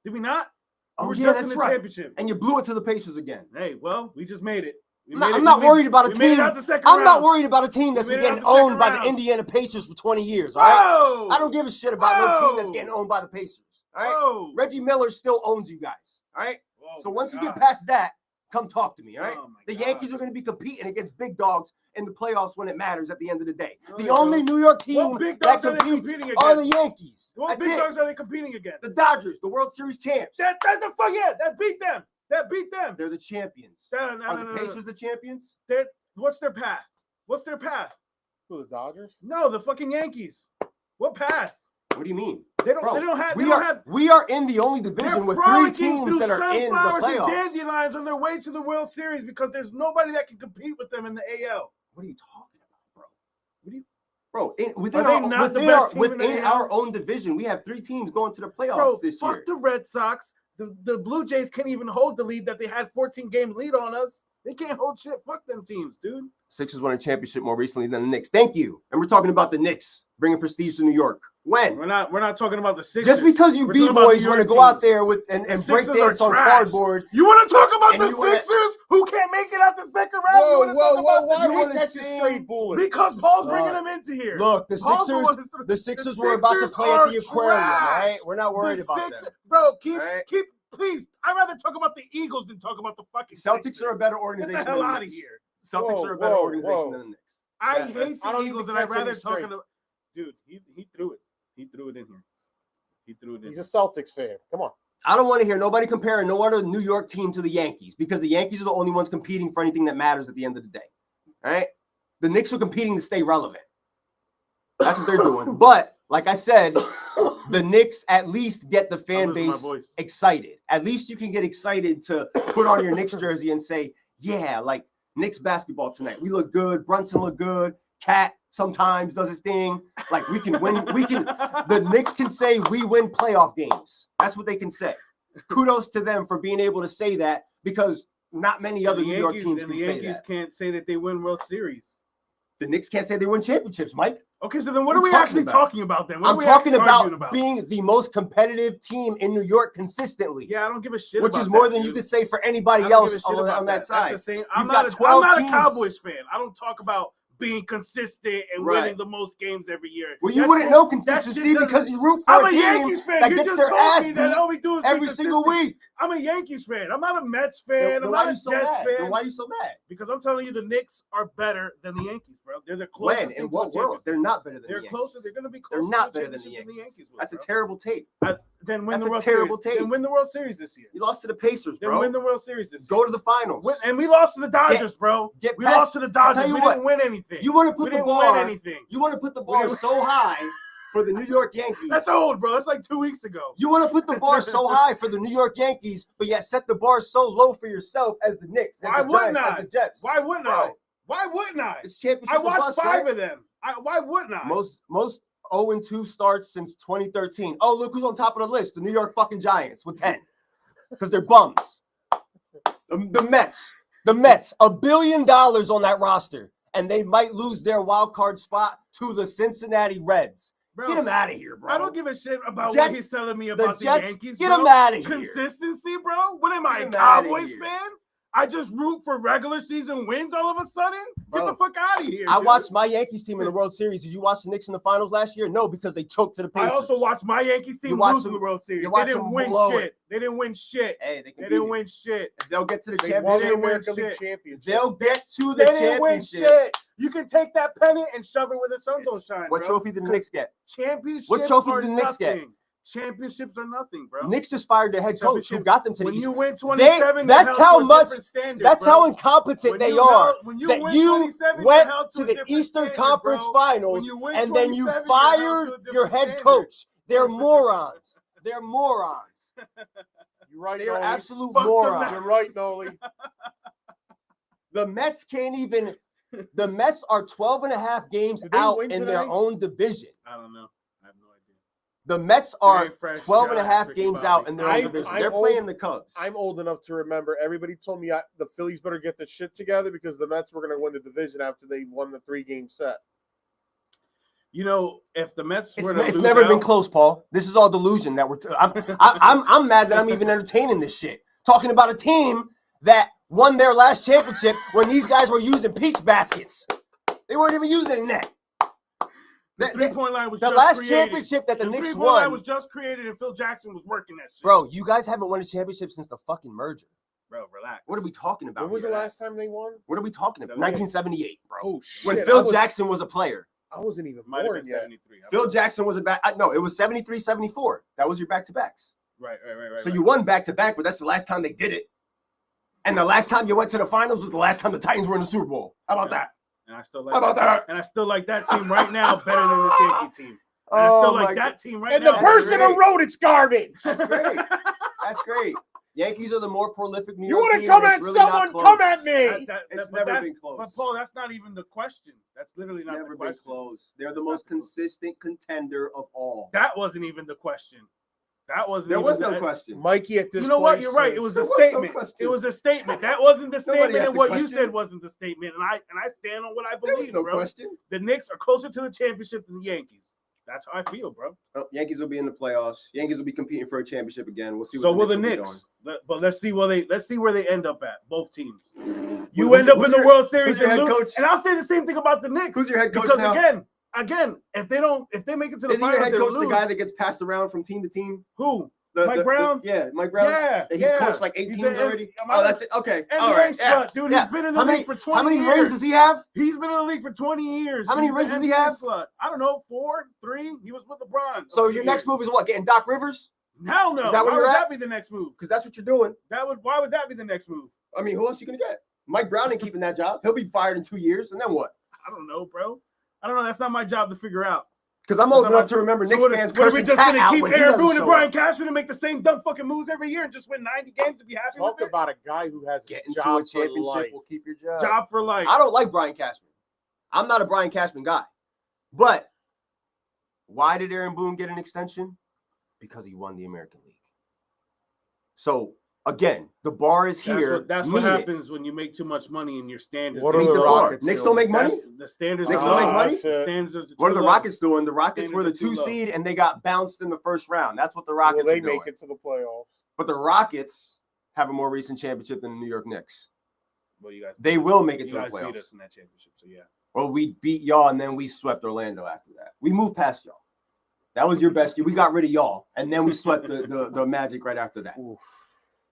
Did we not? Oh, yeah, that's right. Championship. And you blew it to the Pacers again. Hey, well, we just made it. I'm not worried about a team. I'm not worried about a team that's been getting owned by the Indiana Pacers for 20 years. All right? I don't give a shit about no team that's getting owned by the Pacers. All right? Reggie Miller still owns you guys. All right? So once you get past that, come talk to me. All right? The Yankees are going to be competing against big dogs in the playoffs when it matters at the end of the day. The only New York team that competes are the Yankees. What big dogs are they competing against? The Dodgers, the World Series champs. That beat them. That beat them. They're the champions. Are the Pacers the champions? What's their path? What's their path? Who, the Dodgers? No, the fucking Yankees. What path? What do you mean? They don't have. We are in the only division with three teams that are in the playoffs. And dandelions on their way to the World Series because there's nobody that can compete with them in the AL. What are you talking about, bro? What do you? Bro, within our own division, we have 3 teams going to the playoffs this year. Fuck the Red Sox. The Blue Jays can't even hold the lead that they had 14-game lead on us. They can't hold shit. Fuck them teams, dude. Sixers won a championship more recently than the Knicks. Thank you. And we're talking about the Knicks bringing prestige to New York. When? We're not talking about the Sixers. Just because you B-boys want to go out there with and break dance on cardboard. You want to talk about the Sixers who can't make it out the second round? Why that's a straight bullet? Because Paul's bringing them into here. Look, the Sixers were about to play at the Aquarium, right? We're not worried about that. Bro, keep please. I'd rather talk about the Eagles than talk about the fucking Celtics are a better organization. Get the hell out of here. Celtics are a better organization than the Knicks. I hate the Eagles, and I'd rather talk about. Dude, he threw it. He threw it in here. He's a Celtics fan. Come on. I don't want to hear nobody comparing no other New York team to the Yankees because the Yankees are the only ones competing for anything that matters at the end of the day. All right? The Knicks are competing to stay relevant. That's what they're doing. But like I said, the Knicks at least get the fan base excited. At least you can get excited to put on your Knicks jersey and say, yeah, like Knicks basketball tonight. We look good. Brunson look good. Cat sometimes does his thing. Like we can win. The Knicks can say we win playoff games. That's what they can say. Kudos to them for being able to say that because not many other New York teams can say that. The Yankees can't say that they win World Series. The Knicks can't say they win championships, Mike. Okay, so then what are we actually talking about then? I'm talking about being the most competitive team in New York consistently. Yeah, I don't give a shit which about is more that, than you could say for anybody else on that side. That's the same. I'm not a Cowboys fan. I don't talk about being consistent and winning the most games every year. Well, you wouldn't know consistency because you root for a team Yankees fan. that gets their ass beat every single week. I'm a Yankees fan. I'm not a Mets fan. I'm not a Jets fan. Then why are you so mad? Because I'm telling you, the Knicks are better than the Yankees, bro. They're the closest. When? In what world? They're not better than the Yankees. They're closer. They're going to be closer. They're not better than the Yankees. That's a terrible take. Then win the World Series. Then win the World Series this year. You lost to the Pacers, bro. Then win the World Series this year. Go to the finals. And we lost to the Dodgers, bro. We lost to the Dodgers. We didn't win anything. You want to put the bar. You want to put the bar so high for the New York Yankees. That's old, bro. That's like 2 weeks ago. You want to put the bar so high for the New York Yankees, but yet set the bar so low for yourself as the Knicks, as the Giants, as the Jets. Why wouldn't I? Why wouldn't I? It's championship. I watched 5 of them. Why wouldn't I? Most 0-2 starts since 2013. Oh, look who's on top of the list. The New York fucking Giants with 10. Because they're bums. The Mets. $1 billion on that roster. And they might lose their wild card spot to the Cincinnati Reds. Bro, get him out of here, bro. I don't give a shit about what he's telling me about the Yankees. Get him out of here. Consistency, bro. What am I, a Cowboys fan? I just root for regular season wins all of a sudden? Get the fuck out of here. I watched my Yankees team in the World Series. Did you watch the Knicks in the finals last year? No, because they choked to the Pacers. I also watched my Yankees team lose in the World Series. They didn't win shit. They didn't win shit. Hey, they didn't win shit. They'll get to the championship. They'll get to the championship. They didn't win shit. You can take that pennant and shove it where the sun don't shine. What trophy did the Knicks get? Championships. What trophy did the Knicks get? Championships are nothing, bro. Knicks just fired their head coach who got them to the East. When you win 27, that's how much. That's how incompetent they are. That you went to the Eastern Conference Finals and then you fired your head coach. They're morons. They're morons. You're right. They're absolute morons. You're right, Noli. The Mets can't even. The Mets are 12.5 games out in their own division. I don't know. I have no idea. The Mets are 12.5 games out in their own division. They're playing the Cubs. I'm old enough to remember. Everybody told me the Phillies better get the shit together because the Mets were going to win the division after they won the 3-game set. You know, if the Mets were it's never been close, Paul. This is all delusion that I'm mad that I'm even entertaining this shit. Talking about a team that won their last championship when these guys were using peach baskets. They weren't even using a net. The three-point line was the just last created. Championship that the Knicks three-point won. line was just created and Phil Jackson was working that shit. Bro, you guys haven't won a championship since the fucking merger. Bro, relax. What are we talking about? When was the last time they won? What are we talking about? 1978, bro. Oh, shit. When Phil Jackson was a player. I wasn't even born yet. 73. Phil Jackson was no, it was 73, 74. That was your back-to-backs. Right. So you won back-to-back, but that's the last time they did it. And the last time you went to the finals was the last time the Titans were in the Super Bowl. How about that? And I still like that team right now better than the Yankee team. And I still like that team right now. And the person who wrote it's garbage. That's great. That's great. Yankees are the more prolific New You York want to team, come and at it's really not someone? close. Come at me. It's but never been close. But Paul, that's not even the question. That's literally It's not never the been question. close. They're the That's most not the- consistent contender of all. That wasn't even the question. That wasn't. There even was no the- question. Mikey at this You know what? point You're right. It says- was There a was no statement. question. It was a statement. That wasn't the Nobody statement, asked and the what you question. said wasn't the statement. And I stand on what I There was believe, no bro. question. The Knicks are closer to the championship than the Yankees. That's how I feel, bro. Well, Yankees will be in the playoffs. Yankees will be competing for a championship again. We'll see. So will What the Knicks. But let's see where they end up at. Both teams. You Who's- end up who's in the your- World Series who's your and head lose. coach? And I'll say the same thing about the Knicks. Who's your head coach because now? again, if they make it to the Isn't your finals, head they coach lose. the guy that gets passed around from team to team? Who? The- Mike the- Brown? Yeah, Mike Brown. Yeah, He's yeah. coached like 8 He's teams an- already. am Oh, I- that's it. Okay. NBA All right. slut, dude. Yeah. He's been in the How league many, for 20 how many years. rings does he have? He's been in the league for 20 years. How many He's rings an does he NBA have? Slut. I don't know, 4, 3. He was with LeBron. So a few your next years. move is what? Getting Doc Rivers? Hell no. Is that where Why you're would at? that be the next move? Because that's what you're doing. Why would that be the next move? I mean, who else are you going to get? Mike Brown ain't keeping that job. He'll be fired in 2 years. And then what? I don't know, bro. I don't know. That's not my job to figure out. Because I'm old enough to remember Knicks fans What are we cursing just Cat gonna out keep when he Aaron doesn't Boone and show Brian up. Cashman and make the same dumb fucking moves every year and just win 90 games to be happy Talk with it? about a guy who has Getting a to a job for championship life. will keep your job. Job for life. I don't like Brian Cashman. I'm not a Brian Cashman guy. But why did Aaron Boone get an extension? Because he won the American League. So, again, the bar is here. That's what happens when you make too much money and your standards. What Meet are the the bar. Rockets Knicks doing? don't make money? The standards Knicks are don't make low. money? The standards are What are too the low. Rockets doing? The Rockets Standards were the are too 2 low. seed and they got bounced in the first round. That's what the Rockets Will they are doing. make it to the playoffs? But the Rockets have a more recent championship than the New York Knicks. Well, you guys, They will make it you to the guys beat playoffs. us in that championship, so yeah. Well, we beat y'all and then we swept Orlando after that. We moved past y'all. That was your best year. We got rid of y'all and then we swept the Magic right after that. Oof.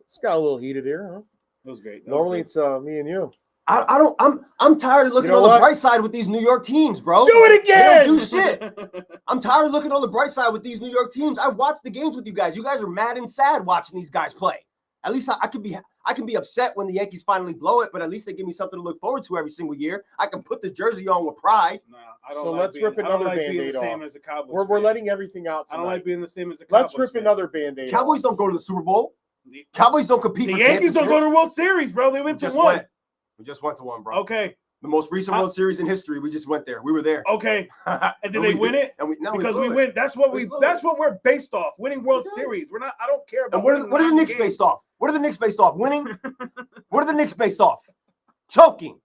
It's got a little heated here, huh? It was great. Normally it's me and you. I'm tired of looking You know on the what? bright side with these New York teams, bro. Do it They again! don't do shit. I'm tired of looking on the bright side with these New York teams. I watched the games with you guys. You guys are mad and sad watching these guys play. At least I can be upset when the Yankees finally blow it, but at least they give me something to look forward to every single year. I can put the jersey on with pride. Nah, I don't So like let's being, rip I don't another like being Band-Aid the same off. as a Cowboys We're fan. letting everything out I tonight. don't like being the same as a Cowboys Let's rip fan. another Band-Aid Cowboys off. don't go to the Super Bowl. The Cowboys don't compete for Yankees don't go to the World Series, bro. They went to one. We just went to one, bro. Okay, The most recent World Series in history. We just went there. We were there. okay. And did they win it? And Because we blew it. win. That's what We blew That's it. what we're based off. Winning World Okay. Series. We're not. I don't care about. And what are the winning Knicks 90 based off? What are the Knicks based off? Winning? What are the Knicks based off? Choking.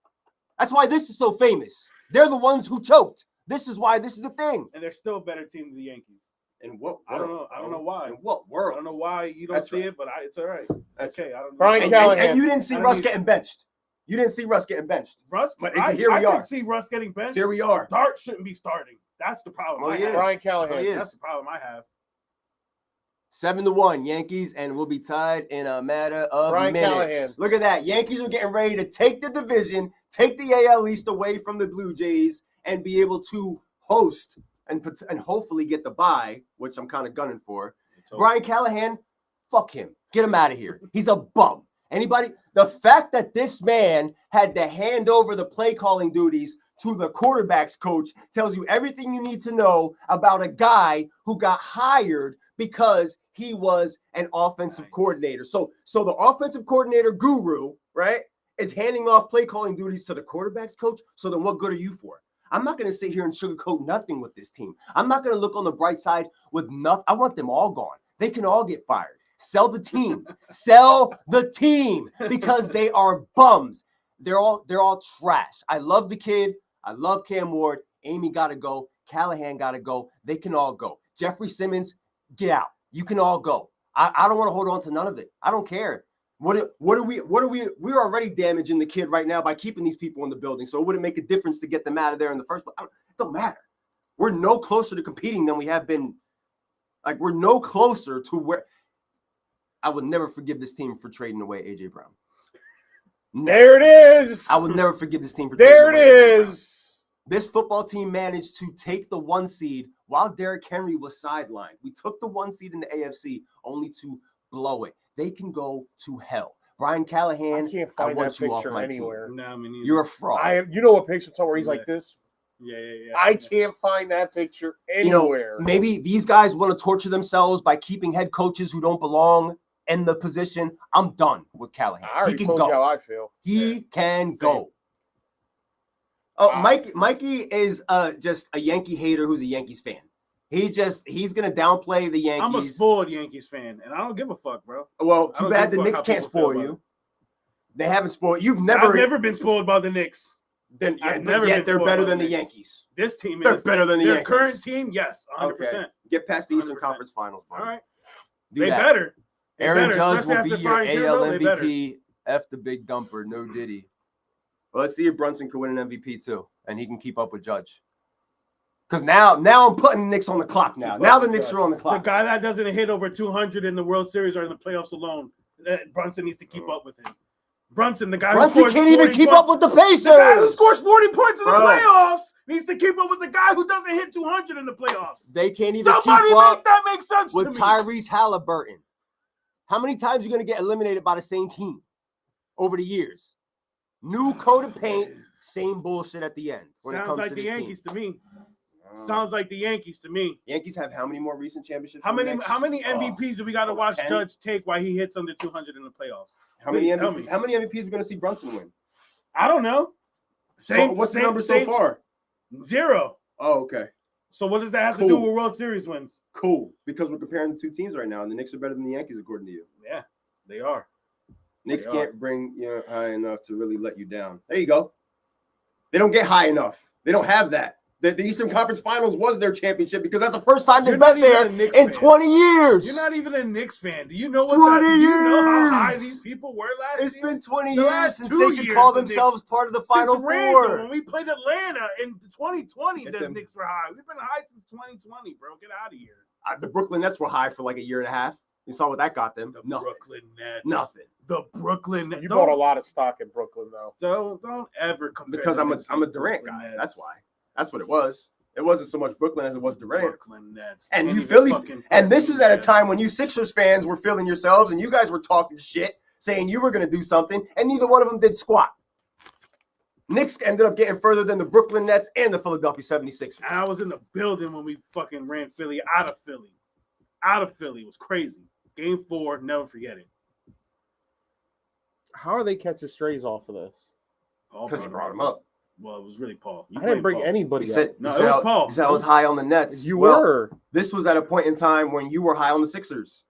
That's why this is so famous. They're the ones who choked. This is why this is the thing. And they're still a better team than the Yankees. In what world? I don't know. I don't know why. In what I world? don't know why you don't That's see right. it, but it's all right. That's Okay, I don't know. Brian And, Callahan. and you didn't see I don't Russ need- getting benched. You didn't see Russ getting benched. Russ, But I here we are. could see Russ getting benched. Here we are. Dart shouldn't be starting. That's the problem. Well, I he have. is. Brian Callahan. He is. That's the problem I have. 7-1 Yankees, and we'll be tied in a matter of Brian minutes. Callahan. Look at that. Yankees are getting ready to take the division, take the AL East away from the Blue Jays, and be able to host and hopefully get the bye, which I'm kind of gunning for. Brian Callahan, fuck him. Get him out of here. He's a bum. Anybody? The fact that this man had to hand over the play calling duties to the quarterback's coach tells you everything you need to know about a guy who got hired because he was an offensive coordinator. So the offensive coordinator guru, right, is handing off play calling duties to the quarterback's coach. So then what good are you for? I'm not going to sit here and sugarcoat nothing with this team. I'm not going to look on the bright side with nothing. I want them all gone. They can all get fired. Sell the team. Sell the team because they are bums. They're all trash. I love the kid. I love Cam Ward. Amy got to go. Callahan got to go. They can all go. Jeffrey Simmons, get out. You can all go. I don't want to hold on to none of it. I don't care. We're already damaging the kid right now by keeping these people in the building. So it wouldn't make a difference to get them out of there in the first place. It don't matter. We're no closer to competing than we have been. Like, we're no closer to where I would never forgive this team for trading away AJ Brown. There it is. I would never forgive this team for There it trading away AJ Brown. is. This football team managed to take the 1 seed while Derrick Henry was sidelined. We took the 1 seed in the AFC only to blow it. They can go to hell. Brian Callahan, I can't I find want that you off picture my anywhere. No, I mean, You're a fraud. You know what picture where he's Yeah. like this? yeah. I can't find that picture You know, anywhere. maybe these guys want to torture themselves by keeping head coaches who don't belong. in the position, I'm done with Callahan. I already told you how I feel. He can Same. go. Oh, Mikey is just a Yankee hater who's a Yankees fan. He's gonna downplay the Yankees. I'm a spoiled Yankees fan, and I don't give a fuck, bro. Well, I too don't bad give the a fuck Knicks how can't people feel spoil about you. They haven't spoiled. I've never been spoiled by the Knicks. Then I've yet never been they're spoiled better by than the the Knicks. Yankees. This team They're is better than the their Yankees. current team. Yes, 100%. Okay. Get past the Eastern 100%. Conference Finals, bro. All right, Do they that. better. They Aaron better, Judge especially will be after your firing AL Kimbrel, they better. MVP. F the big dumper, no Diddy. Well, let's see if Brunson can win an MVP too, and he can keep up with Judge. Because now I'm putting the Knicks on the clock now. Now the Knicks are on the The clock. guy that doesn't hit over 200 in the World Series or in the playoffs alone, Brunson needs to keep up with him. Brunson, the guy who Brunson scores can't even 40 keep points, up with the Pacers. the guy who scores 40 points in the Bro. playoffs needs to keep up with the guy who doesn't hit 200 in the playoffs. They can't even Somebody keep make up that make sense with to me. Tyrese Halliburton. How many times are you going to get eliminated by the same team over the years? New coat of paint, same bullshit at the end. When it Sounds comes like to the this Yankees team. to me. Sounds like the Yankees to me. Yankees have how many more recent championships? How than the many Knicks? how many MVPs do we got to watch 10? Judge take while he hits under 200 in the playoffs? How many Please tell me. MVPs are we going to see Brunson win? I don't know. So what's the number so far? 0. Oh, okay. So what does that have to Cool. do with World Series wins? Cool. Because we're comparing the two teams right now, and the Knicks are better than the Yankees, according to you. Yeah, they are. Knicks They can't bring you high enough to really let you down. There you go. They don't get high enough. They don't have that. The Eastern Conference Finals was their championship because that's the first time they've You're not been even there a Knicks in fan. 20 years. You're not even a Knicks fan. Do you know what 20 do you know how high years. these people were last It's year? been 20 The years last since 2 they could years, call the themselves part of the Since Final Randall, Four. when we played Atlanta in 2020, Get the them. Knicks were high. We've been high since 2020, bro. Get out of here. The Brooklyn Nets were high for like a year and a half. You saw what that got them. The Nothing. Brooklyn Nets. Nothing. The Brooklyn Nets. You bought a lot of stock in Brooklyn, though. Don't ever compare. Because the I'm Knicks a to Durant Brooklyn guy. Nets. That's why. That's what it was. It wasn't so much Brooklyn as it was Durant. Brooklyn Nets. And Can't you even Philly, fucking and this is at a yeah. time when you Sixers fans were feeling yourselves, and you guys were talking shit, saying you were going to do something, and neither one of them did squat. Knicks ended up getting further than the Brooklyn Nets and the Philadelphia 76ers. And I was in the building when we fucking ran Philly out of Philly. Out of Philly. It was crazy. Game 4, never forget it. How are they catching strays off of this? Paul Because you brought him up. Well, it was really Paul. You I didn't blamed bring Paul. anybody He up. said, No, he it said was I- Paul. He said I was high on the Nets. You Well, were. This was at a point in time when you were high on the Sixers.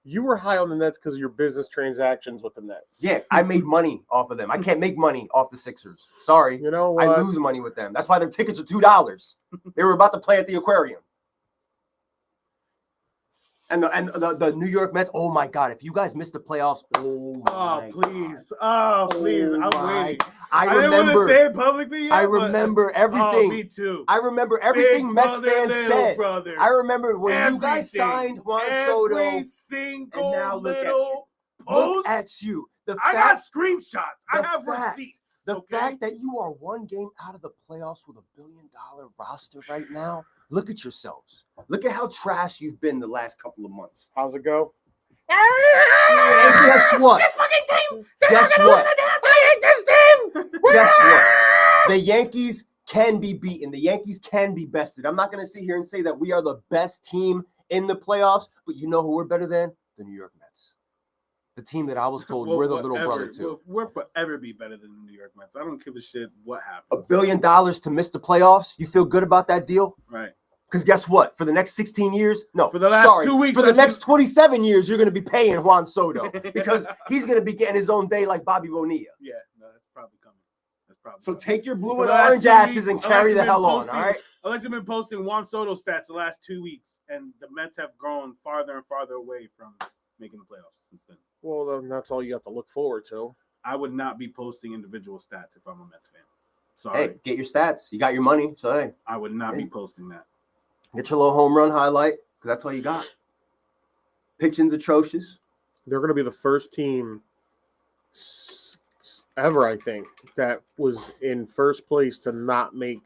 You were high on the Nets because of your business transactions with the Nets. Yeah, I made money off of them. I can't make money off the Sixers. Sorry. You know what? I lose money with them. That's why their tickets are $2. They were about to play at the aquarium. And the New York Mets, oh my God, if you guys missed the playoffs, oh my Please. God. Oh, please. Oh I'm my- waiting. I didn't want to remember say it publicly yet, I but- remember Oh, everything. me too. I remember everything Big Mets brother, fans little said. brother. I remember when you guys Everything. signed Juan Every Soto. single and now look at little Look post. at you. The I fact, got screenshots. I the have fact- receipts. the okay? fact that you are one game out of the playoffs with $1 billion roster right now. Look at yourselves. Look at how trash you've been the last couple of months. How's it go? And guess what? This fucking team. Guess what? I hate this team. Guess what? The Yankees can be beaten. The Yankees can be bested. I'm not going to sit here and say that we are the best team in the playoffs, but you know who we're better than? The New York Mets. The team that I was told we're the little brother to. We'll forever be better than the New York Mets. I don't give a shit what happens. $1 billion to miss the playoffs. You feel good about that deal? Right. Because guess what? For the next 16 years, no, For the last 2 weeks, For the I've next seen- 27 years, you're going to be paying Juan Soto because he's going to be getting his own day like Bobby Bonilla. Yeah, no, that's probably coming. That's probably So coming. take your blue For and the last orange 2 asses weeks, and carry the Alexa hell been on, posting- all right? Alexa been posting Juan Soto stats the last 2 weeks, and the Mets have grown farther and farther away from making the playoffs since then. Well, then that's all you have to look forward to. I would not be posting individual stats if I'm a Mets fan. Sorry. Hey, get your stats. You got your money, so hey, I would not be posting that. get your little home run highlight because that's all you got. Pitching's atrocious. They're going to be the first team ever, I think, that was in first place to not make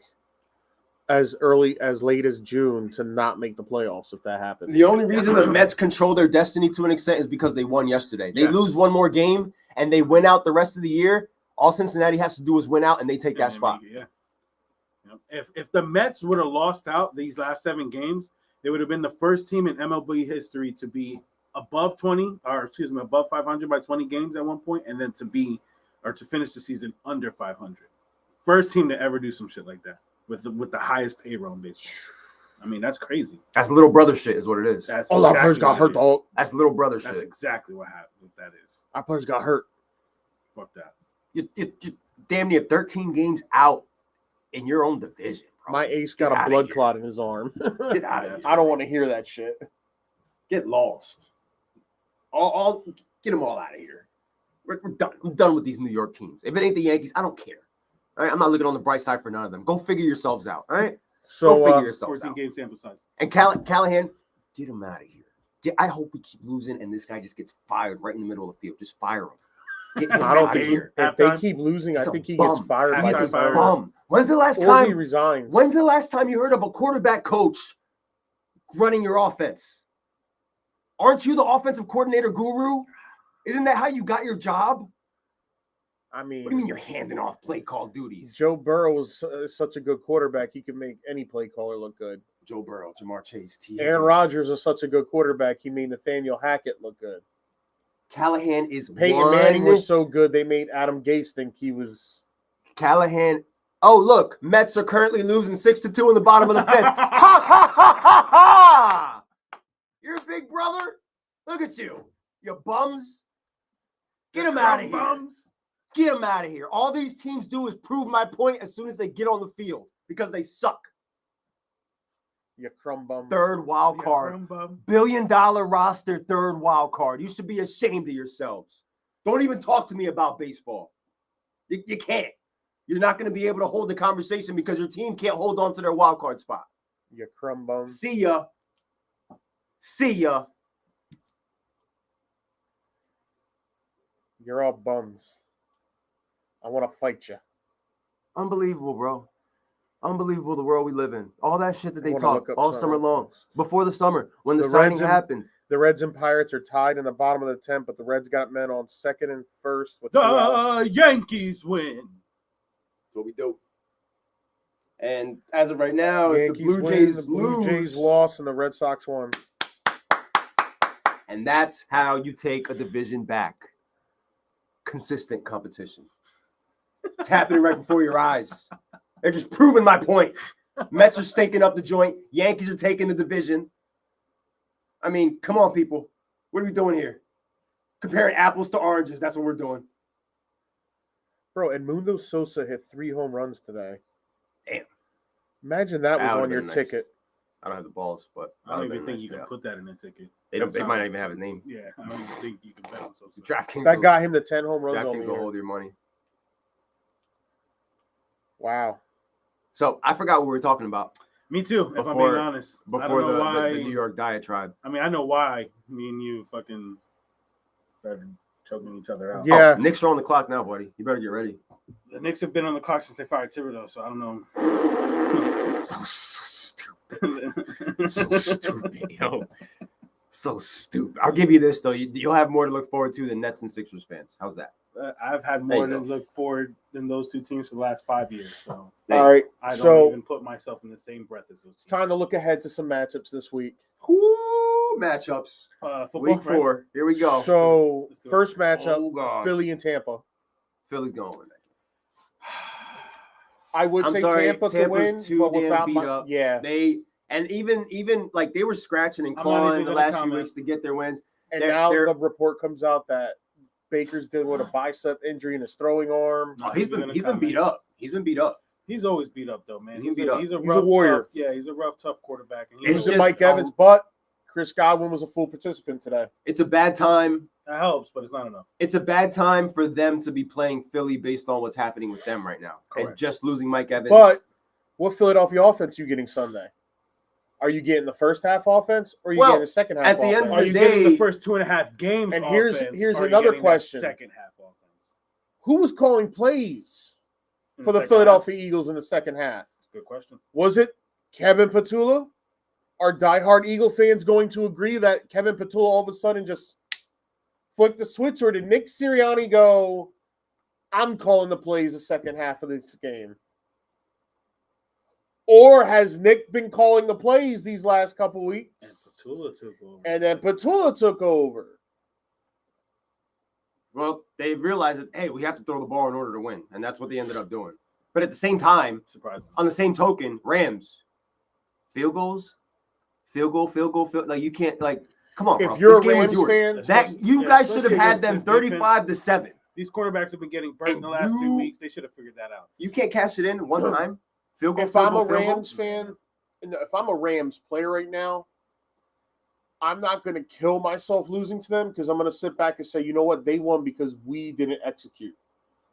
as late as June to not make the playoffs if that happens. The only reason the Mets control their destiny to an extent is because they won yesterday. They Yes. lose one more game and they win out the rest of the year. All Cincinnati has to do is win out and they take that And spot. Yeah. If the Mets would have lost out these last 7 games, they would have been the first team in MLB history to be above 500 by 20 games at one point, and then to finish the season under 500. First team to ever do some shit like that with the highest payroll in baseball. I mean, that's crazy. That's little brother shit, is what it is. That's All our players got hurt, dog. That's little brother That's shit. exactly what that is. Our players got hurt. Fuck that. You damn near 13 games out in your own division, bro. My ace got a blood clot in his arm. Get out of here. I don't want to hear that shit. Get lost. All get them all out of here. We're done. I'm done with these New York teams. If it ain't the Yankees, I don't care. All right, I'm not looking on the bright side for none of them. Go figure yourselves out. All right, So go figure yourselves 14 out. game sample size. And Callahan, get him out of here. I hope we keep losing and this guy just gets fired right in the middle of the field. Just fire him. Get him I don't out of think here. if they keep losing, I He's a think he bum. gets fired He's by a the Bum. When's the last or he time? resigns. When's the last time you heard of a quarterback coach running your offense? Aren't you the offensive coordinator guru? Isn't that how you got your job? I mean, What do you mean you're handing off play call duties? Joe Burrow was such a good quarterback; he can make any play caller look good. Joe Burrow, Jamar Chase, T. Aaron Higgins. Rodgers was such a good quarterback; he made Nathaniel Hackett look good. Callahan is Peyton Manning was so good; they made Adam Gase think he was. Callahan. Oh, look, Mets are currently losing 6-2 in the bottom of the fifth. Ha ha ha ha ha! You're a big brother. Look at you, you bums. Get him out of here. Bums. Get him out of here. All these teams do is prove my point as soon as they get on the field because they suck. You crumb bum. Third wild card. $1 billion roster, third wild card. You should be ashamed of yourselves. Don't even talk to me about baseball. You can't. You're not going to be able to hold the conversation because your team can't hold on to their wild card spot. You crumb bum. See ya. See ya. You're all bums. I want to fight you. Unbelievable, bro. Unbelievable the world we live in. All that shit that they wanna talk look up all some summer real long. fast. Before the summer, when the The signing Reds and- happened. The Reds and Pirates are tied in the bottom of the 10th, but the Reds got men on second and first with 2 The outs. Yankees win. That's what we do. And as of right now, if the Yankees Blue win, Jays the Blue Jays lose, lost, and the Red Sox won. And that's how you take a division back. Consistent competition. It's happening right before your eyes. They're just proving my point. Mets are stinking up the joint. Yankees are taking the division. I mean, come on, people. What are we doing here? Comparing apples to oranges. That's what we're doing. Bro, Edmundo Sosa hit 3 home runs today. Damn. Imagine that was That would've on your been nice. ticket. I don't have the balls, but I don't even think you can put that in a ticket. They might not even have his name. Yeah, I don't even think you can bet on Sosa. DraftKings. That got him the 10 home runs on DraftKings the will year. hold your money. Wow. So I forgot what we were talking about Me too, if I'm Before- being honest. I before don't know why. the New York diatribe. I mean, I know why me and you fucking started choking each other out. Yeah. Oh, Knicks are on the clock now, buddy. You better get ready. The Knicks have been on the clock since they fired Thibodeau, so I don't know. So stupid. So stupid, yo. So stupid. I'll give you this though. You'll have more to look forward to than Nets and Sixers fans. How's that? I've had There more you to go. look forward than those two teams for the last 5 years. So All right. I don't So even put myself in the same breath as those. it's time to look ahead to some matchups this week. Ooh, matchups. Football, Week right? 4. Here we go. So Let's do it. first matchup, Oh, God. Philly and Tampa. Philly's going with that. I would I'm say sorry, Tampa could Tampa's win, too but damn without beat up. yeah. Even like they were scratching and I'm not clawing even the gonna last few comment. weeks to get their wins. And They're- now they're- the report comes out that Baker's dealing with a bicep injury in his throwing arm. No, He's even been gonna beat up. He's been beat up. He's always beat up though, man. He's beat up. He's a He's rough, a warrior. Tough, yeah, he's a rough, tough quarterback. And It's He's just Mike Evans, but Chris Godwin was a full participant today. It's a bad time. that helps, but it's not enough. It's a bad time for them to be playing Philly based on what's happening with them right now. And Correct. just losing Mike Evans. But what Philadelphia offense are you getting Sunday? Are you getting the first half offense or are you Well, getting the second half at the end offense? of Are the you getting day- the first 2.5 games? And here's offense, or are you another getting that question. Second half offense Who was calling plays In for the second Philadelphia Eagles in the second half? half? Good question. Was it Kevin Patula? Are diehard Eagle fans going to agree that Kevin Patula all of a sudden just flicked the switch, or did Nick Sirianni go, I'm calling the plays the second half of this game? Or has Nick been calling the plays these last couple And weeks? Patula took over. And then Patula took over. Well, they realized that, hey, we have to throw the ball in order to win. And that's what they ended up doing. But at the same time, Surprising. on the same token, Rams, field goals, field goal. Like, you can't, like, come on, bro. If you're This a game was Rams yours. fan, You guys should have especially had against them this 35-7. These quarterbacks have been getting burnt in the last 3 weeks. They should have figured that out. You can't cash it in one time. Field goal, if field I'm goal, a field goal. Rams fan, if I'm a Rams player right now, I'm not going to kill myself losing to them because I'm going to sit back and say, you know what? They won because we didn't execute.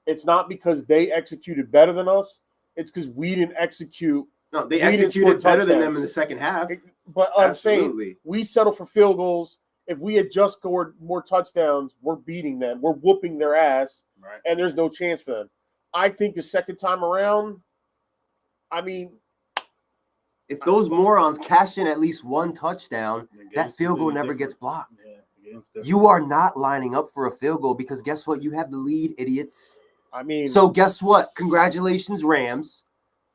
It's not because they executed better than us. It's because we didn't execute. No, they we didn't executed score better than them touchdowns. in the second half. But I'm saying Absolutely. we settle for field goals. If we had just scored more touchdowns, we're beating them. We're whooping their ass, Right. and there's no chance for them. I think the second time around, I mean, If those morons cash in at least one touchdown, The that game's field goal completely never different. gets blocked. Yeah, the game's different. You are not lining up for a field goal because guess what? You have the lead, idiots. I mean, So guess what? Congratulations, Rams.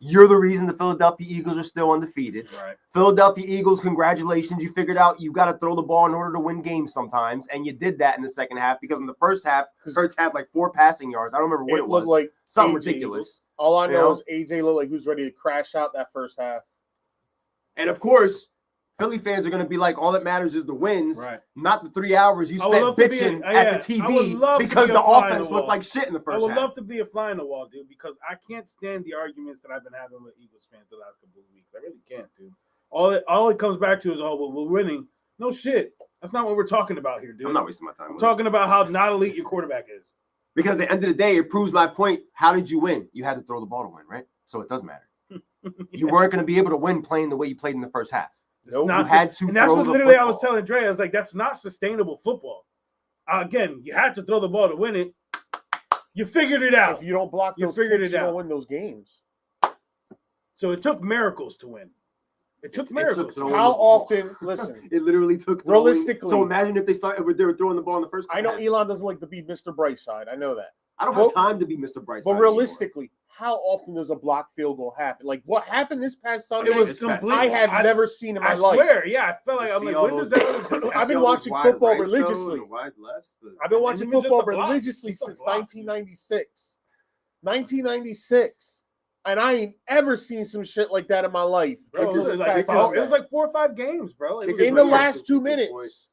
You're the reason the Philadelphia Eagles are still undefeated. Right. Philadelphia Eagles, congratulations. You figured out you got to throw the ball in order to win games sometimes, and you did that in the second half because in the first half, Hurts had like 4 passing yards. I don't remember what it looked was. like Something AJ ridiculous. all I You know know? is AJ looked like he was ready to crash out that first half. And of course, Philly fans are going to be like, all that matters is the wins, Right. not the 3 hours you I would spent love to be bitching a- at yeah, the I would TV love to because be the a fly on offense the looked wall. like shit in the I first would half. love to be a fly in the wall, dude, because I can't stand the arguments that I've been having with Eagles fans the last couple of weeks. I really can't, dude. All it comes back to is, oh, well, we're winning. No shit. That's not what we're talking about here, dude. I'm not wasting my time. I'm with it. talking about how not elite your quarterback is. Because at the end of the day, it proves my point. How did you win? You had to throw the ball to win, right? So it does matter. You weren't going to be able to win playing the way you played in the first half. It's Nope. not, You had to and that's throw what the literally I was football. telling Dre. I was like, that's not sustainable football. Again, you had to throw the ball to win it. You figured it out. If you don't block You those figured kicks, it you out. don't win those games. So it took miracles to win. It took It miracles. took throwing How the ball. often? Listen, It literally took throwing. Realistically- So imagine if they were throwing the ball in the first. I know half. Elon doesn't like to be Mr. Brightside. I know that. I don't Well, have time to be Mr. Brightside. But realistically, how often does a block field goal happen? Like what happened this past Sunday? It was It's bad. complete. I have never seen in my I life. swear, yeah. I felt like You I'm see like, all when does those- that? you I've been see all those watching wide football rights, though, religiously. and the wide lefts, the- I've been And watching even just football the block, religiously just the since block, 1996. 1996. And I ain't ever seen some shit like that in my life. Bro, it until was this like, past it Sunday. was like 4 or 5 games, bro. It was Kickers in the like like- last 2 Point. minutes.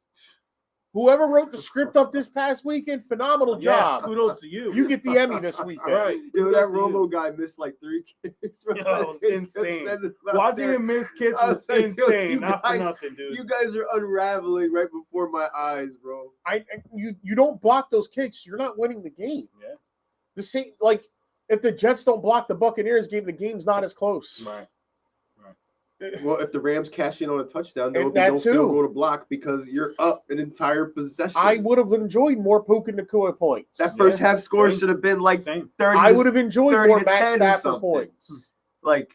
Whoever wrote the script up this past weekend, phenomenal Yeah, job. kudos to you. You get the Emmy this weekend. Right. Yo, Kudos that to Romo you. guy missed like 3 kicks. Yo, it was insane. Watching him miss kicks I was was like, yo, insane. you Not for guys- nothing, dude. You guys are unraveling right before my eyes, bro. You don't block those kicks, you're not winning the game. Yeah. The same, like if the Jets don't block the Buccaneers game, the game's not as close. Right. Well, if the Rams cash in on a touchdown, there And will be that no too. field goal to block because you're up an entire possession. I would have enjoyed more Puka Nacua points. That first Yeah, half score same. should have been like Same. 30. I would have enjoyed 30 more to Matt 10 or Stafford something. points. Like,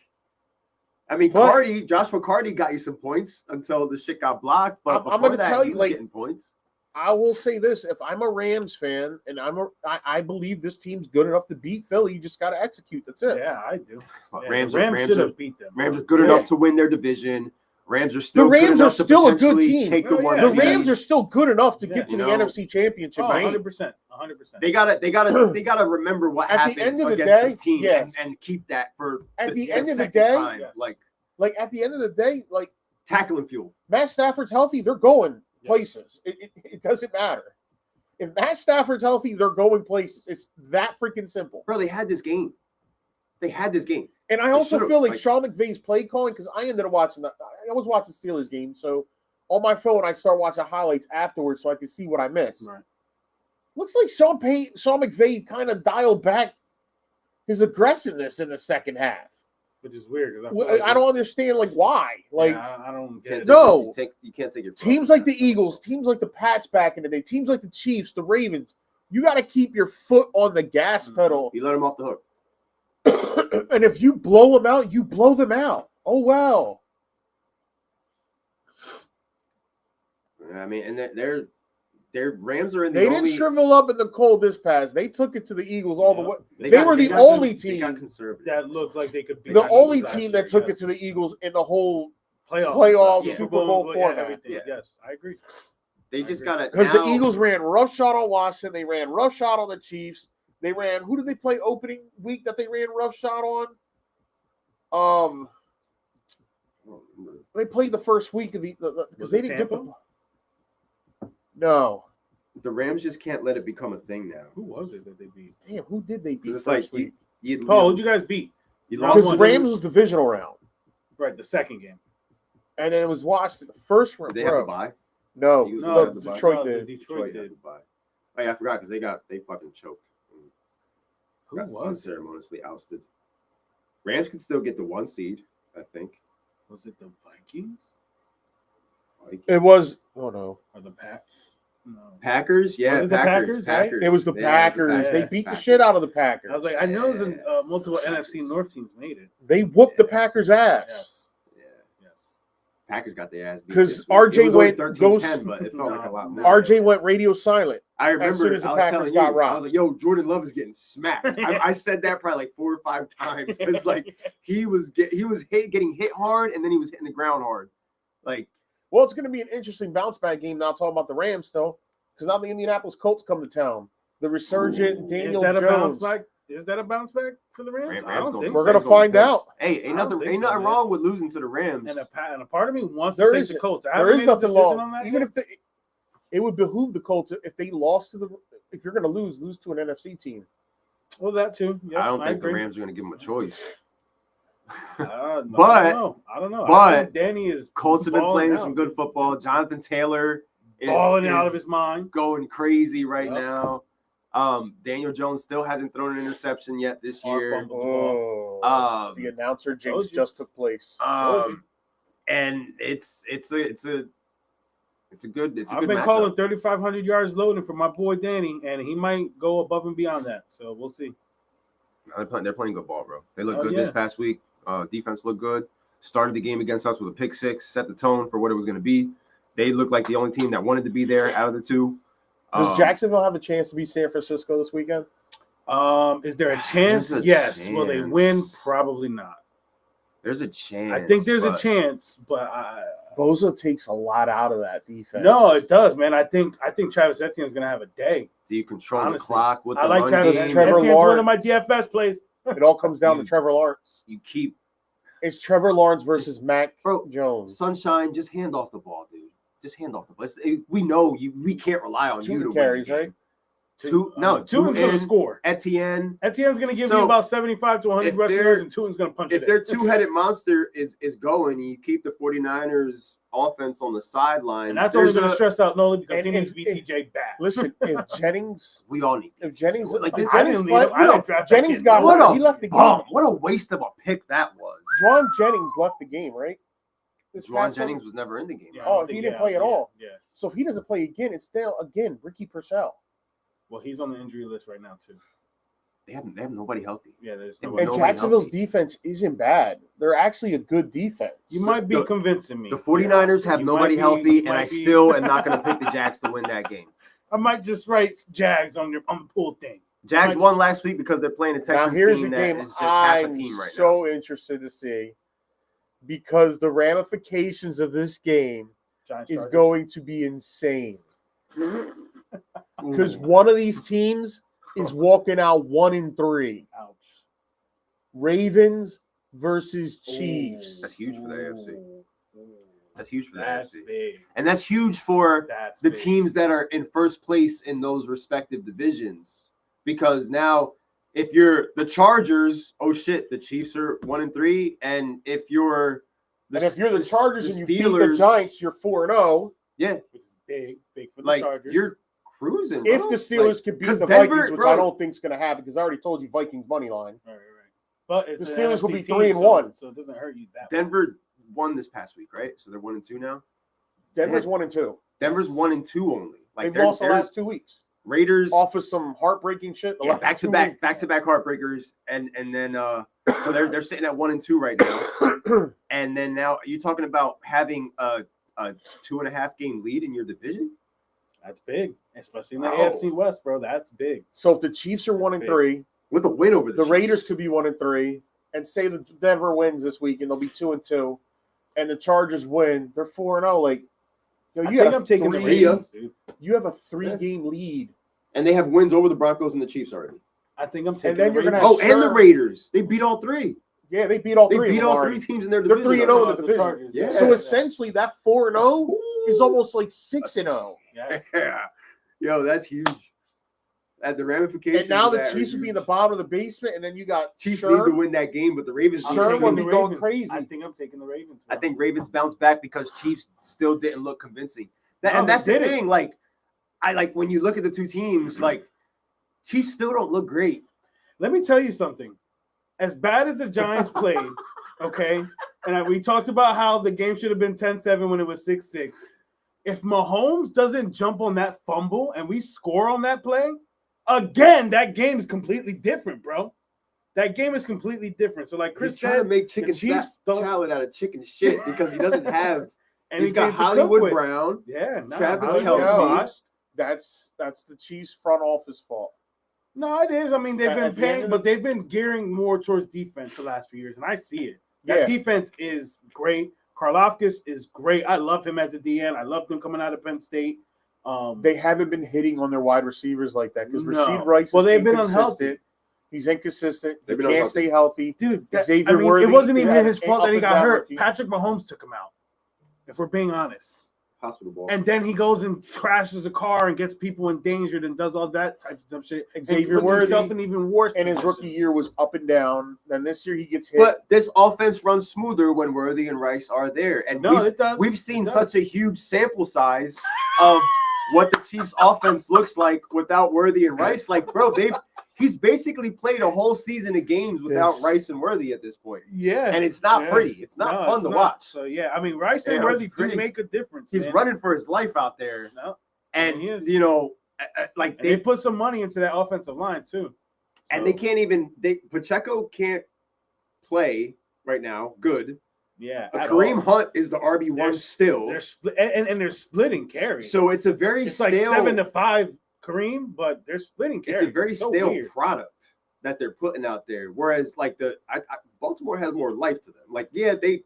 I mean, But- Joshua Cardi got you some points until the shit got blocked. But I'm before gonna that, tell he you, was like- getting points. I will say this: if I'm a Rams fan and I believe this team's good enough to beat Philly, you just got to execute. That's it. Yeah, I do. Yeah, Rams the are- Rams Rams should are- have beat them. Rams are good Yeah. enough to win their division. Rams are still Rams good are enough to still a good potentially team. take the Oh, one yeah. The seed. Rams are still good enough to Yeah, get to you the know, NFC Championship Oh, game. 100%. 100%. They gotta remember what At the happened end of the against day, this team yes. and keep that for At the end of the second day, time. yes. Like Like at the end of the day, like tackling fuel. Matt Stafford's healthy, they're going Yeah. places. It doesn't matter. If Matt Stafford's healthy, they're going places. It's that freaking simple. Bro, they had this game. They had this game. And I also should've, feel like like- Sean McVay's play calling, because I ended up watching that. I was watching the Steelers game, so on my phone I start watching highlights afterwards so I can see what I missed. Right. Looks like Sean McVay kind of dialed back his aggressiveness in the second half. Which is weird. 'Cause Well, feel like I don't understand why. Like I don't You get can't it. take No. you can't take your foot teams off like the Eagles, teams like the Pats back in the day, teams like the Chiefs, the Ravens, you got to keep your foot on the gas pedal. You let him off the hook. And if you blow them out, you blow them out. Oh, well. I mean, and their Rams are in the They only. didn't shrivel up in the cold this pass. They took it to the Eagles all the way. They got- were the got- only they got team. conservative. That looked like they could beat The the only Eagles last team year, that took yeah. it to the Eagles in the whole playoff Yeah. Super Bowl format. Everything. Yeah. Yes, I agree. They I just agree. got to Because the Eagles ran roughshod on Washington. They ran roughshod on the Chiefs. They ran. Who did they play opening week that they ran roughshod on? They played the first week of because they didn't get the. No. The Rams just can't let it become a thing now. Who was it that they beat? Damn, who did they beat? It's First like week? Who'd you guys beat? You Because lost. Rams was divisional round, Right, the second game. and then it was Washington. The first round. Did they have to buy? No, Eagles no, had to buy? Detroit No, did. Detroit had did. to buy. Oh yeah, I forgot because they fucking choked. Who Got was it? unceremoniously ousted. Rams can still get the 1 seed, I think. Was it the Vikings It was. Oh no, or the Pack? No. Packers, yeah, Was it the Packers, right? it was the Yeah, Packers. They Packers. beat the shit out of the Packers. I was like, I know there's Yeah. multiple Packers. NFC North teams made it. They whooped the Yeah. Packers' ass. Yes. Yeah, Yes. Packers got their ass beat. 'Cause this week. RJ It was only went 13-10, but it felt like a lot more. RJ went radio silent. I remember as soon as the I was Packers telling got you, I robbed. was like, "Yo, Jordan Love is getting smacked." I said that probably like 4 or 5 times because like he was getting hit hard, and then he was hitting the ground hard. Like, Well, it's going to be an interesting bounce back game. Now talking about the Rams, though, because now the Indianapolis Colts come to town. The resurgent Daniel Is that a bounce Jones. back? Is that a bounce back for the Rams? Rams I don't gonna think be We're so. gonna find out. Hey, ain't I don't nothing think so, man. wrong with losing to the Rams. And a part of me wants There to take is- the Colts. I There haven't is made a nothing decision wrong. on that Even yet. if it would behoove the Colts if they lost to if you're going to lose to an NFC team. Well, that too. Yep, I don't think the agree. Rams are going to give him a choice. No, But- I don't know. I but think Danny is Colts have been balling playing out. some good football. Jonathan Taylor is balling out of his mind. going crazy right Yep. now. Daniel Jones still hasn't thrown an interception yet this Or year. fumbled the ball. Oh, the Um, announcer jinx Told you. just took place. And it's a good I've been matchup. calling 3,500 yards loading for my boy Danny, and he might go above and beyond that. So we'll see. They're playing good ball, bro. They look Oh, good yeah. this past week. Defense looked good. Started the game against us with a pick six, set the tone for what it was going to be. They looked like the only team that wanted to be there out of the two. Does Jacksonville have a chance to beat San Francisco this weekend? Is there a chance? There's a Yes. Will they win? chance. Probably not. There's a chance. I think there's a but chance, but Bosa takes a lot out of that defense. no, it does, man. I think Travis Etienne is gonna have a day. Do you control Honestly, the clock with the I like run Travis game? Etienne. Trevor Etienne's one of my Lawrence. DFS plays. It all comes down to Trevor Lawrence. You keep It's Trevor Lawrence versus Mac Bro, Jones. Sunshine. Just hand off the ball, dude. Just hand off the ball. We know you. We can't rely on you to carries, win the right? game. Two Tua's in, gonna score. Etienne. Etienne's gonna give So, you about 75 to 100 if rushing they're- yards, and Tua's gonna punch If it their in. two-headed monster is going, you keep the 49ers offense on the sidelines. And that's only There's gonna a- stress out Nolan because And he needs if- to be TJ back. Listen, if Jennings, we all need. if Jennings, Like if this, I Jennings didn't play, need him. I didn't draft that Jennings kid. got What hurt. a He left the bomb! game. What a waste of a pick that was. Juwan Jennings left the game, right? This Juwan past Jennings Sunday? was never in the game. Yeah, I right? don't Oh, think- he didn't play at yeah, all. Yeah. So if he doesn't play again, it's still again Ricky Purcell. Well, he's on the injury list right now too. They have nobody healthy. Yeah, there's And- no. And nobody Jacksonville's healthy. defense isn't bad. They're actually a good defense. You might be The- convincing me. The 49ers have You nobody might be- healthy, you and I might be- still am not going to pick the Jags to win that game. I might just write Jags on the pool thing. Jags won last week because they're playing a Now Texans here's the team that game is just half I'm a team right so interested to see because the ramifications of this game Giants, is Chargers. going to be insane. now. Because one of these teams is walking out 1-3. Ouch. Ravens versus Chiefs. That's huge for the AFC. Ooh. That's huge for the That's AFC. big. And that's huge for That's the big. teams that are in first place in those respective divisions. Because now, if you're the Chargers, oh shit, the Chiefs are 1-3. And if you're And if you're the Chargers and you beat the Steelers- Giants, you're 4-0. yeah, Which is big for the like Chargers. you're cruising. If bro. the Steelers Like, could beat 'cause the Denver, Vikings, which bro, I don't think is going to happen because I already told you Vikings money line. Right. But it's The an Steelers will NFC be team, 3-1. so it doesn't hurt you that much. Denver won this past week, right? So they're 1-2 now. Denver's Yeah. 1-2. Denver's 1-2 only. Like They've lost the last 2 weeks. Raiders Off of some heartbreaking shit. The last back to 2 back, weeks. back to back heartbreakers, and then so they're sitting at 1-2 right now, and then now you're talking about having a 2.5 game lead in your division. That's big, especially in the Wow. AFC West, bro. That's big. So if the Chiefs are 1-3, With a win over the Chiefs. Raiders could be 1-3, and say that Denver wins this week and they'll be 2-2. and the Chargers win, they're 4-0. Like, I think I'm taking the Ravens, dude. You have a 3-game lead, and they have wins over the Broncos and the Chiefs already. I think I'm taking. And then the you're gonna Ravens. have and the Raiders. They beat all three. Yeah, they beat all They three. beat of them all already. 3 teams in their They're division. 3-0 in The the division. Chargers, Yeah. So essentially, that 4-0 is almost like 6-0. Yes. Yeah. Yo, that's huge. At the ramifications. And now of the that Chiefs are would be in the huge. bottom of the basement, and then you got Chiefs need Sherm. to win that game, but the Ravens. I'm Sure, taking would the be going Ravens. crazy. I think I'm taking the Ravens. I bro. think Ravens bounce back because Chiefs still didn't look convincing. No, And that's the they didn't. thing. Like, when you look at the two teams, like Chiefs still don't look great. Let me tell you something. As bad as the Giants played, okay, and we talked about how the game should have been 10-7 when it was 6-6. If Mahomes doesn't jump on that fumble and we score on that play, again, that game is completely different, bro. That game is completely different. So, like Chris He's trying to said, make chicken Chiefs don't- salad out of chicken shit because he doesn't have. and He's got games to cook Hollywood with. Brown. Yeah, no, Travis Hollywood Kelce. Brown. That's the Chiefs front office fault. No, it is. I mean, they've At been the end paying, of but they've been gearing more towards defense the last few years, and I see it. That Yeah. defense is great. Karlaftis is great. I love him as a DN. I loved him coming out of Penn State. They haven't been hitting on their wide receivers like that because No. Rashid Rice Well, is they've been inconsistent. unhealthy. He's inconsistent. He They've been can't unhealthy. stay healthy. Dude, Xavier Worthy it wasn't had even his an fault that he up got and down hurt. rookie. Patrick Mahomes took him out, if we're being honest. Hospital ball. And then he goes and crashes a car and gets people endangered and does all that type of dumb shit. Xavier and puts himself Worthy in even worse And his position. rookie year was up and down. Then this year he gets hit. But this offense runs smoother when Worthy and Rice are there. And No, it does. we've seen It does. such a huge sample size of what the Chiefs offense looks like without Worthy and Rice. Like, bro, he's basically played a whole season of games without This- Rice and Worthy at this point. Yeah. And it's not Yeah. pretty. It's not No, fun it's to not. watch. So yeah, I mean, Rice and Yeah, Worthy it's do pretty. make a difference. He's man. running for his life out there. No, And, he is. you know, like and they put some money into that offensive line too. and they can't even Pacheco can't play right now. Good. Yeah. But at Kareem all. Hunt is the RB1 They're- still. They're split and they're splitting carries. So it's a very it's stale. like 7-5 Kareem, but they're splitting carries. It's a very so stale weird. product that they're putting out there. Whereas like Baltimore has more life to them. Like, yeah, they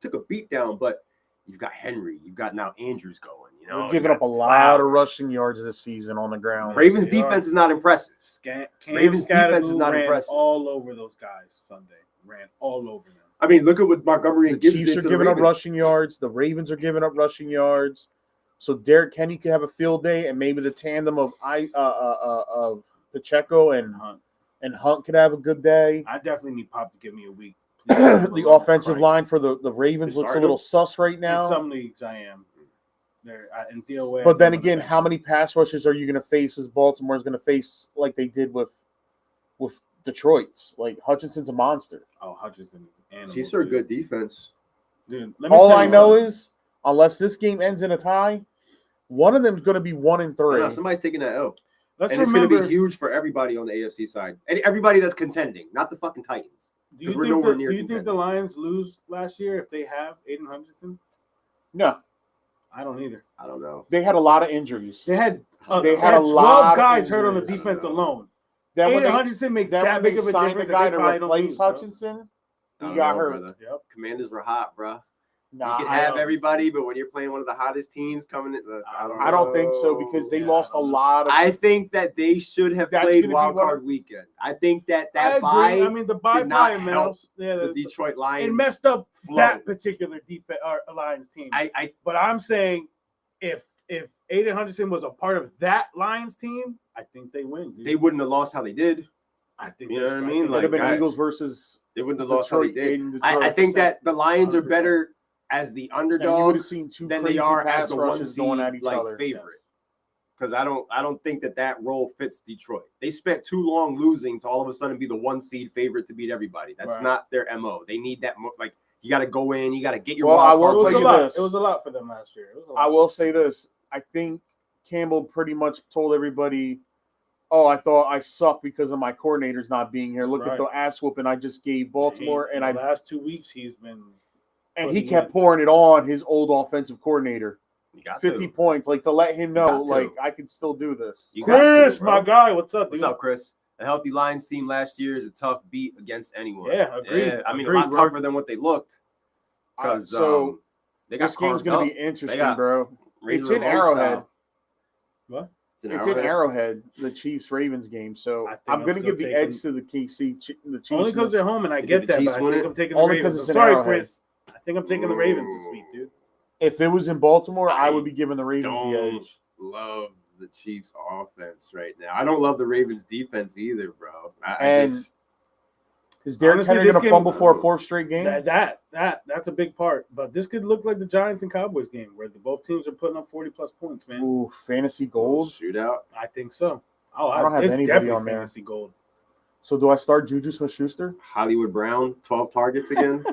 took a beat down, but you've got Henry, you've got now Andrews going, you know. We're giving up a lot of rushing yards this season on the ground. Ravens They are. defense is not impressive. Cam Ravens defense is Scattergood not ran impressive. all over those guys Sunday. Ran all over them. I mean, look at what Montgomery The and Gibbs Chiefs did are to the giving up Ravens. rushing yards. The Ravens are giving up rushing yards. So Derrick Henry could have a field day, and maybe the tandem of Pacheco and Hunt could have a good day. I definitely need Pop to give me a week. The offensive line for the Ravens They looks a started little sus right In now. some leagues, I am. There in DOA. But then again, how many pass rushers are you going to face as Baltimore is going to face like they did with Detroit's? Like Hutchinson's a monster. Oh, Hutchinson is an animal. Chiefs are a dude. good defense. Dude, let me All tell I you know something. is unless this game ends in a tie, one of them is going to be 1-3. No, somebody's taking that L. Let's And it's going to remember. be huge for everybody on the AFC side. And everybody that's contending, not the fucking Titans. Do you 'cause we're think nowhere the, near do you think the contending. Lions lose last year if they have Aiden Hutchinson? No, I don't either. I don't know. they had a lot of injuries. They had They they had had a 12 lot of guys hurt on the injuries. defense alone. Then when Aiden they, Hutchinson makes then that when they big of a signed difference. the that guy they to probably don't replace lose, bro. Hutchinson, I he don't got know, hurt. brother. Yep. Commanders were hot, bro. Nah, You can I have don't- everybody, but when you're playing one of the hottest teams coming in, I don't think so because they Yeah, lost I a don't know. lot of. I think that they should have That's played gonna be wild one of- card weekend. I think that I agree. bye I mean, the bye did not probably help helps. Yeah, the Detroit Lions. it messed up flow. that particular defense or Lions team. I But I'm saying if Aiden Hutchinson was a part of that Lions team, I think they win. Dude. they wouldn't have lost how they did. I think You know what I think mean? It would have been like, Eagles versus They wouldn't have lost how they Detroit. did. In Detroit. I think that the Lions are 100%. better as the And you would underdog have seen two than crazy they are pass as the one rushes seed going at each like other. favorite. Because I don't think that role fits Detroit. They spent too long losing to all of a sudden be the one seed favorite to beat everybody. That's Right. not their MO. They need that like you got to go in, you got to get your Well, I wild will It card was tell a you lot. this. It was a lot for them last year. It was a lot. I will say this. I think Campbell pretty much told everybody, "Oh, I thought I suck because of my coordinators not being here. Look at Right. the ass whooping I just gave Baltimore." In And the last 2 weeks he's been he putting kept in. pouring it on his old offensive coordinator. You got 50 to. points, like to let him know, got to. like I can still do this. You got to, Chris, bro. my guy. What's up, What's dude? up, Chris? A healthy Lions team last year is a tough beat against anyone. Yeah, agreed. I mean, Agreed, a lot bro. tougher than what they looked. because So they got this game's carved going up. to be interesting, got bro. Razor It's in Ramon Arrowhead. style. What? It's in Arrowhead, the Chiefs-Ravens game. So I'm going to give the edge to the KC, the Chiefs. Only because they're home, and I You get think the that, Chiefs but I win think it? I'm taking the Only Ravens. 'cause it's I'm in sorry, Arrowhead. Chris. I think I'm taking the Ravens this week, dude. If it was in Baltimore, I I would be giving the Ravens the don't edge. love the Chiefs offense right now. I don't love the Ravens defense either, bro. And is Derrick honestly, Henry this going to game- fumble for a fourth straight game? That's a big part. But this could look like the Giants and Cowboys game, where both teams are putting up 40+ points, man. Ooh, fantasy gold. shootout. I think so. Oh, I don't have it's anybody definitely on there. fantasy gold. So do I start Juju Smith-Schuster? Hollywood Brown, 12 targets again.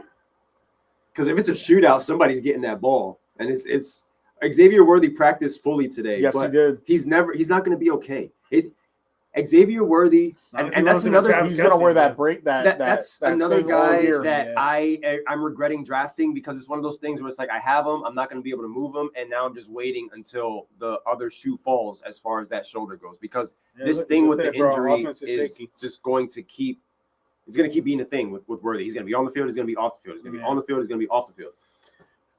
Because if it's a shootout, somebody's getting that ball, and it's Xavier Worthy practiced fully today. Yes, but he did. He's not going to be be okay. Xavier Worthy, and that's another. He's going to wear that break. That's that another thing all guy year. that I'm regretting drafting because it's one of those things where it's like I have him, I'm not going to be able to move him, and now I'm just waiting until the other shoe falls as far as that shoulder goes because this thing with the injury is just going to keep. It's going to keep being a thing with Worthy. He's going to be on the field. He's going to be off the field. He's going to be on the field. He's going to be off the field.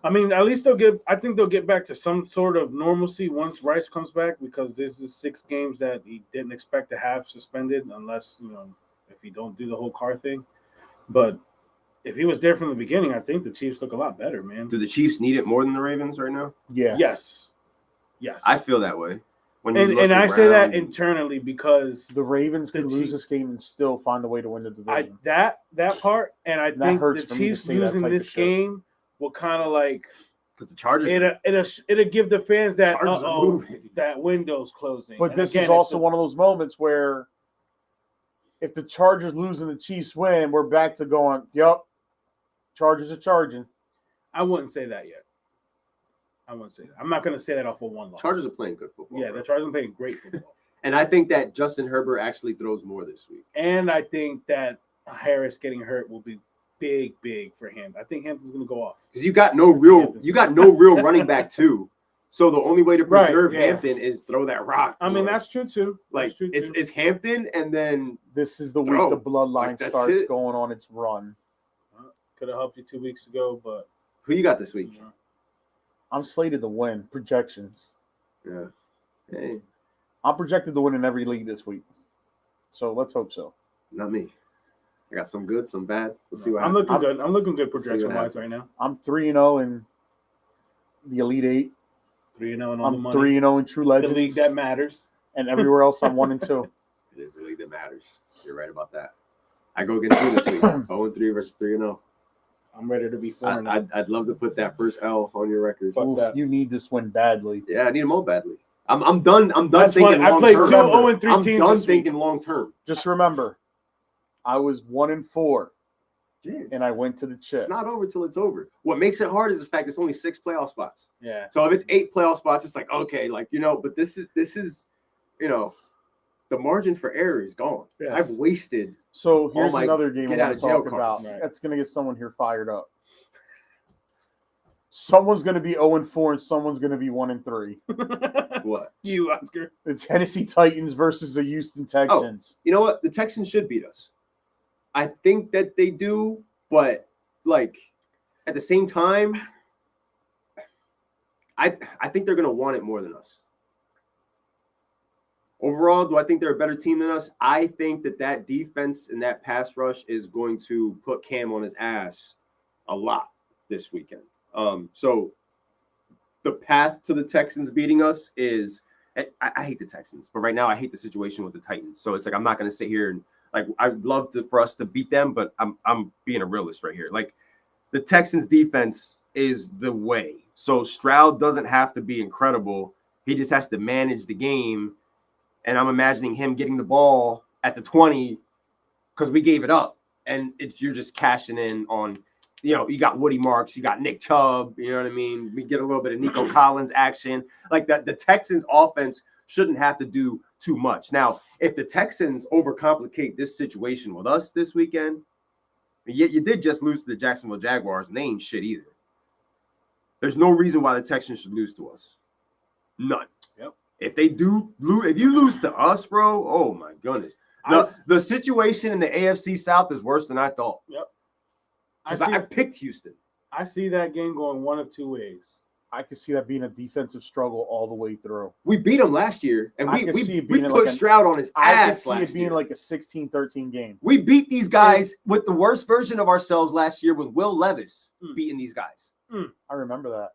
I mean, at least I think they'll get back to some sort of normalcy once Rice comes back because this is 6 games that he didn't expect to have suspended unless, if he don't do the whole car thing. But if he was there from the beginning, I think the Chiefs look a lot better, man. Do the Chiefs need it more than the Ravens right now? Yeah. Yes. I feel that way. And I say that internally because the Ravens could lose this game and still find a way to win the division. That part, and I think hurts the Chiefs losing this game will kind of like because the Chargers it'll give the fans that that window's closing. But this is also one of those moments where if the Chargers lose and the Chiefs win, we're back to going, yep, Chargers are charging. I wouldn't say that yet. I wouldn't say that. I'm not going to say that off of one loss. Chargers are playing good football. Yeah, the Chargers are playing great football. And I think that Justin Herbert actually throws more this week. And I think that Harris getting hurt will be big for him. I think Hampton's going to go off. Because you got no real running back too. So the only way to preserve Hampton is throw that rock. I mean, that's true too. Like it's Hampton, and then this is the week the bloodline starts going on its run. Could have helped you 2 weeks ago, but who you got this week? I'm slated to win. Projections. Yeah. Hey. I'm projected to win in every league this week. So let's hope so. Not me. I got some good, some bad. We'll see what happens. I'm looking good projection-wise right now. I'm 3-0 in the Elite 8. 3-0 in all the money. I'm 3-0 in True Legends. The league that matters. And everywhere else I'm 1-2. It is the league that matters. You're right about that. I go against you this week. 0-3 versus 3-0. I'm ready to be 4-0. I'd love to put that first L on your record. Oof, you need this win badly. Yeah, I need them all badly. I'm done. I'm done That's thinking long term. I played 2 0-3 teams. I'm done thinking long term. Just remember, I was 1-4, and I went to the chip. It's not over till it's over. What makes it hard is the fact it's only 6 playoff spots. Yeah. So if it's 8 playoff spots, it's like okay, like but this is the margin for error is gone. Yes. I've wasted. So here's another game I want to talk about. Right. That's going to get someone here fired up. Someone's going to be 0-4 and someone's going to be 1-3. What? You, Oscar. The Tennessee Titans versus the Houston Texans. Oh, you know what? The Texans should beat us. I think that they do, but like at the same time, I think they're going to want it more than us. Overall, do I think they're a better team than us? I think that defense and that pass rush is going to put Cam on his ass a lot this weekend. So the path to the Texans beating us is I hate the Texans, but right now I hate the situation with the Titans. So it's like I'm not going to sit here and like I'd love for us to beat them, but I'm being a realist right here. Like the Texans defense is the way. So Stroud doesn't have to be incredible. He just has to manage the game. And I'm imagining him getting the ball at the 20 because we gave it up. And you're just cashing in on, you got Woody Marks, you got Nick Chubb, you know what I mean? We get a little bit of Nico Collins action. Like that, the Texans offense shouldn't have to do too much. Now, if the Texans overcomplicate this situation with us this weekend, yet you did just lose to the Jacksonville Jaguars, and they ain't shit either. There's no reason why the Texans should lose to us. None. Yep. If you lose to us, bro, oh my goodness. The situation in the AFC South is worse than I thought. Yep. Because I picked Houston. I see that game going one of two ways. I could see that being a defensive struggle all the way through. We beat them last year, and I we could see it we being put like Stroud on his I could ass see last it being year. like a 16-13 game. We beat these guys with the worst version of ourselves last year with Will Levis beating these guys. I remember that.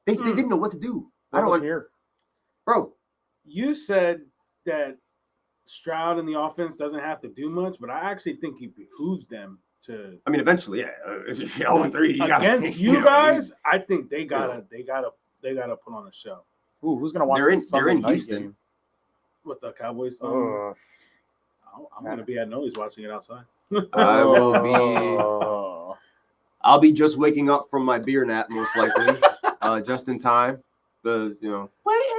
They didn't know what to do. I was here. Bro. You said that Stroud in the offense doesn't have to do much, but I actually think he behooves them to. I mean, eventually, yeah. If you're 0-3, against you guys, I think they gotta put on a show. Ooh, who's gonna watch They're in- this Sunday they're in night Houston. game? With the Cowboys. Oh, I'm gonna be at Noe's watching it outside. I will be. I'll be just waking up from my beer nap, most likely, just in time. Waiting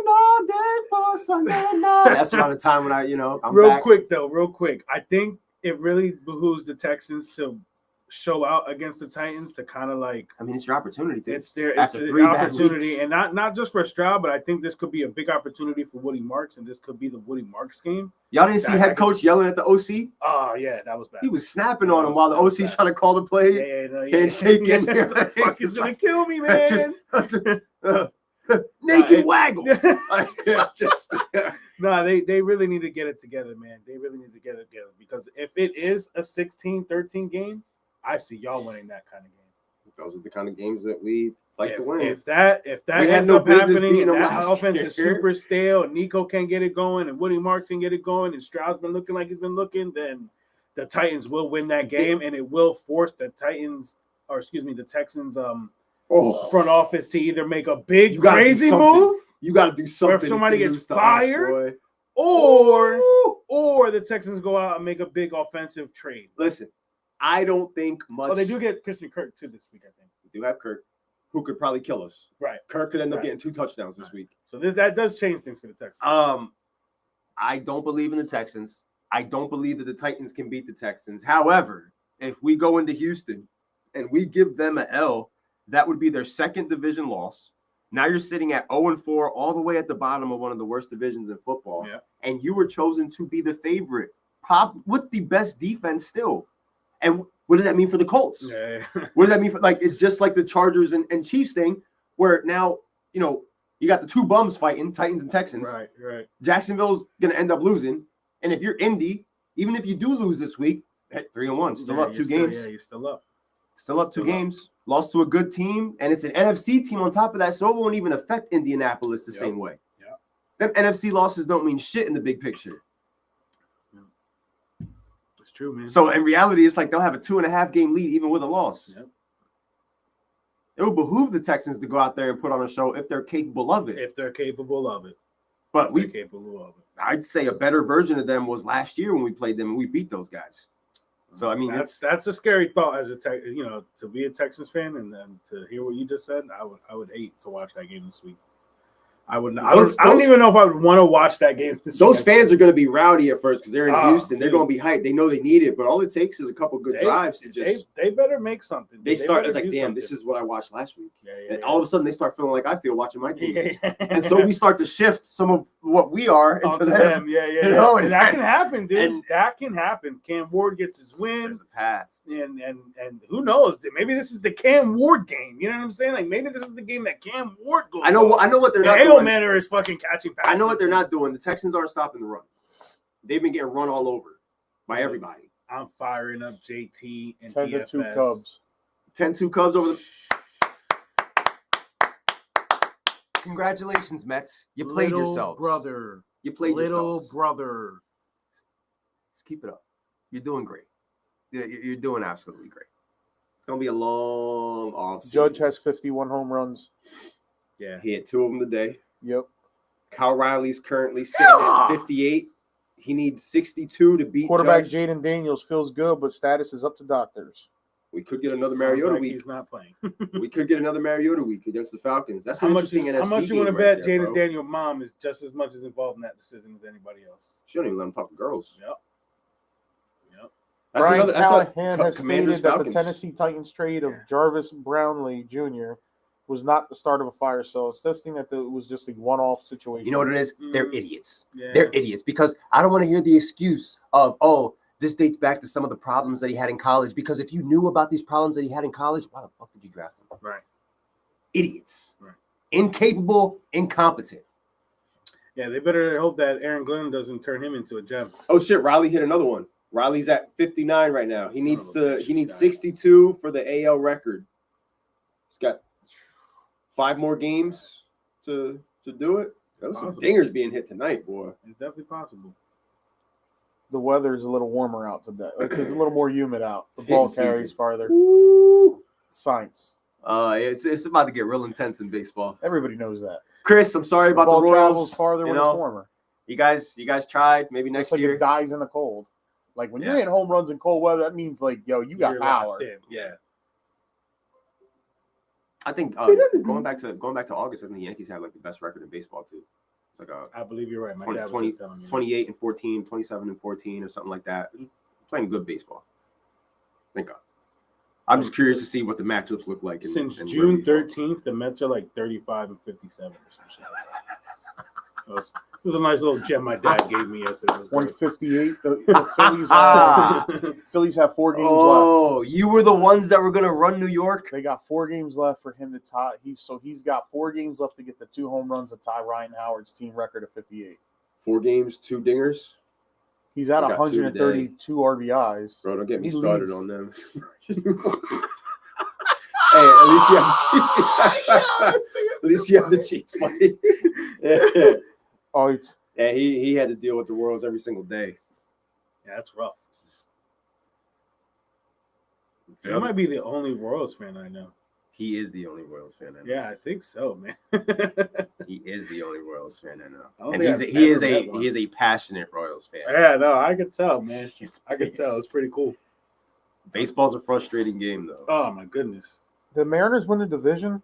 all day for Sunday night. That's around the time when I'm real back. quick. I think it really behooves the Texans to show out against the Titans to kind of like. I mean, it's your opportunity to. It's their after 3 bad opportunity, weeks. and not just for Stroud, but I think this could be a big opportunity for Woody Marks, and this could be the Woody Marks game. Y'all didn't see head coach yelling at the OC? Oh yeah, that was bad. He was snapping on him while the OC's trying to call the play. Handshaking. It's gonna kill me, man. Naked waggle. No, they really need to get it together, man. They really need to get it together because if it is a 16-13 game, I see y'all winning that kind of game. Those are the kind of games that we like to win. If that We had ends no up business happening beating and them that last offense is year. super stale and Nico can't get it going and Woody Marks can get it going and Stroud's been looking like he's been looking, then the Titans will win that game and it will force the Texans front office to either make a big crazy move. You got to do something. Or if somebody gets fired, or the Texans go out and make a big offensive trade. Listen, I don't think much. Oh, they do get Christian Kirk too this week, I think. We do have Kirk, who could probably kill us. Right. Kirk could end up getting 2 touchdowns this week. So that does change things for the Texans. I don't believe in the Texans. I don't believe that the Titans can beat the Texans. However, if we go into Houston and we give them an L, that would be their second division loss. Now you're sitting at 0-4, all the way at the bottom of one of the worst divisions in football. Yeah. And you were chosen to be the favorite, with the best defense still. And what does that mean for the Colts? Yeah. What does that mean for, it's just like the Chargers and Chiefs thing, where now, you got the 2 bums fighting, Titans and Texans. Right. Jacksonville's going to end up losing. And if you're Indy, even if you do lose this week, 3-1, still up 2 games. You're still up. Still up 2 games. Lost to a good team, and it's an NFC team on top of that, so it won't even affect Indianapolis the same way. Yeah. Them NFC losses don't mean shit in the big picture. It's true, man. So in reality, it's like they'll have a 2.5 game lead even with a loss. Yep. It would behoove the Texans to go out there and put on a show if they're capable of it. If they're capable of it. But I'd say a better version of them was last year when we played them and we beat those guys. So I mean, that's a scary thought as to be a Texans fan and then to hear what you just said. I would hate to watch that game this week. I would not. I don't even know if I would want to watch that game. Those fans are going to be rowdy at first because they're in Houston. They're Dude. going to be hyped. They know they need it, but all it takes is a couple good drives to just. They better make something. They start. It's like, damn, something. this is what I watched last week. Yeah. And all of a sudden, they start feeling like I feel watching my team. Yeah. And so we start to shift some of what we are into them. Yeah. You know, and that can happen, dude. and- That can happen. Cam Ward gets his win. There's a path. And who knows? Maybe this is the Cam Ward game. You know what I'm saying? Like maybe this is the game that Cam Ward goes. I know what they're not Hail doing. Manor is fucking catching passes. I know what they're not doing. The Texans aren't stopping the run. They've been getting run all over by everybody. I'm firing up JT and 10-2 DFS. Cubs. 10-2 Cubs over the. Congratulations, Mets. You played yourselves. Brother. You played Little yourselves. brother. Just keep it up. You're doing great. You're doing absolutely great. It's going to be a long off season. Judge has 51 home runs. Yeah. He hit 2 of them today. Yep. Kyle Riley's currently sitting at 58. He needs 62 to beat Quarterback Judge. Jaden Daniels feels good, but status is up to doctors. We could get another Sounds Mariota like week. He's not playing. We could get another Mariota week against the Falcons. That's How an much interesting NFC you want to game bet right there, Jaden bro. Daniel's mom is just as much as involved in that decision as anybody else? She don't even let him talk to girls. Yep. That's Brian another. Callahan has Commanders, stated that the Falcons. Tennessee Titans trade of Jarvis Brownlee Jr. was not the start of a fire sale, insisting that it was just a one-off situation. You know what it is? They're Mm. idiots. Yeah. They're idiots because I don't want to hear the excuse of, oh, this dates back to some of the problems that he had in college. Because if you knew about these problems that he had in college, why the fuck did you draft him? Right. Idiots. Right. Incapable, incompetent. Yeah, they better hope that Aaron Glenn doesn't turn him into a gem. Oh shit, Riley hit another one. Riley's at 59 right now. He needs bitch, 62 for the AL record. He's got 5 more games to do it. Those some dingers being hit tonight, boy. It's definitely possible. The weather is a little warmer out today. It's a little more humid out. The ball carries farther. Woo. Science. It's about to get real intense in baseball. Everybody knows that. Chris, I'm sorry about the ball Royals. Travels farther when it's warmer. You guys tried. Maybe next It's like year. it dies in the cold. Like when you're hitting home runs in cold weather, that means like, yo, you got power. Yeah. I think going back to August, I think the Yankees have like the best record in baseball too. It's like I believe you're right. My 20, dad was 20, just telling me 28 and 14, 27 and 14 or something like that. Playing good baseball. Thank God. I'm just curious to see what the matchups look like. Since June 13th, the Mets are like 35 and 57 or some shit. It was a nice little gem my dad gave me yesterday. 158. Phillies have 4 games left. Oh, you were the ones that were gonna run New York. They got 4 games left for him to tie. He's got 4 games left to get the 2 home runs to tie Ryan Howard's team record of 58. 4 games, 2 dingers. He's at 132 RBIs. Bro, don't get me He started leads. on them. Hey, at least you have the Chiefs. Buddy. Yeah. Oh, it's Yeah, he had to deal with the Royals every single day. Yeah, that's rough. You might be the only Royals fan I know. He is the only Royals fan I know. Yeah, I think so, man. He is the only Royals fan I know. I don't And think he I've ever met one. is a passionate Royals fan. Yeah, no, I could tell, man. It's I could tell. It's pretty cool. Baseball's a frustrating game though. Oh my goodness. the Mariners win the division.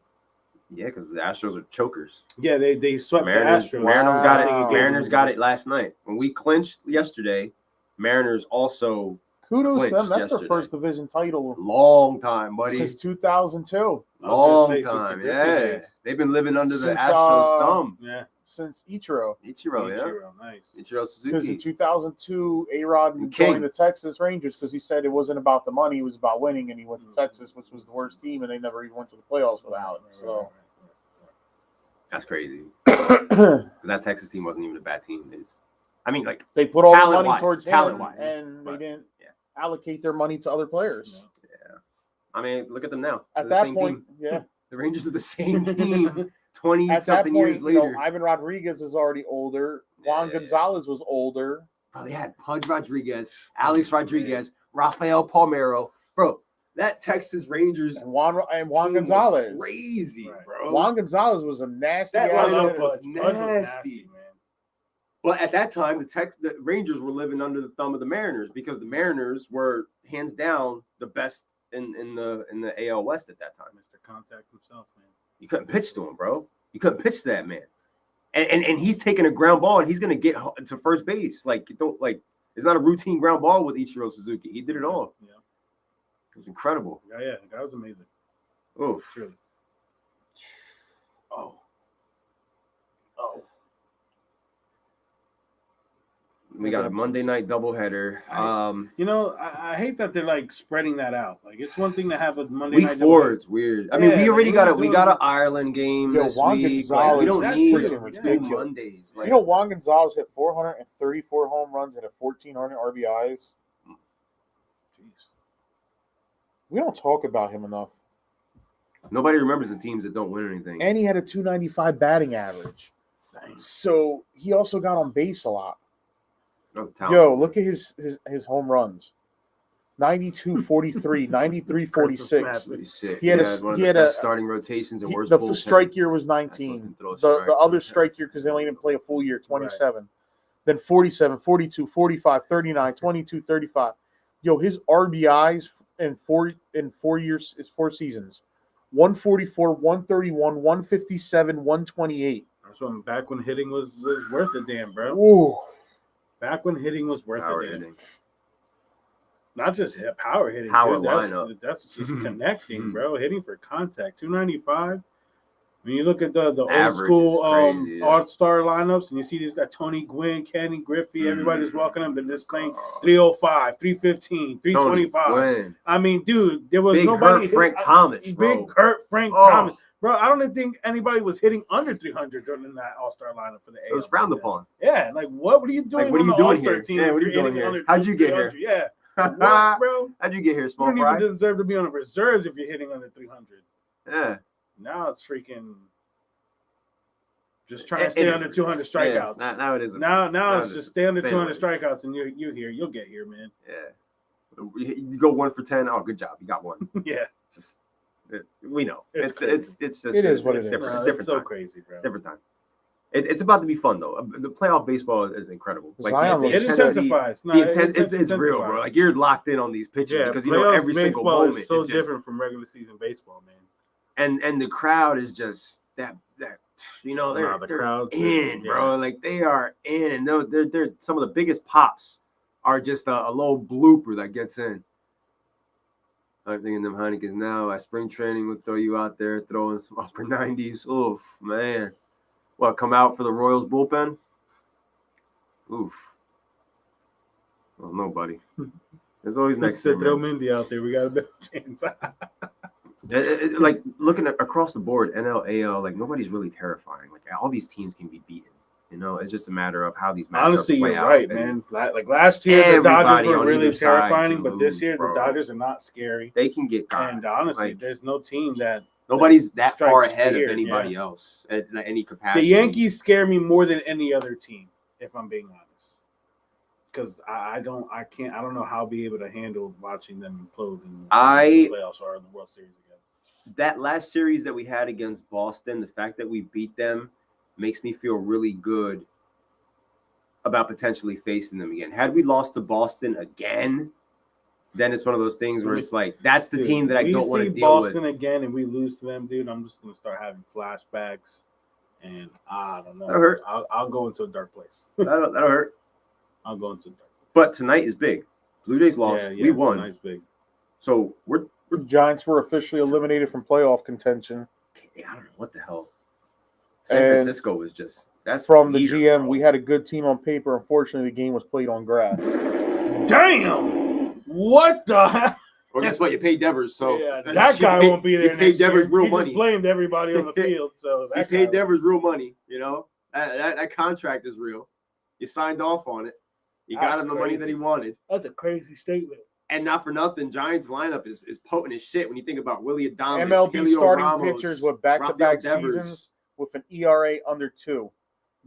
Yeah, because the Astros are chokers. Yeah, they swept Mariners, the Astros. Mariners got it. Wow. Mariners got it last night. When we clinched yesterday, Mariners also Kudos to them. clinched That's yesterday. their first division title Long time, buddy. since 2002. Long time. Yeah. They've been living under the Since, Astros thumb. Yeah. Since Ichiro. Ichiro, yeah. Nice. Ichiro Because in Suzuki. 2002, A-Rod And King. joined the Texas Rangers because he said it wasn't about the money, it was about winning, and he went to Texas, which was the worst team, and they never even went to the playoffs without it. So That's crazy. 'Cause that Texas team wasn't even a bad team. Like, they put all the money Talent-wise, towards him, talent-wise. and they But, didn't yeah. allocate their money to other players. yeah. I mean, look at them now. At They're the that same point, team. yeah. The Rangers are the same team 20 At that something point, years later. Ivan Rodriguez is already older. Juan Yeah. Gonzalez was older. Bro, they had Pudge Rodriguez, Alex Rodriguez, Rafael Palmeiro. Bro, that Texas Rangers And Juan team was Gonzalez. crazy, Right. bro. Juan Gonzalez was a nasty That ass lineup hitter. was Buzz nasty. man. But at that time, the Rangers were living under the thumb of the Mariners because the Mariners were hands down the best in the AL West at that time. Mr. Contact himself, man. You couldn't pitch to him, bro. You couldn't pitch to that man. And he's taking a ground ball and he's gonna get to first base. It's not a routine ground ball with Ichiro Suzuki. He did it all. Yeah. It was incredible. Yeah, the guy was amazing. Oof. Truly. Oh. We got a Monday night doubleheader. I hate that they're like spreading that out. Like it's one thing to have a Monday Week night 4, doubleheader. it's weird. I mean, Yeah, we already got we an Ireland game Yo, this Juan week. Gonzalez We don't is need freaking ridiculous. Mondays. You know, Juan Gonzalez hit 434 home runs and had 1,400 RBIs. Jeez. We don't talk about him enough. Nobody remembers the teams that don't win anything. And he had a 295 batting average. So he also got on base a lot. That was a talent. Yo, look at his home runs. 92, 43, 93, 46. Pretty sick. He had one of he the had best a- starting rotations and worst The bullpen. strike year was That's 19. what's gonna throw a The strike. other strike year, because they only didn't play a full year, 27. Then 47, 42, 45, 39, 22, 35. Yo, his RBIs in four years is 4 seasons. 144, 131, 157, 128. That's when back when hitting was worth a damn, bro. Ooh. Back when hitting was worth Power a damn. hitting. Not just power hitting. Power dude. lineup. That's just connecting, bro. Hitting for contact. 295. When you look at the old Average school is crazy, yeah. all-star lineups, and you see these guys, Tony Gwynn, Kenny Griffey, everybody's walking up and just playing 305, 315, 325. I mean, dude, there was Big nobody. hurt Frank Thomas, bro. Big hurt Frank Thomas. Bro, I don't even think anybody was hitting under 300 during that all-star lineup for the AL. It was frowned upon. Yeah, like what are you doing? Like, what are you doing here? Team Yeah, what are you doing here? How'd you get here? Yeah, what, bro? How'd you get here, small You don't fry? even deserve to be on the reserves if you're hitting under 300. Yeah. Now it's freaking just trying to stay under 200 strikeouts. Yeah, now it is. Now it's just stay under 200 strikeouts, and you're here. You'll get here, man. Yeah. You go 1 for 10. Oh, good job. You got one. Yeah. Just we know. It's just it is what it is. Different so time. Crazy, bro. Different time. It's about to be fun though. The playoff baseball is incredible. Like it intensifies. It's real, bro. Like you're locked in on these pitches because you know every single moment is so different from regular season baseball, man. And the crowd is just that you know they're in, bro. Like they are in, and they're some of the biggest pops are just a little blooper that gets in. I'm thinking them Heineken's now at spring training would throw you out there throwing some upper 90s. Oof, man. What, come out for the Royals bullpen? Oof. Well, nobody. There's always next year. Throw Mindy out there. We got a better chance. Like looking across the board, NL, AL, like nobody's really terrifying. Like all these teams can be beaten. You know, it's just a matter of how these matchups honestly, play you're out. Right, man. Like last year, the Dodgers were really terrifying, but this year bro. The Dodgers are not scary. They can get got. And honestly, there's no team nobody's that far ahead of anybody else at any capacity. The Yankees scare me more than any other team, if I'm being honest. Because I don't know how I'll be able to handle watching them implode in the playoffs or in the World Series again. That last series that we had against Boston, the fact that we beat them makes me feel really good about potentially facing them again. Had we lost to Boston again, then it's one of those things where it's like, that's the team that I don't want to deal with. Boston again and we lose to them, dude, I'm just going to start having flashbacks. And I don't know. That'll hurt. I'll go into a dark place. That'll hurt. I'll go into a dark place. But tonight is big. Blue Jays lost. We won. Tonight's big. So we're Giants were officially eliminated from playoff contention. I don't know what the hell. San Francisco was just that's from the GM. We had a good team on paper. Unfortunately, the game was played on grass. Damn! What the heck? Well, guess what? You paid Devers, so that guy won't be there. You paid Devers real money. He just blamed everybody on the field, so you paid Devers real money. You know that contract is real. You signed off on it. You got him the money that he wanted. That's a crazy statement. And not for nothing, Giants lineup is potent as shit when you think about Willie Adames, MLB Julio starting Ramos, pitchers with back-to-back seasons with an ERA under 2.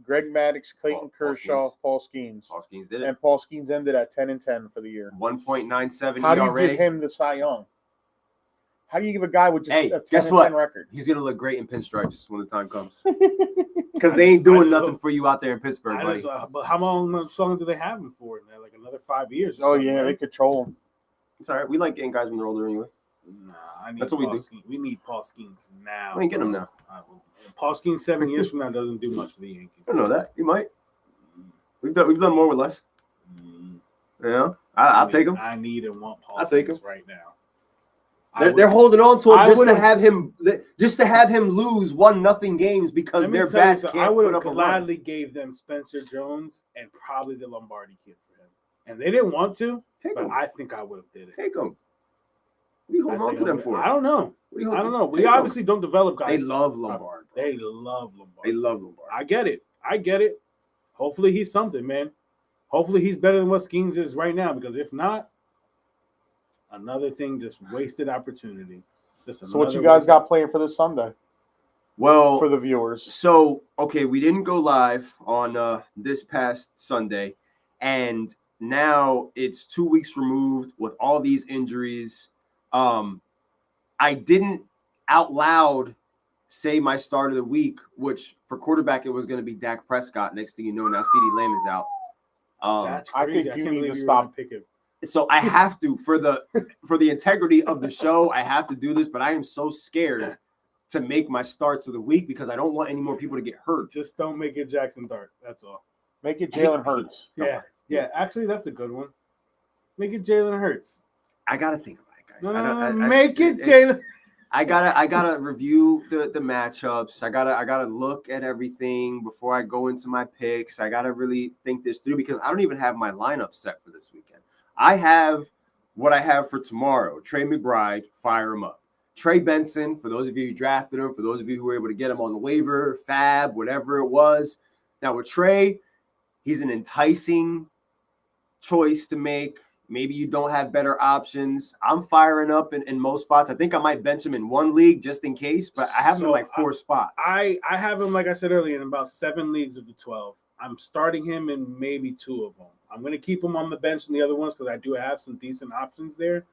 Greg Maddux, Clayton Kershaw, Paul Skeens. Paul Skeens did it. And Paul Skeens ended at 10-10 for the year. 1.97 ERA. How do you give him the Cy Young? How do you give a guy with just a 10-10 record? He's going to look great in pinstripes when the time comes. Because they ain't doing nothing for you out there in Pittsburgh, buddy. But how long do they have him for? Like another 5 years? Oh, yeah, right? They control him. It's all right. We like getting guys when they're older anyway. Nah, that's what we do. We need Paul Skeens now. We ain't getting him now. Paul Skeens 7 years from now doesn't do much for the Yankees. I don't know that. You might. We've done more with less. Yeah, I'll take him. I need and want Paul Skeens right now. They're holding on to him just to have him lose 1-0 games because their bats can't. I would put have up gladly gave them Spencer Jones and probably the Lombardi kid for him, and they didn't want to. But I think I would have did it. Take them. What are you holding on to them for? I don't know. I don't know. We obviously don't develop guys. They love Lombard. They love Lombard. They love Lombard. I get it. Hopefully he's something, man. Hopefully he's better than what Skeens is right now. Because if not, another thing, just wasted opportunity. So what you guys got playing for this Sunday? Well, for the viewers. So, okay, we didn't go live on this past Sunday. And now it's 2 weeks removed with all these injuries. I didn't out loud say my start of the week, which for quarterback, it was going to be Dak Prescott. Next thing you know, now CeeDee Lamb is out. That's crazy. I think you need to stop picking. So I have to, for the integrity of the show, I have to do this, but I am so scared to make my starts of the week because I don't want any more people to get hurt. Just don't make it Jaxson Dart. That's all. Make it Jalen Hurts. Yeah. Actually, that's a good one. Make it Jalen Hurts. I got to think about it, guys. Make it Jalen. I gotta review the matchups. I gotta look at everything before I go into my picks. I gotta really think this through because I don't even have my lineup set for this weekend. I have what I have for tomorrow. Trey McBride, fire him up. Trey Benson, for those of you who drafted him, for those of you who were able to get him on the waiver, fab, whatever it was. Now with Trey, he's an enticing choice to make. Maybe you don't have better options. I'm firing up in most spots. I think I might bench him in one league just in case, but I have him in like 4 spots. I have him, like I said earlier, in about 7 leagues of the 12. I'm starting him in maybe 2 of them. I'm going to keep him on the bench in the other ones because I do have some decent options there.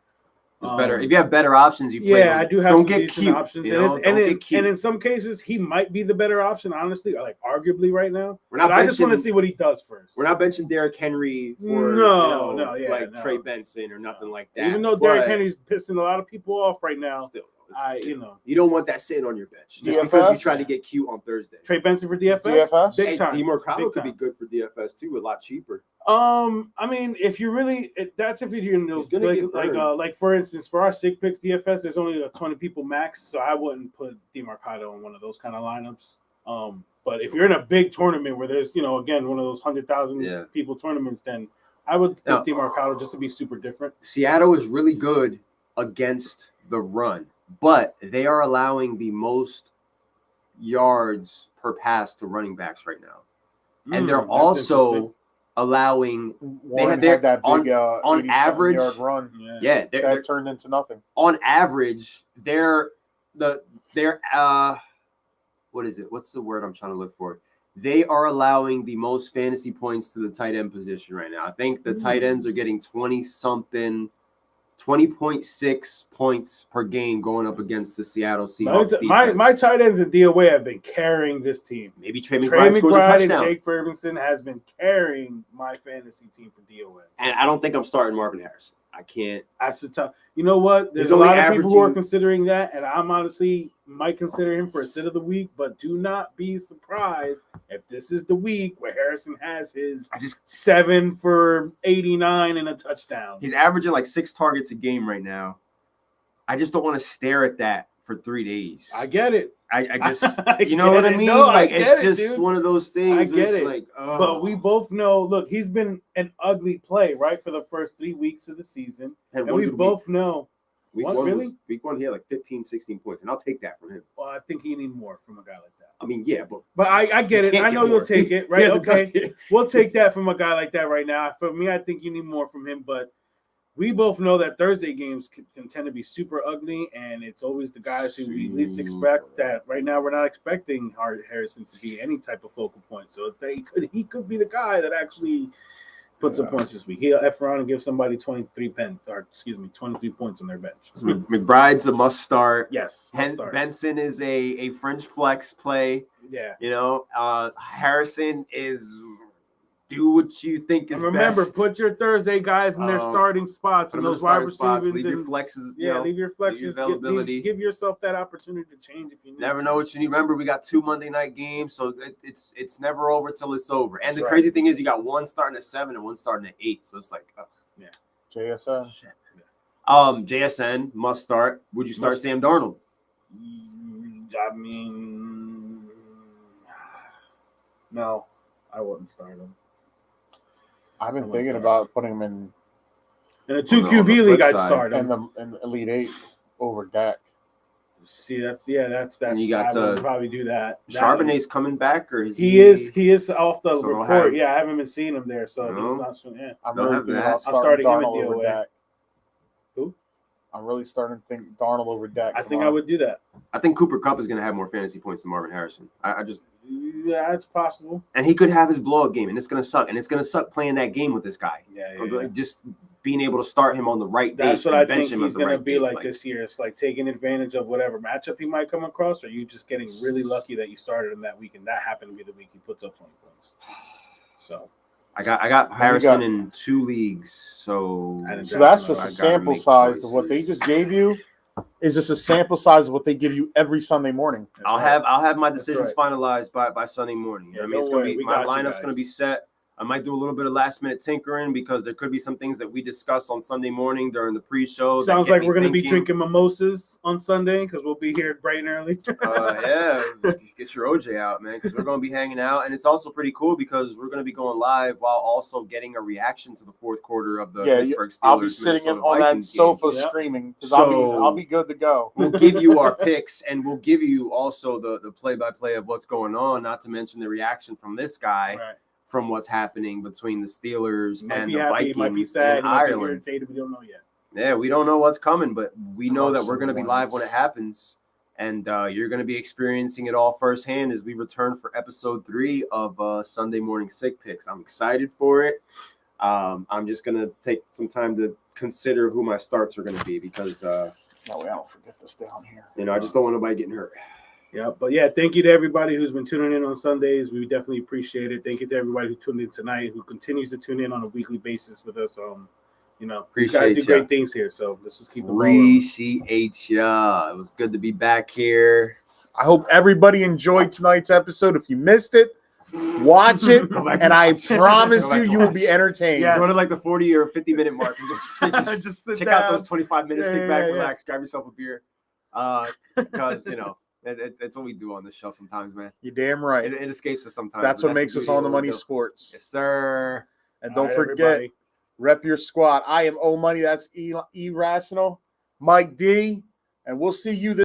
It's better if you have better options. You play. Yeah, I do have don't some get decent cute, options, you know? and in some cases he might be the better option. Honestly, like arguably right now. But I just want to see what he does first. We're not benching Derrick Henry for Trey Benson or nothing like that. Even though Derrick Henry's pissing a lot of people off right now, still, you don't want that sitting on your bench just DFS? because you tried to get cute on Thursday. Trey Benson for DFS, Big time. DeMarcado could be good for DFS too, a lot cheaper. I mean, if you really, that's if you're in those like for instance, for our sick picks DFS, there's only 20 people max, so I wouldn't put DeMarcado in one of those kind of lineups. But if you're in a big tournament where there's again one of those 100,000 people tournaments, then I would put DeMarcado just to be super different. Seattle is really good against the run, but they are allowing the most yards per pass to running backs right now, and they're also allowing. Warren had that big on average yard run. Yeah, that turned into nothing. On average, they're what is it? What's the word I'm trying to look for? They are allowing the most fantasy points to the tight end position right now. I think the tight ends are getting 20.6 points per game going up against the Seattle Seahawks. My tight ends in DOA have been carrying this team. Maybe Trey McBride scores a touchdown. And Jake Ferguson has been carrying my fantasy team for DOA. And I don't think I'm starting Marvin Harrison. I can't. That's a tough. You know what? There's a lot of people who are considering that, and I'm honestly might consider him for a sit of the week. But do not be surprised if this is the week where Harrison has his 7 for 89 and a touchdown. He's averaging like 6 targets a game right now. I just don't want to stare at that for 3 days. I get it. I just, you know what I mean? No, like it's just dude. one of those things. I get it. Like, but we both know. Look, he's been an ugly play, right, for the first 3 weeks of the season, and we both know. Week one, he had like 15, 16 points, and I'll take that from him. Well, I think he need more from a guy like that. I mean, yeah, but I get it. I know you'll take it, right? Okay, we'll take that from a guy like that right now. For me, I think you need more from him, but we both know that Thursday games can tend to be super ugly, and it's always the guys who we least expect. That right now we're not expecting Harrison to be any type of focal point. So he could be the guy that actually puts up points this week. He'll F around and give somebody 23 points on their bench. McBride's a must start. Yes, Benson is a fringe flex play. Yeah, Harrison is. Do what you think is remember, best. Put your Thursday guys in their starting spots and those wide receivers. Leave your flexes. Leave your flexes. Leave your availability. Give yourself that opportunity to change if you need. Never know what you need. Remember, we got 2 Monday night games, so it's never over till it's over. And the crazy thing is, you got one starting at 7 and one starting at 8. So it's like, JSN. Shit. JSN must start. Would you start Sam Darnold? I mean, no, I wouldn't start him. I've been thinking about putting him in a 2 QB league. I'd start him in the Elite 8 over Dak. See, that's. And you got I would probably do that. Charbonnet's coming back, or he is off the report. I haven't been seeing him there, so he's not. Yeah, I'm really thinking about starting Darnold over Dak. Who? I'm really starting to think Darnold over Dak. I think I would do that. I think Cooper Kupp is going to have more fantasy points than Marvin Harrison. Yeah, it's possible. And he could have his blow-up game, and it's going to suck. And it's going to suck playing that game with this guy. Yeah. Just being able to start him on the right day. That's what I think he's going to be like this year. It's like taking advantage of whatever matchup he might come across, or you just getting really lucky that you started him that week, and that happened to be the week he puts up 20 points. So I got Harrison in 2 leagues. So that's just a sample size of what they just gave you. Is just a sample size of what they give you every Sunday morning. I'll have my decisions finalized by Sunday morning. I mean, it's gonna be my lineup's gonna be set. I might do a little bit of last minute tinkering because there could be some things that we discuss on Sunday morning during the pre-show. Sounds like we're going to be drinking mimosas on Sunday because we'll be here bright and early. Yeah, get your OJ out, man, because we're going to be hanging out. And it's also pretty cool because we're going to be going live while also getting a reaction to the fourth quarter of the Pittsburgh Steelers. I'll be sitting on that sofa screaming because I'll be good to go. We'll give you our picks and we'll give you also the play-by-play of what's going on, not to mention the reaction from this guy. Right. From what's happening between the Steelers and the Vikings. Might be sad, in Ireland. irritated. We don't know yet. Yeah, we don't know what's coming, but we know that we're going to be live when it happens, and you're going to be experiencing it all firsthand as we return for episode 3 of Sunday Morning Sick Picks. I'm excited for it. I'm just going to take some time to consider who my starts are going to be because that way I don't forget this down here. I just don't want nobody getting hurt. Yeah, but yeah, thank you to everybody who's been tuning in on Sundays. We definitely appreciate it. Thank you to everybody who tuned in tonight, who continues to tune in on a weekly basis with us. You guys do great things here, so let's just keep it rolling. Appreciate ya. It was good to be back here. I hope everybody enjoyed tonight's episode. If you missed it, watch it, and I promise you will be entertained. Go to like the 40 or 50 minute mark and just check out those 25 minutes. Kick back, relax, grab yourself a beer, because It's what we do on this show sometimes, man. You're damn right. It escapes us sometimes. That's what makes us On the Money Sports. Yes, sir. And don't forget, rep your squad. I am O Money. That's Irrational. Mike D. And we'll see you this